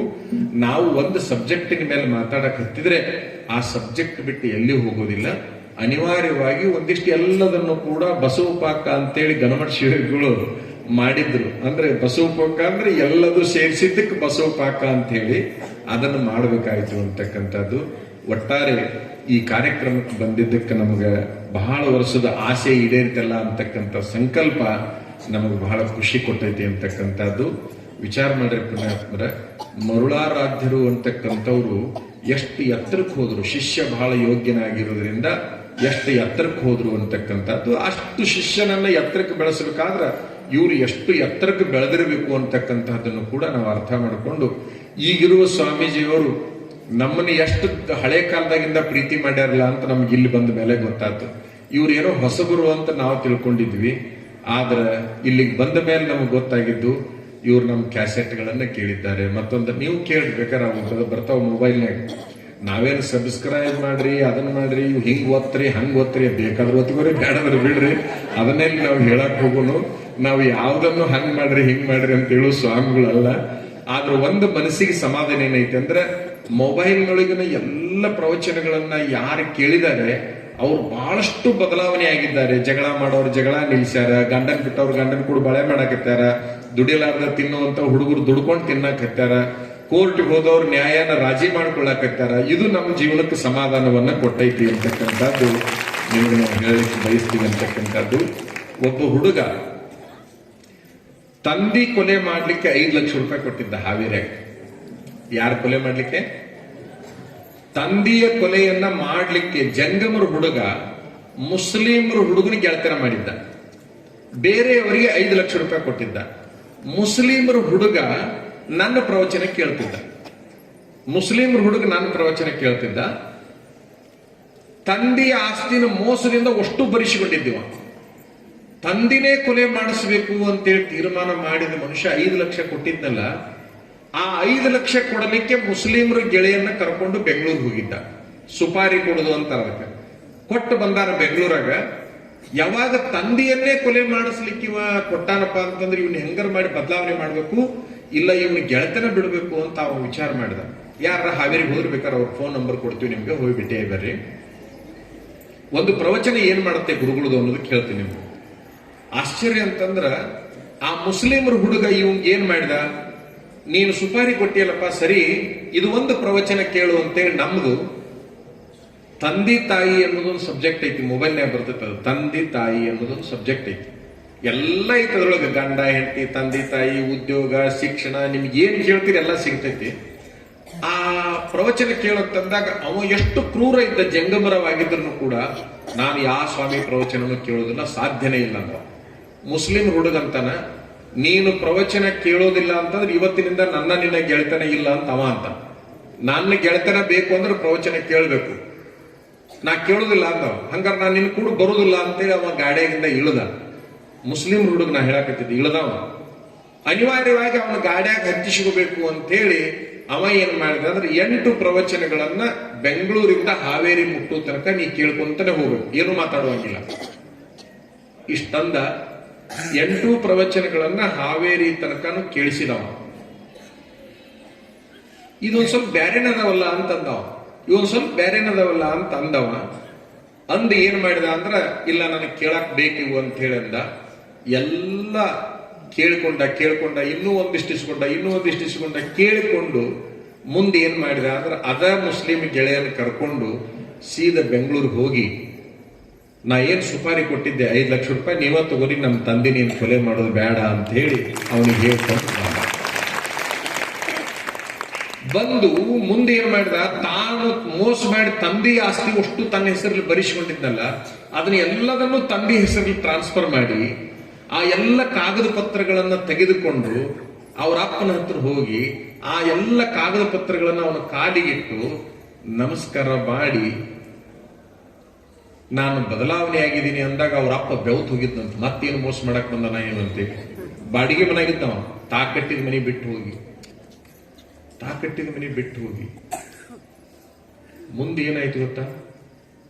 ನಾವು ಒಂದು ಸಬ್ಜೆಕ್ಟಿನ ಮೇಲೆ ಮಾತಾಡಕ್ ಹತ್ತಿದ್ರೆ ಆ ಸಬ್ಜೆಕ್ಟ್ ಬಿಟ್ಟು ಎಲ್ಲಿ ಹೋಗೋದಿಲ್ಲ. ಅನಿವಾರ್ಯವಾಗಿ ಒಂದಿಷ್ಟು ಎಲ್ಲದನ್ನು ಕೂಡ ಬಸವಪಾಕ ಅಂತೇಳಿ ಗಣಮಠ ಶಿವಗಳು ಮಾಡಿದ್ರು. ಅಂದ್ರೆ ಬಸವಪಾಕ ಅಂದ್ರೆ ಎಲ್ಲದೂ ಸೇರಿಸಿದ್ದಕ್ಕೆ ಬಸವಪಾಕ ಅಂತ ಹೇಳಿ ಅದನ್ನು ಮಾಡಬೇಕಾಯ್ತು ಅಂತಕ್ಕಂಥದ್ದು. ಒಟ್ಟಾರೆ ಈ ಕಾರ್ಯಕ್ರಮಕ್ಕೆ ಬಂದಿದ್ದಕ್ಕೆ ನಮಗೆ ಬಹಳ ವರ್ಷದ ಆಸೆ ಈಡೇರಿತಲ್ಲ ಅಂತಕ್ಕಂಥ ಸಂಕಲ್ಪ ನಮಗೆ ಬಹಳ ಖುಷಿ ಕೊಟ್ಟೈತಿ ಅಂತಕ್ಕಂಥದ್ದು. ವಿಚಾರ ಮಾಡ್ರಿ ಪುಣ್ಯಾತ್ಮರ, ಮರುಳಾರಾಧ್ಯರು ಅಂತಕ್ಕಂಥವ್ರು ಎಷ್ಟು ಎತ್ತರಕ್ಕೆ ಹೋದ್ರು. ಶಿಷ್ಯ ಬಹಳ ಯೋಗ್ಯನಾಗಿರೋದ್ರಿಂದ ಎಷ್ಟು ಎತ್ತರಕ್ಕೆ ಹೋದ್ರು ಅಂತಕ್ಕಂಥದ್ದು. ಅಷ್ಟು ಶಿಷ್ಯನನ್ನ ಎತ್ತರಕ್ಕೆ ಬೆಳೆಸಬೇಕಾದ್ರ ಇವ್ರು ಎಷ್ಟು ಎತ್ತರಕ್ಕೆ ಬೆಳೆದಿರಬೇಕು ಅಂತಕ್ಕಂಥದ್ದನ್ನು ಕೂಡ ನಾವು ಅರ್ಥ ಮಾಡಿಕೊಂಡು, ಈಗಿರುವ ಸ್ವಾಮೀಜಿಯವರು ನಮ್ಮನ್ನ ಎಷ್ಟು ಹಳೆ ಕಾಲದಾಗಿಂದ ಪ್ರೀತಿ ಮಾಡ್ಯಾರಲ್ಲ ಅಂತ ನಮ್ಗೆ ಇಲ್ಲಿ ಬಂದ ಮೇಲೆ ಗೊತ್ತಾಯ್ತು. ಇವ್ರು ಏನೋ ಹೊಸಬರು ಅಂತ ನಾವು ತಿಳ್ಕೊಂಡಿದ್ವಿ. ಆದ್ರೆ ಇಲ್ಲಿಗೆ ಬಂದ ಮೇಲೆ ನಮ್ಗೆ ಗೊತ್ತಾಗಿದ್ದು ಇವ್ರು ನಮ್ಮ ಕ್ಯಾಸೆಟ್ಗಳನ್ನ ಕೇಳಿದ್ದಾರೆ. ಮತ್ತೊಂದು ನೀವು ಕೇಳ್ಬೇಕಾರೆ ಅವು ಬರ್ತಾವ ಮೊಬೈಲ್ನಾಗ. ನಾವೇನು ಸಬ್ಸ್ಕ್ರೈಬ್ ಮಾಡ್ರಿ, ಅದನ್ನ ಮಾಡ್ರಿ, ಇವ್ ಹಿಂಗ್ ಓದ್ತ್ರಿ ಹಂಗ್ ಓದ್ತ್ರಿ, ಬೇಕಾದ್ರೆ ಓದ್ಕೋರಿ, ಬೇಡಾದ್ರೆ ಬಿಡ್ರಿ, ಅದನ್ನೆಲ್ಲಿ ನಾವು ಹೇಳಕ್ ಹೋಗೋನು. ನಾವು ಯಾವ್ದನ್ನು ಹಂಗ್ ಮಾಡ್ರಿ ಹಿಂಗ್ ಮಾಡ್ರಿ ಅಂತ ಹೇಳೋ ಸ್ವಾಮಿಗಳಲ್ಲ. ಆದ್ರೆ ಒಂದು ಮನಸ್ಸಿಗೆ ಸಮಾಧಾನ ಏನೈತೆ ಅಂದ್ರೆ, ಮೊಬೈಲ್ನೊಳಗಿನ ಎಲ್ಲ ಪ್ರವಚನಗಳನ್ನ ಯಾರು ಕೇಳಿದ್ದಾರೆ ಅವ್ರು ಬಹಳಷ್ಟು ಬದಲಾವಣೆ ಆಗಿದ್ದಾರೆ. ಜಗಳ ಮಾಡೋರು ಜಗಳ ನಿಲ್ಸ್ಯಾರ, ಗಂಡನ್ ಬಿಟ್ಟವ್ರು ಗಂಡನ್ ಕೂಡ ಬಳೆ ಮಾಡಾಕತ್ತಾರ, ದುಡಿಲಾರ್ದ ತಿನ್ನುವಂತ ಹುಡುಗರು ದುಡ್ಕೊಂಡು ತಿನ್ನಕತ್ತಾರ, ಕೋರ್ಟ್ಗೆ ಹೋದವ್ರು ನ್ಯಾಯನ ರಾಜಿ ಮಾಡ್ಕೊಳ್ಳಾಕತ್ತಾರ. ಇದು ನಮ್ಮ ಜೀವನಕ್ಕೆ ಸಮಾಧಾನವನ್ನ ಕೊಟ್ಟೈತಿ ಅಂತಕ್ಕಂಥದ್ದು ನಿಮ್ಗೆ ನಾವು ಹೇಳಲಿಕ್ಕೆ ಬಯಸ್ತೀವಿ ಅಂತಕ್ಕಂಥದ್ದು. ಒಬ್ಬ ಹುಡುಗ ತಂದಿ ಕೊಲೆ ಮಾಡ್ಲಿಕ್ಕೆ 5 ಲಕ್ಷ ರೂಪಾಯಿ ಕೊಟ್ಟಿದ್ದ ಹಾವೇರಿಯಾಗ. ಯಾರು ಕೊಲೆ ಮಾಡ್ಲಿಕ್ಕೆ? ತಂದೆಯ ಕೊಲೆಯನ್ನ ಮಾಡ್ಲಿಕ್ಕೆ ಜಂಗಮರ ಹುಡುಗ ಮುಸ್ಲಿಮರ ಹುಡುಗನಿಗೆ ಗೆಳತನ ಮಾಡಿದ್ದ. ಬೇರೆಯವರಿಗೆ 5 ಲಕ್ಷ ರೂಪಾಯಿ ಕೊಟ್ಟಿದ್ದ. ಮುಸ್ಲಿಮರ ಹುಡುಗ ನನ್ನ ಪ್ರವಚನ ಕೇಳ್ತಿದ್ದ. ಮುಸ್ಲಿಮರ ಹುಡುಗ ನನ್ನ ಪ್ರವಚನ ಕೇಳ್ತಿದ್ದ. ತಂದೆಯ ಆಸ್ತಿನ ಮೋಸದಿಂದ ಅಷ್ಟು ಬರಿಸಿಕೊಂಡಿದ್ದೀವ. ತಂದಿನೇ ಕೊಲೆ ಮಾಡಿಸ್ಬೇಕು ಅಂತೇಳಿ ತೀರ್ಮಾನ ಮಾಡಿದ ಮನುಷ್ಯ 5 ಲಕ್ಷ ಕೊಟ್ಟಿದ್ನಲ್ಲ, ಆ 5 ಲಕ್ಷ ಕೊಡಲಿಕ್ಕೆ ಮುಸ್ಲಿಮರ ಗೆಳೆಯನ್ನ ಕರ್ಕೊಂಡು ಬೆಂಗಳೂರು ಹೋಗಿದ್ದ. ಸುಪಾರಿ ಕೊಡುದು ಅಂತಾರ ಅದಕ್ಕೆ. ಕೊಟ್ಟು ಬಂದಾರ ಬೆಂಗಳೂರಾಗ. ಯಾವಾಗ ತಂದೆಯನ್ನೇ ಕೊಲೆ ಮಾಡಿಸ್ಲಿಕ್ಕೆ ಇವ ಕೊಟ್ಟಾನಪ್ಪ ಅಂತಂದ್ರೆ ಇವ್ನ ಹೆಂಗಾರ ಮಾಡಿ ಬದಲಾವಣೆ ಮಾಡ್ಬೇಕು, ಇಲ್ಲ ಇವನು ಗೆಳತನ ಬಿಡಬೇಕು ಅಂತ ಅವ ವಿಚಾರ ಮಾಡಿದ. ಯಾರ ಹಾವೇರಿಗೆ ಹೋಗಿರ್ಬೇಕಾದ್ರೆ ಅವ್ರ ಫೋನ್ ನಂಬರ್ ಕೊಡ್ತೀವಿ ನಿಮ್ಗೆ, ಹೋಗಿ ಬಿಟ್ಟೇ ಬರ್ರಿ. ಒಂದು ಪ್ರವಚನ ಏನ್ ಮಾಡುತ್ತೆ ಗುರುಗಳದು ಅನ್ನೋದು ಕೇಳ್ತೀನಿ ನಿಮ್ಗೆ. ಆಶ್ಚರ್ಯ ಅಂತಂದ್ರ ಆ ಮುಸ್ಲಿಮರ ಹುಡುಗ ಇವಂಗ್ ಏನ್ ಮಾಡಿದ, ನೀನು ಸುಪಾರಿ ಕೊಟ್ಟಿಯಲ್ಲಪ್ಪ ಸರಿ, ಇದು ಒಂದು ಪ್ರವಚನ ಕೇಳು ಅಂತೇಳಿ ನಮ್ದು ತಂದೆ ತಾಯಿ ಅನ್ನೋದೊಂದು ಸಬ್ಜೆಕ್ಟ್ ಐತಿ, ಮೊಬೈಲ್ನಾಗ ಬರ್ತೈತೆ ಅದು. ತಂದೆ ತಾಯಿ ಅನ್ನೋದೊಂದು ಸಬ್ಜೆಕ್ಟ್ ಐತಿ, ಎಲ್ಲ ಐತಿ ಅದ್ರೊಳಗೆ. ಗಂಡ ಹೆಂಡತಿ, ತಂದೆ ತಾಯಿ, ಉದ್ಯೋಗ, ಶಿಕ್ಷಣ, ನಿಮ್ಗೆ ಏನ್ ಕೇಳ್ತೀರಿ ಎಲ್ಲ ಸಿಗ್ತೈತಿ. ಆ ಪ್ರವಚನ ಕೇಳೋತಂದಾಗ ಅವ ಎಷ್ಟು ಕ್ರೂರ ಇದ್ದ, ಜಂಗಮರವಾಗಿದ್ರು ಕೂಡ ನಾನು ಯಾವ ಸ್ವಾಮಿ ಪ್ರವಚನನು ಕೇಳೋದಿಲ್ಲ, ಸಾಧ್ಯನೇ ಇಲ್ಲ ಅಂತ. ಮುಸ್ಲಿಂ ಹುಡುಗಂತಾನ, ನೀನು ಪ್ರವಚನ ಕೇಳೋದಿಲ್ಲ ಅಂತಂದ್ರೆ ಇವತ್ತಿನಿಂದ ನಿನ್ನ ಗೆಳೆತನ ಇಲ್ಲ ಅಂತ ಅವ ಅಂತ. ನನ್ನ ಗೆಳೆತನ ಬೇಕು ಅಂದ್ರೆ ಪ್ರವಚನ ಕೇಳಬೇಕು, ನಾ ಕೇಳೋದಿಲ್ಲ ಅಂತ. ಹಂಗಾರೆ ನಾನು ನಿನ್ ಕೂಡ ಬರೋದಿಲ್ಲ ಅಂತೇಳಿ ಅವ ಗಾಡಿಯಾಗಿಂದ ಇಳ್ದ. ಮುಸ್ಲಿಂ ಹುಡುಗ ನಾ ಹೇಳಕತ್ತಿದ್ದೆ, ಇಳ್ದವ. ಅನಿವಾರ್ಯವಾಗಿ ಅವನ ಗಾಡಿಯಾಗ ಹತ್ತಿಸ್ಕೋಬೇಕು ಅಂತ ಹೇಳಿ ಅವ ಏನ್ ಮಾಡಿದ ಅಂದ್ರೆ 8 ಪ್ರವಚನಗಳನ್ನ ಬೆಂಗಳೂರಿಂದ ಹಾವೇರಿ ಮುಟ್ಟೋ ತನಕ ನೀ ಕೇಳ್ಕೊಂತಾನೆ ಹೋಗ್ಬೇಕು, ಏನು ಮಾತಾಡುವಂಗಿಲ್ಲ. ಇಷ್ಟಂದ 8 ಪ್ರವಚನಗಳನ್ನ ಹಾವೇರಿ ತನಕನು ಕೇಳಿಸಿದವ. ಇದೊಂದ್ ಸ್ವಲ್ಪ ಬ್ಯಾರೇನದವಲ್ಲ ಅಂತಂದವ, ಇವನ್ ಸ್ವಲ್ಪ ಬ್ಯಾರೇನದವಲ್ಲ ಅಂತ ಅಂದವ. ಅಂದ್ ಏನ್ ಮಾಡಿದ ಅಂದ್ರ, ಇಲ್ಲ ನನಗೆ ಕೇಳಕ್ ಬೇಕಿವು ಅಂತ ಹೇಳಂದ. ಎಲ್ಲ ಕೇಳ್ಕೊಂಡ ಇನ್ನೂ ಒಂದಿಷ್ಟಿಸ್ಕೊಂಡ ಕೇಳಿಕೊಂಡು ಮುಂದೆ ಏನ್ ಮಾಡಿದ ಅಂದ್ರೆ ಅದ ಮುಸ್ಲಿಂ ಗೆಳೆಯನ ಕರ್ಕೊಂಡು ಸೀದಾ ಬೆಂಗಳೂರಿಗೆ ಹೋಗಿ, ನಾ ಏನ್ ಸುಪಾರಿ ಕೊಟ್ಟಿದ್ದೆ 5 ಲಕ್ಷ ರೂಪಾಯಿ ನೀವ ತಗೋರಿ, ನಮ್ಮ ತಂದೆ ನೀನ್ ಕೊಲೆ ಮಾಡೋದು ಬೇಡ ಅಂತ ಹೇಳಿ ಅವನಿಗೆ ಹೇಳ್ಕೊಂಡು ಬಂದು ಮುಂದೆ ಏನ್ ಮಾಡಿದ, ತಾನು ಮೋಸ ಮಾಡಿ ತಂದೆ ಆಸ್ತಿ ಅಷ್ಟು ತನ್ನ ಹೆಸರಲ್ಲಿ ಬರಿಸಿಕೊಂಡಿದ್ನಲ್ಲ, ಅದನ್ನ ಎಲ್ಲದನ್ನು ತಂದೆ ಹೆಸರಲ್ಲಿ ಟ್ರಾನ್ಸ್ಫರ್ ಮಾಡಿ ಆ ಎಲ್ಲ ಕಾಗದ ಪತ್ರಗಳನ್ನ ತೆಗೆದುಕೊಂಡು ಅವ್ರ ಅಪ್ಪನ ಹತ್ರ ಹೋಗಿ ಆ ಎಲ್ಲ ಕಾಗದ ಪತ್ರಗಳನ್ನ ಅವನ ಕಾಲಿಗಿಟ್ಟು ನಮಸ್ಕಾರ ಮಾಡಿ ನಾನು ಬದಲಾವಣೆ ಆಗಿದ್ದೀನಿ ಅಂದಾಗ ಅವ್ರ ಅಪ್ಪ ಬೆವತ್ ಹೋಗಿದ್ನಂತ. ಮತ್ತೇನು ಮೋಸ ಮಾಡಕ್ ಬಂದನ ಏನು ಅಂತೇಳಿ ಬಾಡಿಗೆ ಮನೆಯಾಗಿದ್ದವ, ತಾಕಟ್ಟಿದ ಮನೆ ಬಿಟ್ಟು ಹೋಗಿ ಮುಂದೆ ಏನಾಯ್ತು ಗೊತ್ತಾ?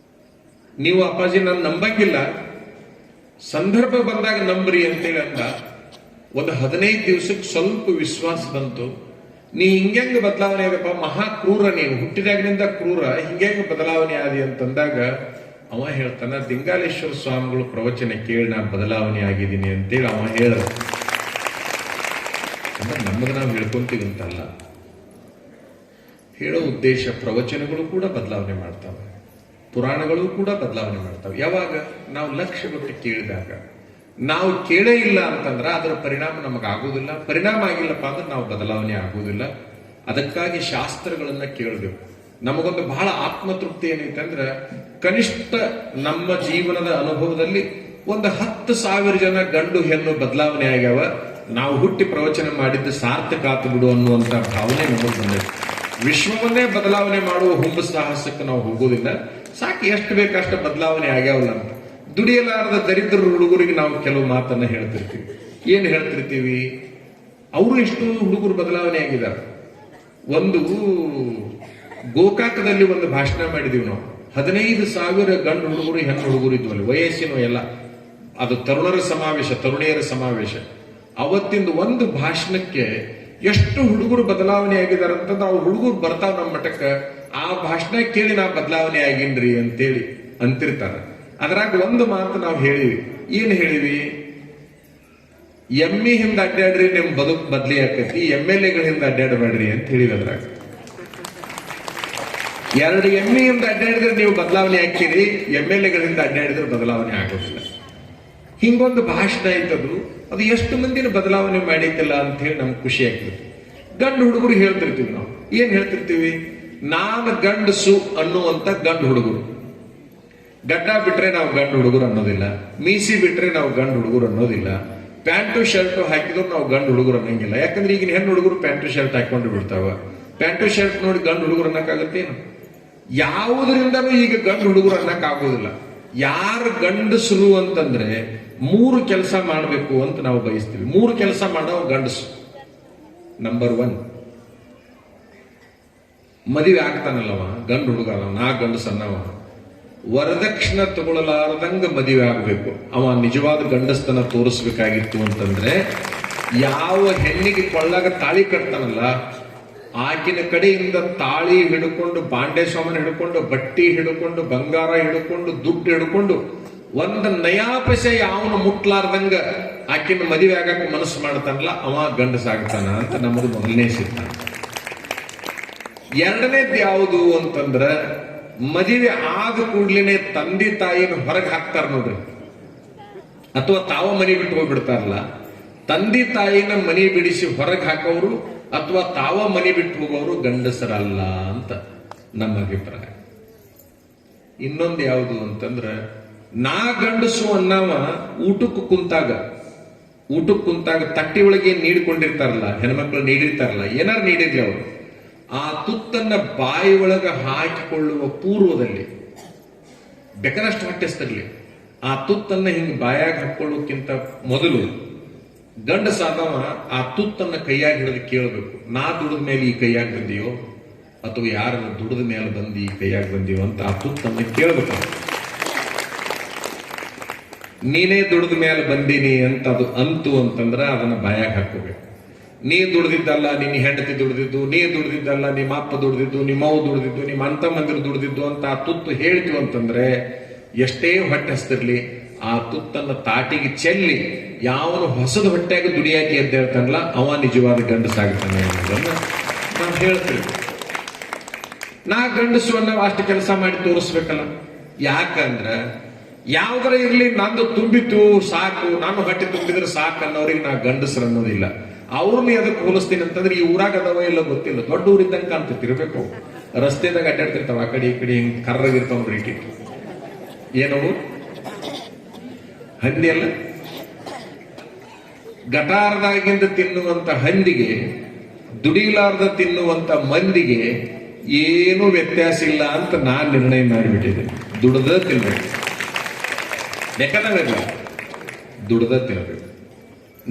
ನೀವು ಅಪ್ಪಾಜಿ ನಾನು ನಂಬಂಗಿಲ್ಲ, ಸಂದರ್ಭ ಬಂದಾಗ ನಂಬ್ರಿ ಅಂತೇಳಿ ಅಂದ. ಒಂದು 15 ದಿವಸಕ್ಕೆ ಸ್ವಲ್ಪ ವಿಶ್ವಾಸ ಬಂತು. ನೀ ಹಿಂಗ್ಯಾಂಗ ಬದಲಾವಣೆ ಆಗಪ್ಪ, ಮಹಾ ಕ್ರೂರ ನೀನು, ಹುಟ್ಟಿದಾಗಿನಿಂದ ಕ್ರೂರ, ಹಿಂಗ್ಯಾಂಗ ಬದಲಾವಣೆ ಆದಿ ಅಂತಂದಾಗ ಅವ ಹೇಳ್ತಾನ, ದಿಂಗಾಲೇಶ್ವರ ಸ್ವಾಮಿಗಳು ಪ್ರವಚನ ಕೇಳಿ ನಾ ಬದಲಾವಣೆ ಆಗಿದ್ದೀನಿ ಅಂತೇಳಿ ಅವ ಹೇಳ. ನಮ್ಮದು ನಾವು ಹೇಳ್ಕೊಂತೀವಿ ಅಂತಲ್ಲ, ಹೇಳೋ ಉದ್ದೇಶ ಪ್ರವಚನಗಳು ಕೂಡ ಬದಲಾವಣೆ ಮಾಡ್ತಾವೆ, ಪುರಾಣಗಳು ಕೂಡ ಬದಲಾವಣೆ ಮಾಡ್ತಾವೆ. ಯಾವಾಗ ನಾವು ಲಕ್ಷ್ಯ ಕೊಟ್ಟು ಕೇಳಿದಾಗ. ನಾವು ಕೇಳೇ ಇಲ್ಲ ಅಂತಂದ್ರೆ ಅದರ ಪರಿಣಾಮ ನಮಗಾಗುವುದಿಲ್ಲ, ಪರಿಣಾಮ ಆಗಿಲ್ಲಪ್ಪ ಅಂದ್ರೆ ನಾವು ಬದಲಾವಣೆ ಆಗುವುದಿಲ್ಲ. ಅದಕ್ಕಾಗಿ ಶಾಸ್ತ್ರಗಳನ್ನ ಕೇಳಬೇಕು. ನಮಗೊಂದು ಬಹಳ ಆತ್ಮತೃಪ್ತಿ ಏನೈತೆ ಅಂದ್ರೆ, ಕನಿಷ್ಠ ನಮ್ಮ ಜೀವನದ ಅನುಭವದಲ್ಲಿ ಒಂದು 10,000 ಜನ ಗಂಡು ಹೆಣ್ಣು ಬದಲಾವಣೆ ಆಗ್ಯಾವ, ನಾವು ಹುಟ್ಟಿ ಪ್ರವಚನ ಮಾಡಿದ್ದು ಸಾರ್ಥಕ ಆತು ಬಿಡು ಅನ್ನುವಂತ ಭಾವನೆ ನಮಗೆ ಬಂದೈತೆ. ವಿಶ್ವವನ್ನೇ ಬದಲಾವಣೆ ಮಾಡುವ ಹುಂಬ ಸಾಹಸಕ್ಕೆ ನಾವು ಹೋಗೋದಿಲ್ಲ, ಸಾಕು ಎಷ್ಟು ಬೇಕಷ್ಟು ಬದಲಾವಣೆ ಆಗ್ಯಾವಲ್ಲ ಅಂತ. ದುಡಿಯಲಾರದ ದರಿದ್ರ ಹುಡುಗರಿಗೆ ನಾವು ಕೆಲವು ಮಾತನ್ನ ಹೇಳ್ತಿರ್ತೀವಿ. ಏನ್ ಹೇಳ್ತಿರ್ತೀವಿ? ಅವರು ಎಷ್ಟು ಹುಡುಗರು ಬದಲಾವಣೆ ಆಗಿದ್ದಾರೆ. ಒಂದು ಗೋಕಾಕದಲ್ಲಿ ಒಂದು ಭಾಷಣ ಮಾಡಿದೀವಿ ನಾವು. 15,000 ಗಂಡು ಹುಡುಗರು ಹೆಣ್ಣು ಹುಡುಗರು ಇದ್ವಲ್ಲಿ, ವಯಸ್ಸಿನ ಎಲ್ಲ. ಅದು ತರುಣರ ಸಮಾವೇಶ, ತರುಣಿಯರ ಸಮಾವೇಶ. ಅವತ್ತಿಂದ ಒಂದು ಭಾಷಣಕ್ಕೆ ಎಷ್ಟು ಹುಡುಗರು ಬದಲಾವಣೆ ಆಗಿದ್ದಾರೆ ಅಂತಂದ್ರೆ, ಅವ್ರು ಹುಡುಗರು ಬರ್ತಾವ ನಮ್ಮ ಮಠಕ್ಕೆ, ಆ ಭಾಷಣ ಕೇಳಿ ನಾ ಬದಲಾವಣೆ ಆಗಿನ್ರಿ ಅಂತೇಳಿ ಅಂತಿರ್ತಾರೆ. ಅದ್ರಾಗ ಒಂದು ಮಾತು ನಾವು ಹೇಳಿವಿ. ಏನ್ ಹೇಳಿವಿ? ಎಮ್ಮಿ ಹಿಂದ ಅಡ್ಡಾಡ್ರಿ ನಿಮ್ ಬದುಕು ಬದ್ಲಿ ಆಕೈತಿ, MLA ಗಳಿಂದ ಅಡ್ಡಾಡಬೇಡ್ರಿ ಅಂತ ಹೇಳಿವಿ. ಅದ್ರಾಗ 2 ಎಮ್ಮಿಯಿಂದ ಅಡ್ಡಾಡಿದ್ರೆ ನೀವು ಬದಲಾವಣೆ ಹಾಕಿರಿ, MLA ಗಳಿಂದ ಅಡ್ಡಾಡಿದ್ರೆ ಬದಲಾವಣೆ ಆಗೋದಿಲ್ಲ. ಹಿಂಗೊಂದು ಭಾಷಣ ಐತದು, ಅದು ಎಷ್ಟು ಮಂದಿನ ಬದಲಾವಣೆ ಮಾಡೈತಿಲ್ಲ ಅಂತ ಹೇಳಿ ನಮ್ಗೆ ಖುಷಿ ಆಗ್ತದೆ. ಗಂಡು ಹುಡುಗರು ಹೇಳ್ತಿರ್ತೀವಿ ನಾವು. ಏನ್ ಹೇಳ್ತಿರ್ತೀವಿ? ನಾನು ಗಂಡಸು ಅನ್ನುವಂತ ಗಂಡು ಹುಡುಗರು. ಗಡ್ಡ ಬಿಟ್ರೆ ನಾವು ಗಂಡು ಹುಡುಗರು ಅನ್ನೋದಿಲ್ಲ, ಮೀಸಿ ಬಿಟ್ರೆ ನಾವು ಗಂಡು ಹುಡುಗರು ಅನ್ನೋದಿಲ್ಲ, ಪ್ಯಾಂಟು ಶರ್ಟ್ ಹಾಕಿದ್ರು ನಾವು ಗಂಡು ಹುಡುಗರು ಅನ್ನಂಗಿಲ್ಲ. ಯಾಕಂದ್ರೆ ಈಗಿನ ಹೆಣ್ಣು ಹುಡುಗರು ಪ್ಯಾಂಟು ಶರ್ಟ್ ಹಾಕೊಂಡು ಬಿಡ್ತಾವ. ಪ್ಯಾಂಟು ಶರ್ಟ್ ನೋಡಿ ಗಂಡು ಹುಡುಗರು ಅನ್ನಕ್ಕಾಗತ್ತೇನು? ಯಾವುದರಿಂದನೂ ಈಗ ಗಂಡು ಹುಡುಗರು ಅನ್ನಕ್ ಆಗೋದಿಲ್ಲ. ಯಾರು ಗಂಡಸರು ಅಂತಂದ್ರೆ 3 ಕೆಲಸ ಮಾಡಬೇಕು ಅಂತ ನಾವು ಬಯಸ್ತೀವಿ. 3 ಕೆಲಸ ಮಾಡೋ ಗಂಡಸು. ನಂಬರ್ 1, ಮದುವೆ ಆಗ್ತಾನಲ್ಲವ ಗಂಡು ಹುಡುಗ, ನಾ ಗಂಡಸನ್ನವ, ವರದಕ್ಷಿಣೆ ತಗೊಳ್ಳಲಾರದಂಗ ಮದುವೆ ಆಗ್ಬೇಕು. ಅವ ನಿಜವಾದ ಗಂಡಸ್ತನ ತೋರಿಸ್ಬೇಕಾಗಿತ್ತು ಅಂತಂದ್ರೆ, ಯಾವ ಹೆಣ್ಣಿಗೆ ಕೊಳ್ಳಾಗ ತಾಳಿ ಕಟ್ತಾನಲ್ಲ, ಆಕಿನ ಕಡೆಯಿಂದ ತಾಳಿ ಹಿಡ್ಕೊಂಡು, ಬಾಂಡೆ ಸಾಮಾನು ಹಿಡ್ಕೊಂಡು, ಬಟ್ಟಿ ಹಿಡ್ಕೊಂಡು, ಬಂಗಾರ ಹಿಡ್ಕೊಂಡು, ದುಡ್ಡು ಹಿಡ್ಕೊಂಡು, ಒಂದು ನಯಾಪೈಸೆ ಯಾವನು ಮುಟ್ಲಾರ್ದಂಗ ಆಕಿನ ಮದುವೆ ಆಗಕ್ಕೆ ಮನಸ್ಸು ಮಾಡ್ತಾನಲ್ಲ ಅವ ಗಂಡಸಾಗ್ತಾನ ಅಂತ ನಮ್ಮದು ಮೊದಲನೇ ಸಿದ್ಧಾಂತ. ಎರಡನೇದು ಯಾವುದು ಅಂತಂದ್ರ ಮದುವೆ ಆದ ಕೂಡ್ಲೇನೆ ತಂದೆ ತಾಯಿನ ಹೊರಗೆ ಹಾಕ್ತಾರ ನೋಡ್ರಿ, ಅಥವಾ ತಾವ ಮನೆ ಬಿಟ್ಟು ಹೋಗ್ಬಿಡ್ತಾರಲ್ಲ. ತಂದೆ ತಾಯಿನ ಮನೆ ಬಿಡಿಸಿ ಹೊರಗೆ ಹಾಕೋರು ಅಥವಾ ತಾವ ಮನೆ ಬಿಟ್ಟು ಹೋಗೋರು ಗಂಡಸರಲ್ಲ ಅಂತ ನಮ್ಮ ಅಭಿಪ್ರಾಯ. ಇನ್ನೊಂದು ಯಾವುದು ಅಂತಂದ್ರ ನಾ ಗಂಡಸು ಅನ್ನವ ಊಟಕ್ಕೆ ಕುಂತಾಗ ತಟ್ಟಿ ಒಳಗೆ ನೀಡಿಕೊಂಡಿರ್ತಾರಲ್ಲ, ಹೆಣ್ಮಕ್ಳು ನೀಡಿರ್ತಾರಲ್ಲ, ಏನಾರು ನೀಡಿರ್ಲಿ ಅವರು, ಆ ತುತ್ತನ್ನ ಬಾಯಿ ಒಳಗ ಹಾಕಿಕೊಳ್ಳುವ ಪೂರ್ವದಲ್ಲಿ ಬೇಕಾದಷ್ಟು ಹೊಟ್ಟೆಸ್ತರ್ಲಿ, ಆ ತುತ್ತನ್ನ ಹಿಂಗ್ ಬಾಯಾಗ ಹಾಕೊಳ್ಳೋಕ್ಕಿಂತ ಮೊದಲು ಗಂಡಸಾದವ ಆ ತುತ್ತನ್ನ ಕೈಯಾಗಿ ಹಿಡಿದು ಕೇಳಬೇಕು, ನಾ ದುಡಿದ ಮೇಲೆ ಈ ಕೈಯಾಗಿ ಬಂದಿಯೋ ಅಥವಾ ಯಾರ ದುಡಿದ ಮೇಲೆ ಬಂದು ಈ ಕೈಯಾಗಿ ಬಂದಿಯೋ ಅಂತ ಆ ತುತ್ತನ್ನ ಕೇಳಬೇಕು. ನೀನೇ ದುಡಿದ ಮೇಲೆ ಬಂದೀನಿ ಅಂತ ಅದು ಅಂತು ಅಂತಂದ್ರ ಅದನ್ನ ಬಾಯಾಗ ಹಾಕೋಬೇಕು. ನೀ ದುಡ್ದಿದ್ದಲ್ಲ ನಿನ್ನ ಹೆಂಡತಿ ದುಡ್ದಿದ್ದು, ನೀ ದುಡ್ದಿದ್ದಲ್ಲ ನಿಮ್ಮ ಅಪ್ಪ ದುಡ್ದಿದ್ದು, ನಿಮ್ಮವ್ ದುಡ್ದಿದ್ದು, ನಿಮ್ಮ ಅಂತ ಮಂದಿರು ದುಡ್ದಿದ್ದು ಅಂತ ಆ ತುತ್ತು ಹೇಳ್ತೀವಿ ಅಂತಂದ್ರೆ ಎಷ್ಟೇ ಹೊಟ್ಟೆ ಹಸ್ತಿರ್ಲಿ ಆ ತುತ್ತನ್ನ ತಾಟಿಗೆ ಚೆಲ್ಲಿ ಯಾವನು ಹೊಸದ ಹೊಟ್ಟೆಗೆ ದುಡಿಯಾಕಿ ಅಂತ ಹೇಳ್ತಾನಲ್ಲ ಅವ ನಿಜವಾದ ಗಂಡಸಾಗ್ತಾನೆ ಅನ್ನೋದನ್ನ ನಾನು ಹೇಳ್ತೀವಿ. ನಾ ಗಂಡಸು ಅನ್ನೋ ಅಷ್ಟು ಕೆಲಸ ಮಾಡಿ ತೋರಿಸ್ಬೇಕಲ್ಲ. ಯಾಕಂದ್ರ ಯಾವ್ದಾರ ಇರ್ಲಿ ನಂದು ತುಂಬಿತು ಸಾಕು, ನಾನು ಹೊಟ್ಟೆ ತುಂಬಿದ್ರೆ ಸಾಕು ಅನ್ನೋರಿಗೆ ನಾ ಗಂಡಸರು ಅನ್ನೋದಿಲ್ಲ. ಅವ್ರನ್ನ ಅದಕ್ಕೆ ಹೋಲಿಸ್ತೀನಿ ಅಂತಂದ್ರೆ ಈ ಊರಾಗ ಅದಾವ ಎಲ್ಲ ಗೊತ್ತಿಲ್ಲ, ದೊಡ್ಡ ಊರಿದ್ದಂಗ ಕಾಣ್ತಿರ್ಬೇಕು. ರಸ್ತೆದಾಗ ಅಡ್ಡಾಡ್ತಿರ್ತಾವ, ಆ ಕಡೆ ಈ ಕಡೆ ಹಿಂಗ್ ಕರ್ರಾಗಿರ್ತಾವ ಇಟ್ಟಿ. ಏನವು ಹಂದಿ ಅಲ್ಲ, ಗಟಾರದಾಗಿಂದ ತಿನ್ನುವಂತ ಹಂದಿಗೆ ದುಡಿಲಾರ್ದ ತಿನ್ನುವಂತ ಮಂದಿಗೆ ಏನೂ ವ್ಯತ್ಯಾಸ ಇಲ್ಲ ಅಂತ ನಾನ್ ನಿರ್ಣಯ ಮಾಡಿಬಿಟ್ಟಿದ್ದೆ. ದುಡ್ದ ತಿನ್ಬೇಕು, ಬೇಕಾದಲ್ಲ ದುಡ್ದ ತಿನ್ಬೇಕು.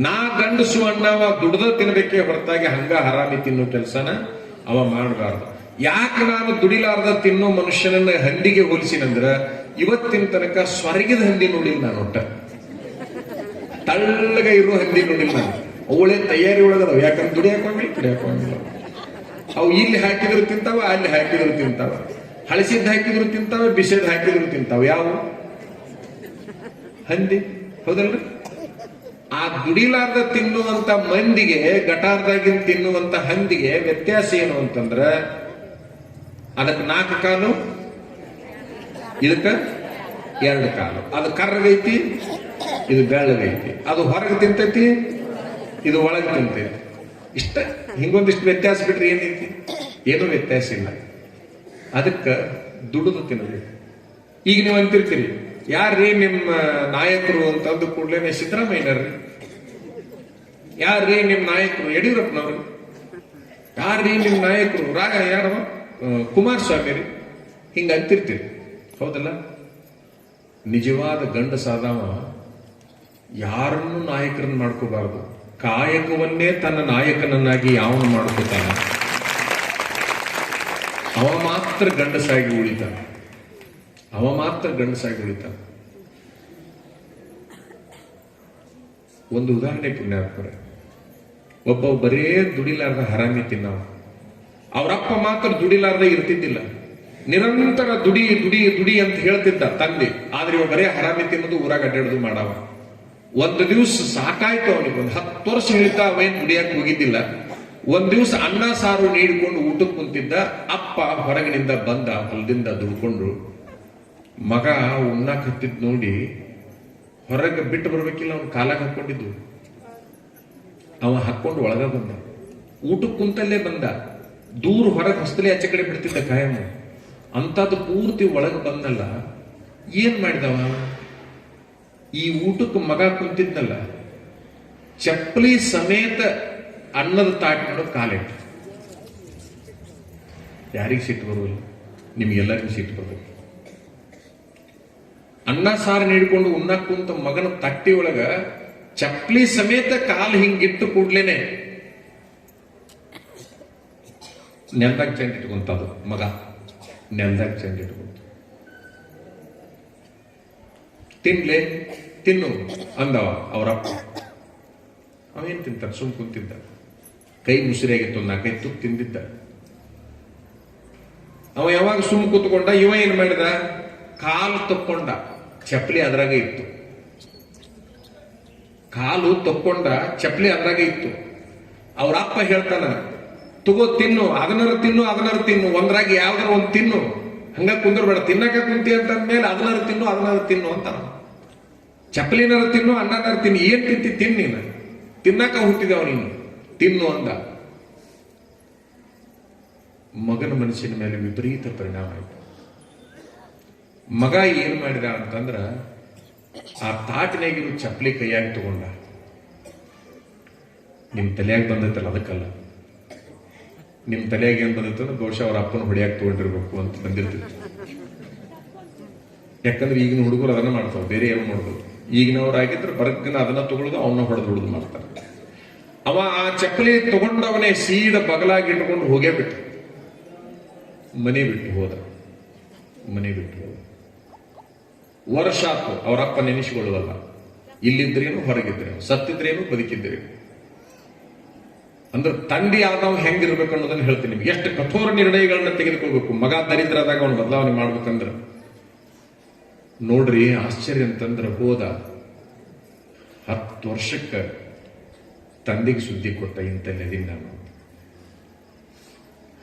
ನಾ ಗಂಡಸು ಅಣ್ಣವ ದುಡ್ದ ತಿನ್ಬೇಕೇ ಹೊರತಾಗಿ ಹಂಗ ಹರಾಮಿ ತಿನ್ನೋ ಕೆಲಸನ ಅವ ಮಾಡಬಾರ್ದು. ಯಾಕೆ ನಾನು ದುಡಿಲಾರ್ದ ತಿನ್ನೋ ಮನುಷ್ಯನನ್ನ ಹಂದಿಗೆ ಹೋಲಿಸಿನಂದ್ರ ಇವತ್ತಿನ ತನಕ ಸ್ವರ್ಗದ ಹಂದಿ ನೋಡಿಲ್ಲ ನಾನು. ಒಟ್ಟ ತಳ್ಳಗ ಇರೋ ಹಂದಿ ನೋಡಿಲ್ಲ ನಾನು. ಅವಳೇ ತಯಾರಿ ಒಳಗದವ, ಯಾಕಂದ್ರೆ ದುಡಿಯಾಕ ಹೋಗಿಲ್ಲ. ಅವು ಇಲ್ಲಿ ಹಾಕಿದ್ರು ತಿಂತಾವ, ಅಲ್ಲಿ ಹಾಕಿದ್ರು ತಿಂತಾವ, ಹಳಸಿದ್ ಹಾಕಿದ್ರು ತಿಂತಾವ, ಬಿಸಿದ್ ಹಾಕಿದ್ರು ತಿಂತಾವ. ಯಾವ ಹಂದಿ ಹೌದಲ್ರಿ? ಆ ದುಡಿಲಾರ್ದ ತಿನ್ನುವಂತ ಮಂದಿಗೆ ಗಟಾರ್ದಾಗಿನ ತಿನ್ನುವಂತ ಹಂದಿಗೆ ವ್ಯತ್ಯಾಸ ಏನು ಅಂತಂದ್ರ ಅದಕ್ಕೆ 4 ಕಾಲು, ಇದಕ್ಕ 2 ಕಾಲು. ಅದು ಕರ್ರಗೈತಿ, ಇದು ಬೆಳ್ಳಗೈತಿ. ಅದು ಹೊರಗೆ ತಿಂತೈತಿ, ಇದು ಒಳಗೆ ತಿಂತೈತಿ. ಇಷ್ಟ ಹಿಂಗೊಂದಿಷ್ಟು ವ್ಯತ್ಯಾಸ ಬಿಟ್ರೆ ಏನೈತಿ? ಏನೂ ವ್ಯತ್ಯಾಸ ಇಲ್ಲ. ಅದಕ್ಕೆ ದುಡಿದು ತಿನ್ನಬೇಕು. ಈಗ ನೀವು ಅಂತಿರ್ತೀರಿ, ಯಾರ್ರೀ ನಿಮ್ಮ ನಾಯಕರು ಅಂತಂದು ಕೂಡಲೇ ಸಿದ್ದರಾಮಯ್ಯನವ್ರಿ, ಯಾರ್ರೀ ನಿಮ್ಮ ನಾಯಕರು ಯಡಿಯೂರಪ್ಪನವ್ರು, ಯಾರ್ರೀ ನಿಮ್ಮ ನಾಯಕರು ಯಾರವ ಕುಮಾರಸ್ವಾಮಿ ರೀ, ಹಿಂಗ ಅಂತಿರ್ತೀರಿ. ಹೌದಲ್ಲ? ನಿಜವಾದ ಗಂಡಸಾದವ ಯಾರನ್ನು ನಾಯಕರನ್ನ ಮಾಡ್ಕೋಬಾರ್ದು. ಕಾಯಕವನ್ನೇ ತನ್ನ ನಾಯಕನನ್ನಾಗಿ ಯಾವನು ಮಾಡ್ಕೋತಾನ ಅವ ಮಾತ್ರ ಗಂಡಸಾಗಿ ಉಳಿತಾನ. ಅವ ಮಾತ್ರ ಗಂಡಸಾಗಿ ಉಳಿತಾನ. ಒಂದು ಉದಾಹರಣೆ ಪುಣ್ಯಾತ್ಮರೆ, ಒಬ್ಬ ಬರೇ ದುಡಿಲಾರ್ದ ಹರಾಮಿ ತಿನ್ನವ, ಅವರಪ್ಪ ಮಾತ್ರ ದುಡಿಲಾರ್ದ ಇರ್ತಿದ್ದಿಲ್ಲ. ನಿರಂತರ ದುಡಿ ದುಡಿ ದುಡಿ ಅಂತ ಹೇಳ್ತಿದ್ದ ತಂದೆ. ಆದ್ರೆ ಇವ ಬರೇ ಹರಾಮಿ ತಿನ್ನೋದು, ಊರಾಗ ಅಡ್ಡಾಡೋದು ಮಾಡವ. ಒಂದು ದಿವಸ ಸಾಕಾಯ್ತು ಅವನಿಗೆ. ಒಂದು 10 ವರ್ಷ ಹೇಳ್ತಾ ಅವೇನ್ ದುಡಿಯಕ್ಕೆ ಹೋಗಿದ್ದಿಲ್ಲ. ಒಂದ್ ದಿವಸ ಅನ್ನ ಸಾರು ನೀಡಿಕೊಂಡು ಊಟಕ್ಕೆ ಕುಂತಿದ್ದ. ಅಪ್ಪ ಹೊರಗಿನಿಂದ ಬಂದ, ಹೊಲದಿಂದ ದುಡ್ಕೊಂಡು. ಮಗ ಉಣ್ಣಾಕ್ ಹತ್ತಿದ್ ನೋಡಿ ಹೊರಗೆ ಬಿಟ್ಟು ಬರ್ಬೇಕಿಲ್ಲ, ಅವ್ನು ಕಾಲಾಗ ಹಾಕೊಂಡಿದ್ದು. ಅವ ಹಾಕೊಂಡು ಒಳಗ ಬಂದ, ಊಟಕ್ಕೆ ಕುಂತಲ್ಲೇ ಬಂದ. ದೂರ ಹೊರಗೆ ಹೊಸ್ತಲೆ ಆಚೆ ಕಡೆ ಬಿಡ್ತಿದ್ದ ಕಾಯಂ. ಅಂತದ್ದು ಪೂರ್ತಿ ಒಳಗೆ ಬಂದಲ್ಲ. ಏನ್ ಮಾಡಿದವ? ಈ ಊಟಕ್ಕೆ ಮಗ ಕುಂತಿದ್ನಲ್ಲ, ಚಪ್ಪಲಿ ಸಮೇತ ಅನ್ನದ ತಾಟ್ಕೊಂಡು ಕಾಲಿಟ್ಟು. ಯಾರಿಗೆ ಸಿಟ್ಟು ಬರುವುದಿಲ್ಲ? ನಿಮ್ಗೆಲ್ಲರಿಗೂ ಸಿಟ್ಟು ಬರ್ಬೇಕು. ಅನ್ನ ಸಾರು ನೀಡಿಕೊಂಡು ಉಣ್ಣಕ್ ಕುಂತ ಮಗನ ತಟ್ಟಿ ಒಳಗ ಚಪ್ಪಲಿ ಸಮೇತ ಕಾಲು ಹಿಂಗಿಟ್ಟು ಕೂಡ್ಲೇನೆ ನೆಲ್ದಾಗ ಚೆಂಡ್ ಇಟ್ಕೊಂತದು. ಮಗ ನೆಲ್ದಾಗ ಚೆಂಡ್ ಇಟ್ಕೊಂತ, ತಿನ್ಲೆ ತಿನ್ನು ಅಂದವ ಅವರಪ್ಪ. ಅವೇನ್ ತಿಂತಾರ? ಸುಮ್ ಕುಂತಿದ್ದ, ಕೈ ಮುಸಿರಿಯಾಗಿತ್ತು, 4-5 ತುತ್ತು ತಿಂದಿದ್ದ. ಅವ ಯಾವಾಗ ಸುಮ್ ಕೂತ್ಕೊಂಡ, ಇವ ಏನ್ ಮಾಡಿದ? ಕಾಲು ತಕ್ಕೊಂಡ, ಚಪ್ಪಲಿ ಅದ್ರಾಗ ಇತ್ತು. ಕಾಲು ತಕ್ಕೊಂಡ ಚಪ್ಪಲಿ ಅದ್ರಾಗ ಇತ್ತು. ಅವ್ರ ಅಪ್ಪ ಹೇಳ್ತಾನ, ತಗೋ ತಿನ್ನು, ಅದನ್ನಾರು ತಿನ್ನು, ಒಂದ್ರಾಗ ಯಾವ್ದಾರ ಒಂದ್ ತಿನ್ನು, ಹಂಗ ಕುಂದ್ರಬೇಡ, ತಿನ್ನಕ ಕುಂತಿ ಅಂತಂದ್ಮೇಲೆ ಅದನ್ನಾರು ತಿನ್ನು ಅಂತಾನ. ಚಪ್ಪಲಿನಾರು ತಿನ್ನು, ಅನ್ನನಾರು ತಿನ್ನು, ಏನ್ ತಿಂತಿ ತಿನ್ನು, ನೀನು ತಿನ್ನಕ ಹುಟ್ಟಿದವ ನೀನು, ತಿನ್ನು ಅಂದ. ಮಗನ ಮನಸ್ಸಿನ ಮೇಲೆ ವಿಪರೀತ ಪರಿಣಾಮ ಆಯ್ತು. ಮಗ ಏನ್ ಮಾಡಿದ ಅಂತಂದ್ರ, ಆ ತಾಟಿನಾಗಿರೋ ಚಪ್ಪಲಿ ಕೈಯಾಗಿ ತಗೊಂಡ. ನಿಮ್ ತಲೆಯಾಗಿ ಬಂದೈತಲ್ಲ ಅದಕ್ಕಲ್ಲ, ನಿಮ್ ತಲೆಯಾಗಿ ಏನ್ ಬಂದೈತಂದ್ರೆ ಬಹುಶಃ ಅವ್ರ ಅಪ್ಪನ ಹೊಡಿಯಾಗಿ ತಗೊಂಡಿರ್ಬೇಕು ಅಂತ ಬಂದಿರ್ತಿತ್ತು. ಯಾಕಂದ್ರೆ ಈಗಿನ ಹುಡುಗರು ಅದನ್ನ ಮಾಡ್ತಾವ, ಬೇರೆ ಏನು ಮಾಡೋದು. ಈಗಿನವ್ರಾಗಿದ್ರೆ ಬರಗ್ಗನ ಅದನ್ನ ತಗೊಳ್ಳೋದು, ಅವನ್ನ ಹೊಡೆದು ಮಾಡ್ತಾರೆ. ಅವ ಆ ಚಪ್ಪಲಿ ತಗೊಂಡವನೇ ಸೀದ ಬಗಲಾಗಿ ಇಟ್ಕೊಂಡು ಹೋಗೇ ಬಿಟ್ಟು ಮನೆ ಬಿಟ್ಟು ಹೋದ. ವರ್ಷ ಆತು, ಅವರಪ್ಪ ನೆನೆಸಿಕೊಳ್ಳುವಲ್ಲ. ಇಲ್ಲಿದ್ರೇನು ಹೊರಗಿದ್ರೇನು, ಸತ್ತಿದ್ರೇನು ಬದುಕಿದ್ರೇನು. ಅಂದ್ರೆ ತಂದೆ ಆದವ್ ಹೆಂಗಿರ್ಬೇಕು ಅನ್ನೋದನ್ನ ಹೇಳ್ತೀನಿ ನಿಮ್ಗೆ. ಎಷ್ಟು ಕಠೋರ ನಿರ್ಣಯಗಳನ್ನ ತೆಗೆದುಕೊಳ್ಬೇಕು. ಮಗ ದರಿದ್ರ ಆದಾಗ ಅವನು ಬದಲಾವಣೆ ಮಾಡ್ಬೇಕಂದ್ರ ನೋಡ್ರಿ, ಆಶ್ಚರ್ಯ ಅಂತಂದ್ರೆ ಹೋದ 10 ವರ್ಷಕ್ಕೆ ತಂದೆಗೆ ಸುದ್ದಿ ಕೊಟ್ಟ, ಇಂತಲ್ಲಿದ್ದೀನಿ ನಾನು.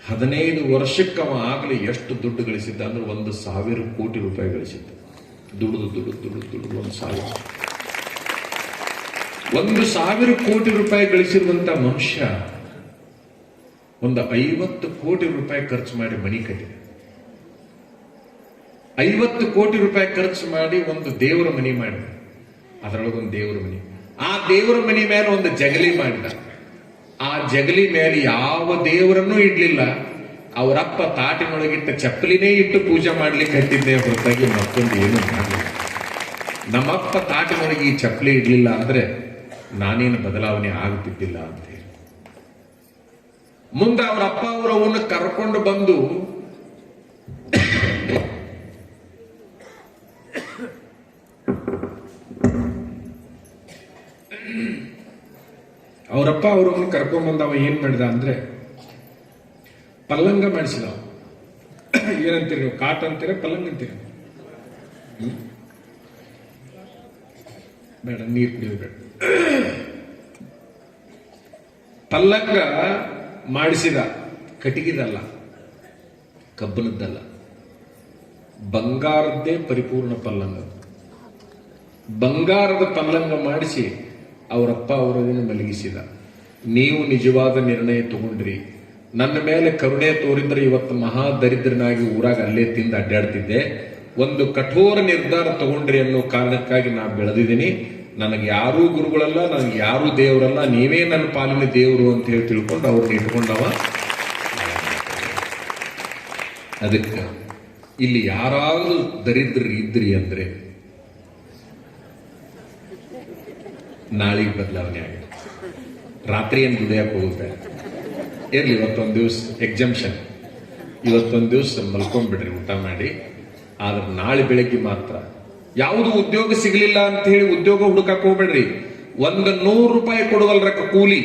15 ವರ್ಷಕ್ಕೆ ಅವ ಆಗಲಿ ಎಷ್ಟು ದುಡ್ಡು ಗಳಿಸಿದ್ದ ಅಂದ್ರೆ 1,000 ಕೋಟಿ ರೂಪಾಯಿ ಗಳಿಸಿದ್ದ. ದುಡಿದು 1,000 ಕೋಟಿ ರೂಪಾಯಿ ಗಳಿಸಿರುವಂತ ಮನುಷ್ಯ 50 ಕೋಟಿ ರೂಪಾಯಿ ಖರ್ಚು ಮಾಡಿ ಮನಿ ಕಟ್ಟಿದೆ. 50 ಕೋಟಿ ರೂಪಾಯಿ ಖರ್ಚು ಮಾಡಿ ಒಂದು ದೇವರ ಮನಿ ಮಾಡಿದ. ಅದರೊಳಗೊಂದು ದೇವರ ಮನಿ, ಆ ದೇವರ ಮನಿ ಮೇಲೆ ಒಂದು ಜಗಲಿ ಮಾಡಿದ. ಆ ಜಗಲಿ ಮೇಲೆ ಯಾವ ದೇವರನ್ನೂ ಇಡ್ಲಿಲ್ಲ. ಅವರಪ್ಪ ತಾಟಿನೊಳಗಿಟ್ಟ ಚಪ್ಪಲಿನೇ ಇಟ್ಟು ಪೂಜೆ ಮಾಡ್ಲಿಕ್ಕೆ ಹತ್ತಿದ್ದೆ ಹೊರತಾಗಿ ಮತ್ತೊಂದು ಏನು ಮಾಡಲಿಲ್ಲ. ನಮ್ಮಪ್ಪ ತಾಟಿನೊಳಗೆ ಈ ಚಪ್ಪಲಿ ಇಡ್ಲಿಲ್ಲ ಅಂದ್ರೆ ನಾನೇನು ಬದಲಾವಣೆ ಆಗುತ್ತಿದ್ದಿಲ್ಲ ಅಂತ ಹೇಳಿ. ಮುಂದೆ ಅವರಪ್ಪ ಅವರವನ್ನ ಕರ್ಕೊಂಡು ಬಂದು ಅವರಪ್ಪ ಅವರವನ್ನ ಕರ್ಕೊಂಡ್ ಬಂದವ ಏನ್ ಮಾಡಿದ ಅಂದ್ರೆ ಪಲ್ಲಂಗ ಮಾಡಿಸಿದ. ಏನಂತೀರಿ ನೀವು, ಕಾಟ್ ಅಂತೀರ ಪಲ್ಲಂಗ ಅಂತೀರ? ಬೇಡ, ನೀರು ಕುಡಿಯೋಬೇಡ. ಪಲ್ಲಂಗ ಮಾಡಿಸಿದ, ಕಟ್ಟಿಗಿದಲ್ಲ, ಕಬ್ಬನದ್ದಲ್ಲ, ಬಂಗಾರದ್ದೇ ಪರಿಪೂರ್ಣ ಪಲ್ಲಂಗ. ಬಂಗಾರದ ಪಲ್ಲಂಗ ಮಾಡಿಸಿ ಅವರಪ್ಪ ಅವರನ್ನು ಮಲಗಿಸಿದ. ನೀವು ನಿಜವಾದ ನಿರ್ಣಯ ತಗೊಂಡ್ರಿ, ನನ್ನ ಮೇಲೆ ಕರುಣೆ ತೋರಿದ್ರೆ ಇವತ್ತು ಮಹಾ ದರಿದ್ರನಾಗಿ ಊರಾಗ ಅಲ್ಲೇ ತಿಂದು ಅಡ್ಡಾಡ್ತಿದ್ದೆ. ಒಂದು ಕಠೋರ ನಿರ್ಧಾರ ತಗೊಂಡ್ರಿ ಅನ್ನೋ ಕಾರಣಕ್ಕಾಗಿ ನಾ ಬೆಳೆದಿದ್ದೀನಿ. ನನಗೆ ಯಾರೂ ಗುರುಗಳಲ್ಲ, ನನಗೆ ಯಾರೂ ದೇವರಲ್ಲ, ನೀವೇ ನನ್ನ ಪಾಲಿನ ದೇವರು ಅಂತ ಹೇಳಿ ತಿಳ್ಕೊಂಡು ಅವ್ರನ್ನ ಇಟ್ಕೊಂಡವ. ಅದಕ್ಕೆ ಇಲ್ಲಿ ಯಾರಾದ್ರೂ ದರಿದ್ರರು ಇದ್ರಿ ಅಂದ್ರೆ ನಾಳೆಗೆ ಬದಲಾವಣೆ ಆಗಿದೆ. ರಾತ್ರಿ ಏನು ದುಡಿಯಕ್ಕೆ ಹೋಗುತ್ತೆ ಇರ್ಲಿ, ಇವತ್ತೊಂದು ದಿವಸ ಎಕ್ಸಂಪ್ಷನ್, ಇವತ್ತೊಂದು ದಿವಸ ಮಲ್ಕೊಂಡ್ಬಿಡ್ರಿ ಊಟ ಮಾಡಿ. ಆದ್ರೆ ನಾಳೆ ಬೆಳಗ್ಗೆ ಮಾತ್ರ ಯಾವುದು ಉದ್ಯೋಗ ಸಿಗಲಿಲ್ಲ ಅಂತ ಹೇಳಿ ಉದ್ಯೋಗ ಹುಡುಕಕ್ಕೆ ಹೋಗ್ಬೇಡ್ರಿ. 100 ರೂಪಾಯಿ ಕೊಡುವಲ್ರ ಕೂಲಿ,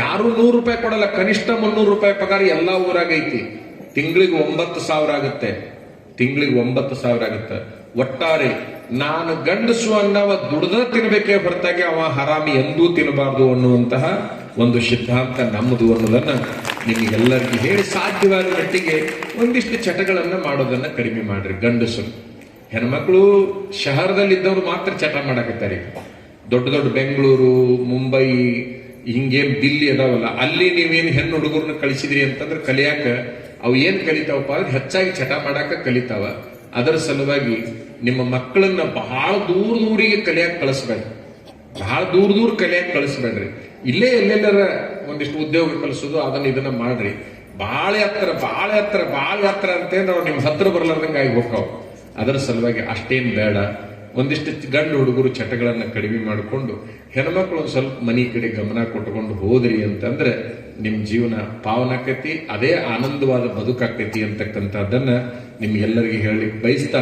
ಯಾರು 100 ರೂಪಾಯಿ ಕೊಡಲ್ಲ. ಕನಿಷ್ಠ 300 ರೂಪಾಯಿ ಪಗಾರ ಎಲ್ಲಾ ಊರಾಗ ಐತಿ. ತಿಂಗಳಿಗೆ 9,000 ಆಗುತ್ತೆ. ಒಟ್ಟಾರೆ ನಾನು ಗಂಡಸು ಅನ್ನವ ದುಡ್ದ ತಿನ್ಬೇಕೇ ಹೊರತಾಗಿ ಅವ ಹರಾಮಿ ಎಂದೂ ತಿನ್ನಬಾರ್ದು ಅನ್ನುವಂತಹ ಒಂದು ಸಿದ್ಧಾಂತ ನಮ್ಮದು ಅನ್ನೋದನ್ನ ನಿಮಗೆಲ್ಲರಿಗೂ ಹೇಳಿ, ಸಾಧ್ಯವಾದ ಮಟ್ಟಿಗೆ ಒಂದಿಷ್ಟು ಚಟಗಳನ್ನ ಮಾಡೋದನ್ನ ಕಡಿಮೆ ಮಾಡ್ರಿ. ಗಂಡಸರು, ಹೆಣ್ಮಕ್ಳು ಶಹರದಲ್ಲಿದ್ದವ್ರು ಮಾತ್ರ ಚಟ ಮಾಡಕತ್ತಾರೆ. ದೊಡ್ಡ ದೊಡ್ಡ ಬೆಂಗಳೂರು, ಮುಂಬೈ, ಹಿಂಗೇನ್ ದಿಲ್ಲಿ ಅದಾವಲ್ಲ, ಅಲ್ಲಿ ನೀವೇನು ಹೆಣ್ಣು ಹುಡುಗರನ್ನ ಕಳಿಸಿದ್ರಿ ಅಂತಂದ್ರೆ ಕಲಿಯಾಕ ಅವು ಏನ್ ಕಲಿತಾವಪ್ಪ ಅಂದ್ರೆ ಹೆಚ್ಚಾಗಿ ಚಟ ಮಾಡಾಕ ಕಲಿತಾವ. ಅದರ ಸಲುವಾಗಿ ನಿಮ್ಮ ಮಕ್ಕಳನ್ನ ಬಹಳ ದೂರಿಗೆ ಕಲಿಯಾಕ ಕಳಿಸ್ಬೇಡ್ರಿ. ಬಹಳ ದೂರ ಕಲಿಯಾಕ ಕಳಿಸ್ಬೇಡ್ರಿ. ಇಲ್ಲೇ ಎಲ್ಲೆಲ್ಲರ ಒಂದಿಷ್ಟು ಉದ್ಯೋಗ ಕಲಿಸೋದು, ಅದನ್ನ ಇದನ್ನ ಮಾಡ್ರಿ. ಬಾಳ ಹತ್ರ ಅಂತೇಳಿ ನಾವು ನಿಮ್ ಹತ್ರ ಬರ್ಲಾರ್ದಂಗ ಆಗಿ ಹೋಗ್ತಾವ. ಅದರ ಸಲುವಾಗಿ ಅಷ್ಟೇನ್ ಬೇಡ. ಒಂದಿಷ್ಟು ಗಂಡು ಹುಡುಗರು ಚಟಗಳನ್ನ ಕಡಿಮೆ ಮಾಡಿಕೊಂಡು ಹೆಣ್ಮಕ್ಳು ಒಂದ್ ಸ್ವಲ್ಪ ಮನಿ ಕಡೆ ಗಮನ ಕೊಟ್ಕೊಂಡು ಹೋದ್ರಿ ಅಂತಂದ್ರೆ ನಿಮ್ ಜೀವನ ಪಾವನಾಕತಿ, ಅದೇ ಆನಂದವಾದ ಬದುಕಾಕತಿ ಅಂತಕ್ಕಂಥದ್ದನ್ನ ನಿಮ್ಗೆಲ್ಲರಿಗೆ ಹೇಳಲಿಕ್ಕೆ ಬಯಸ್ತಾ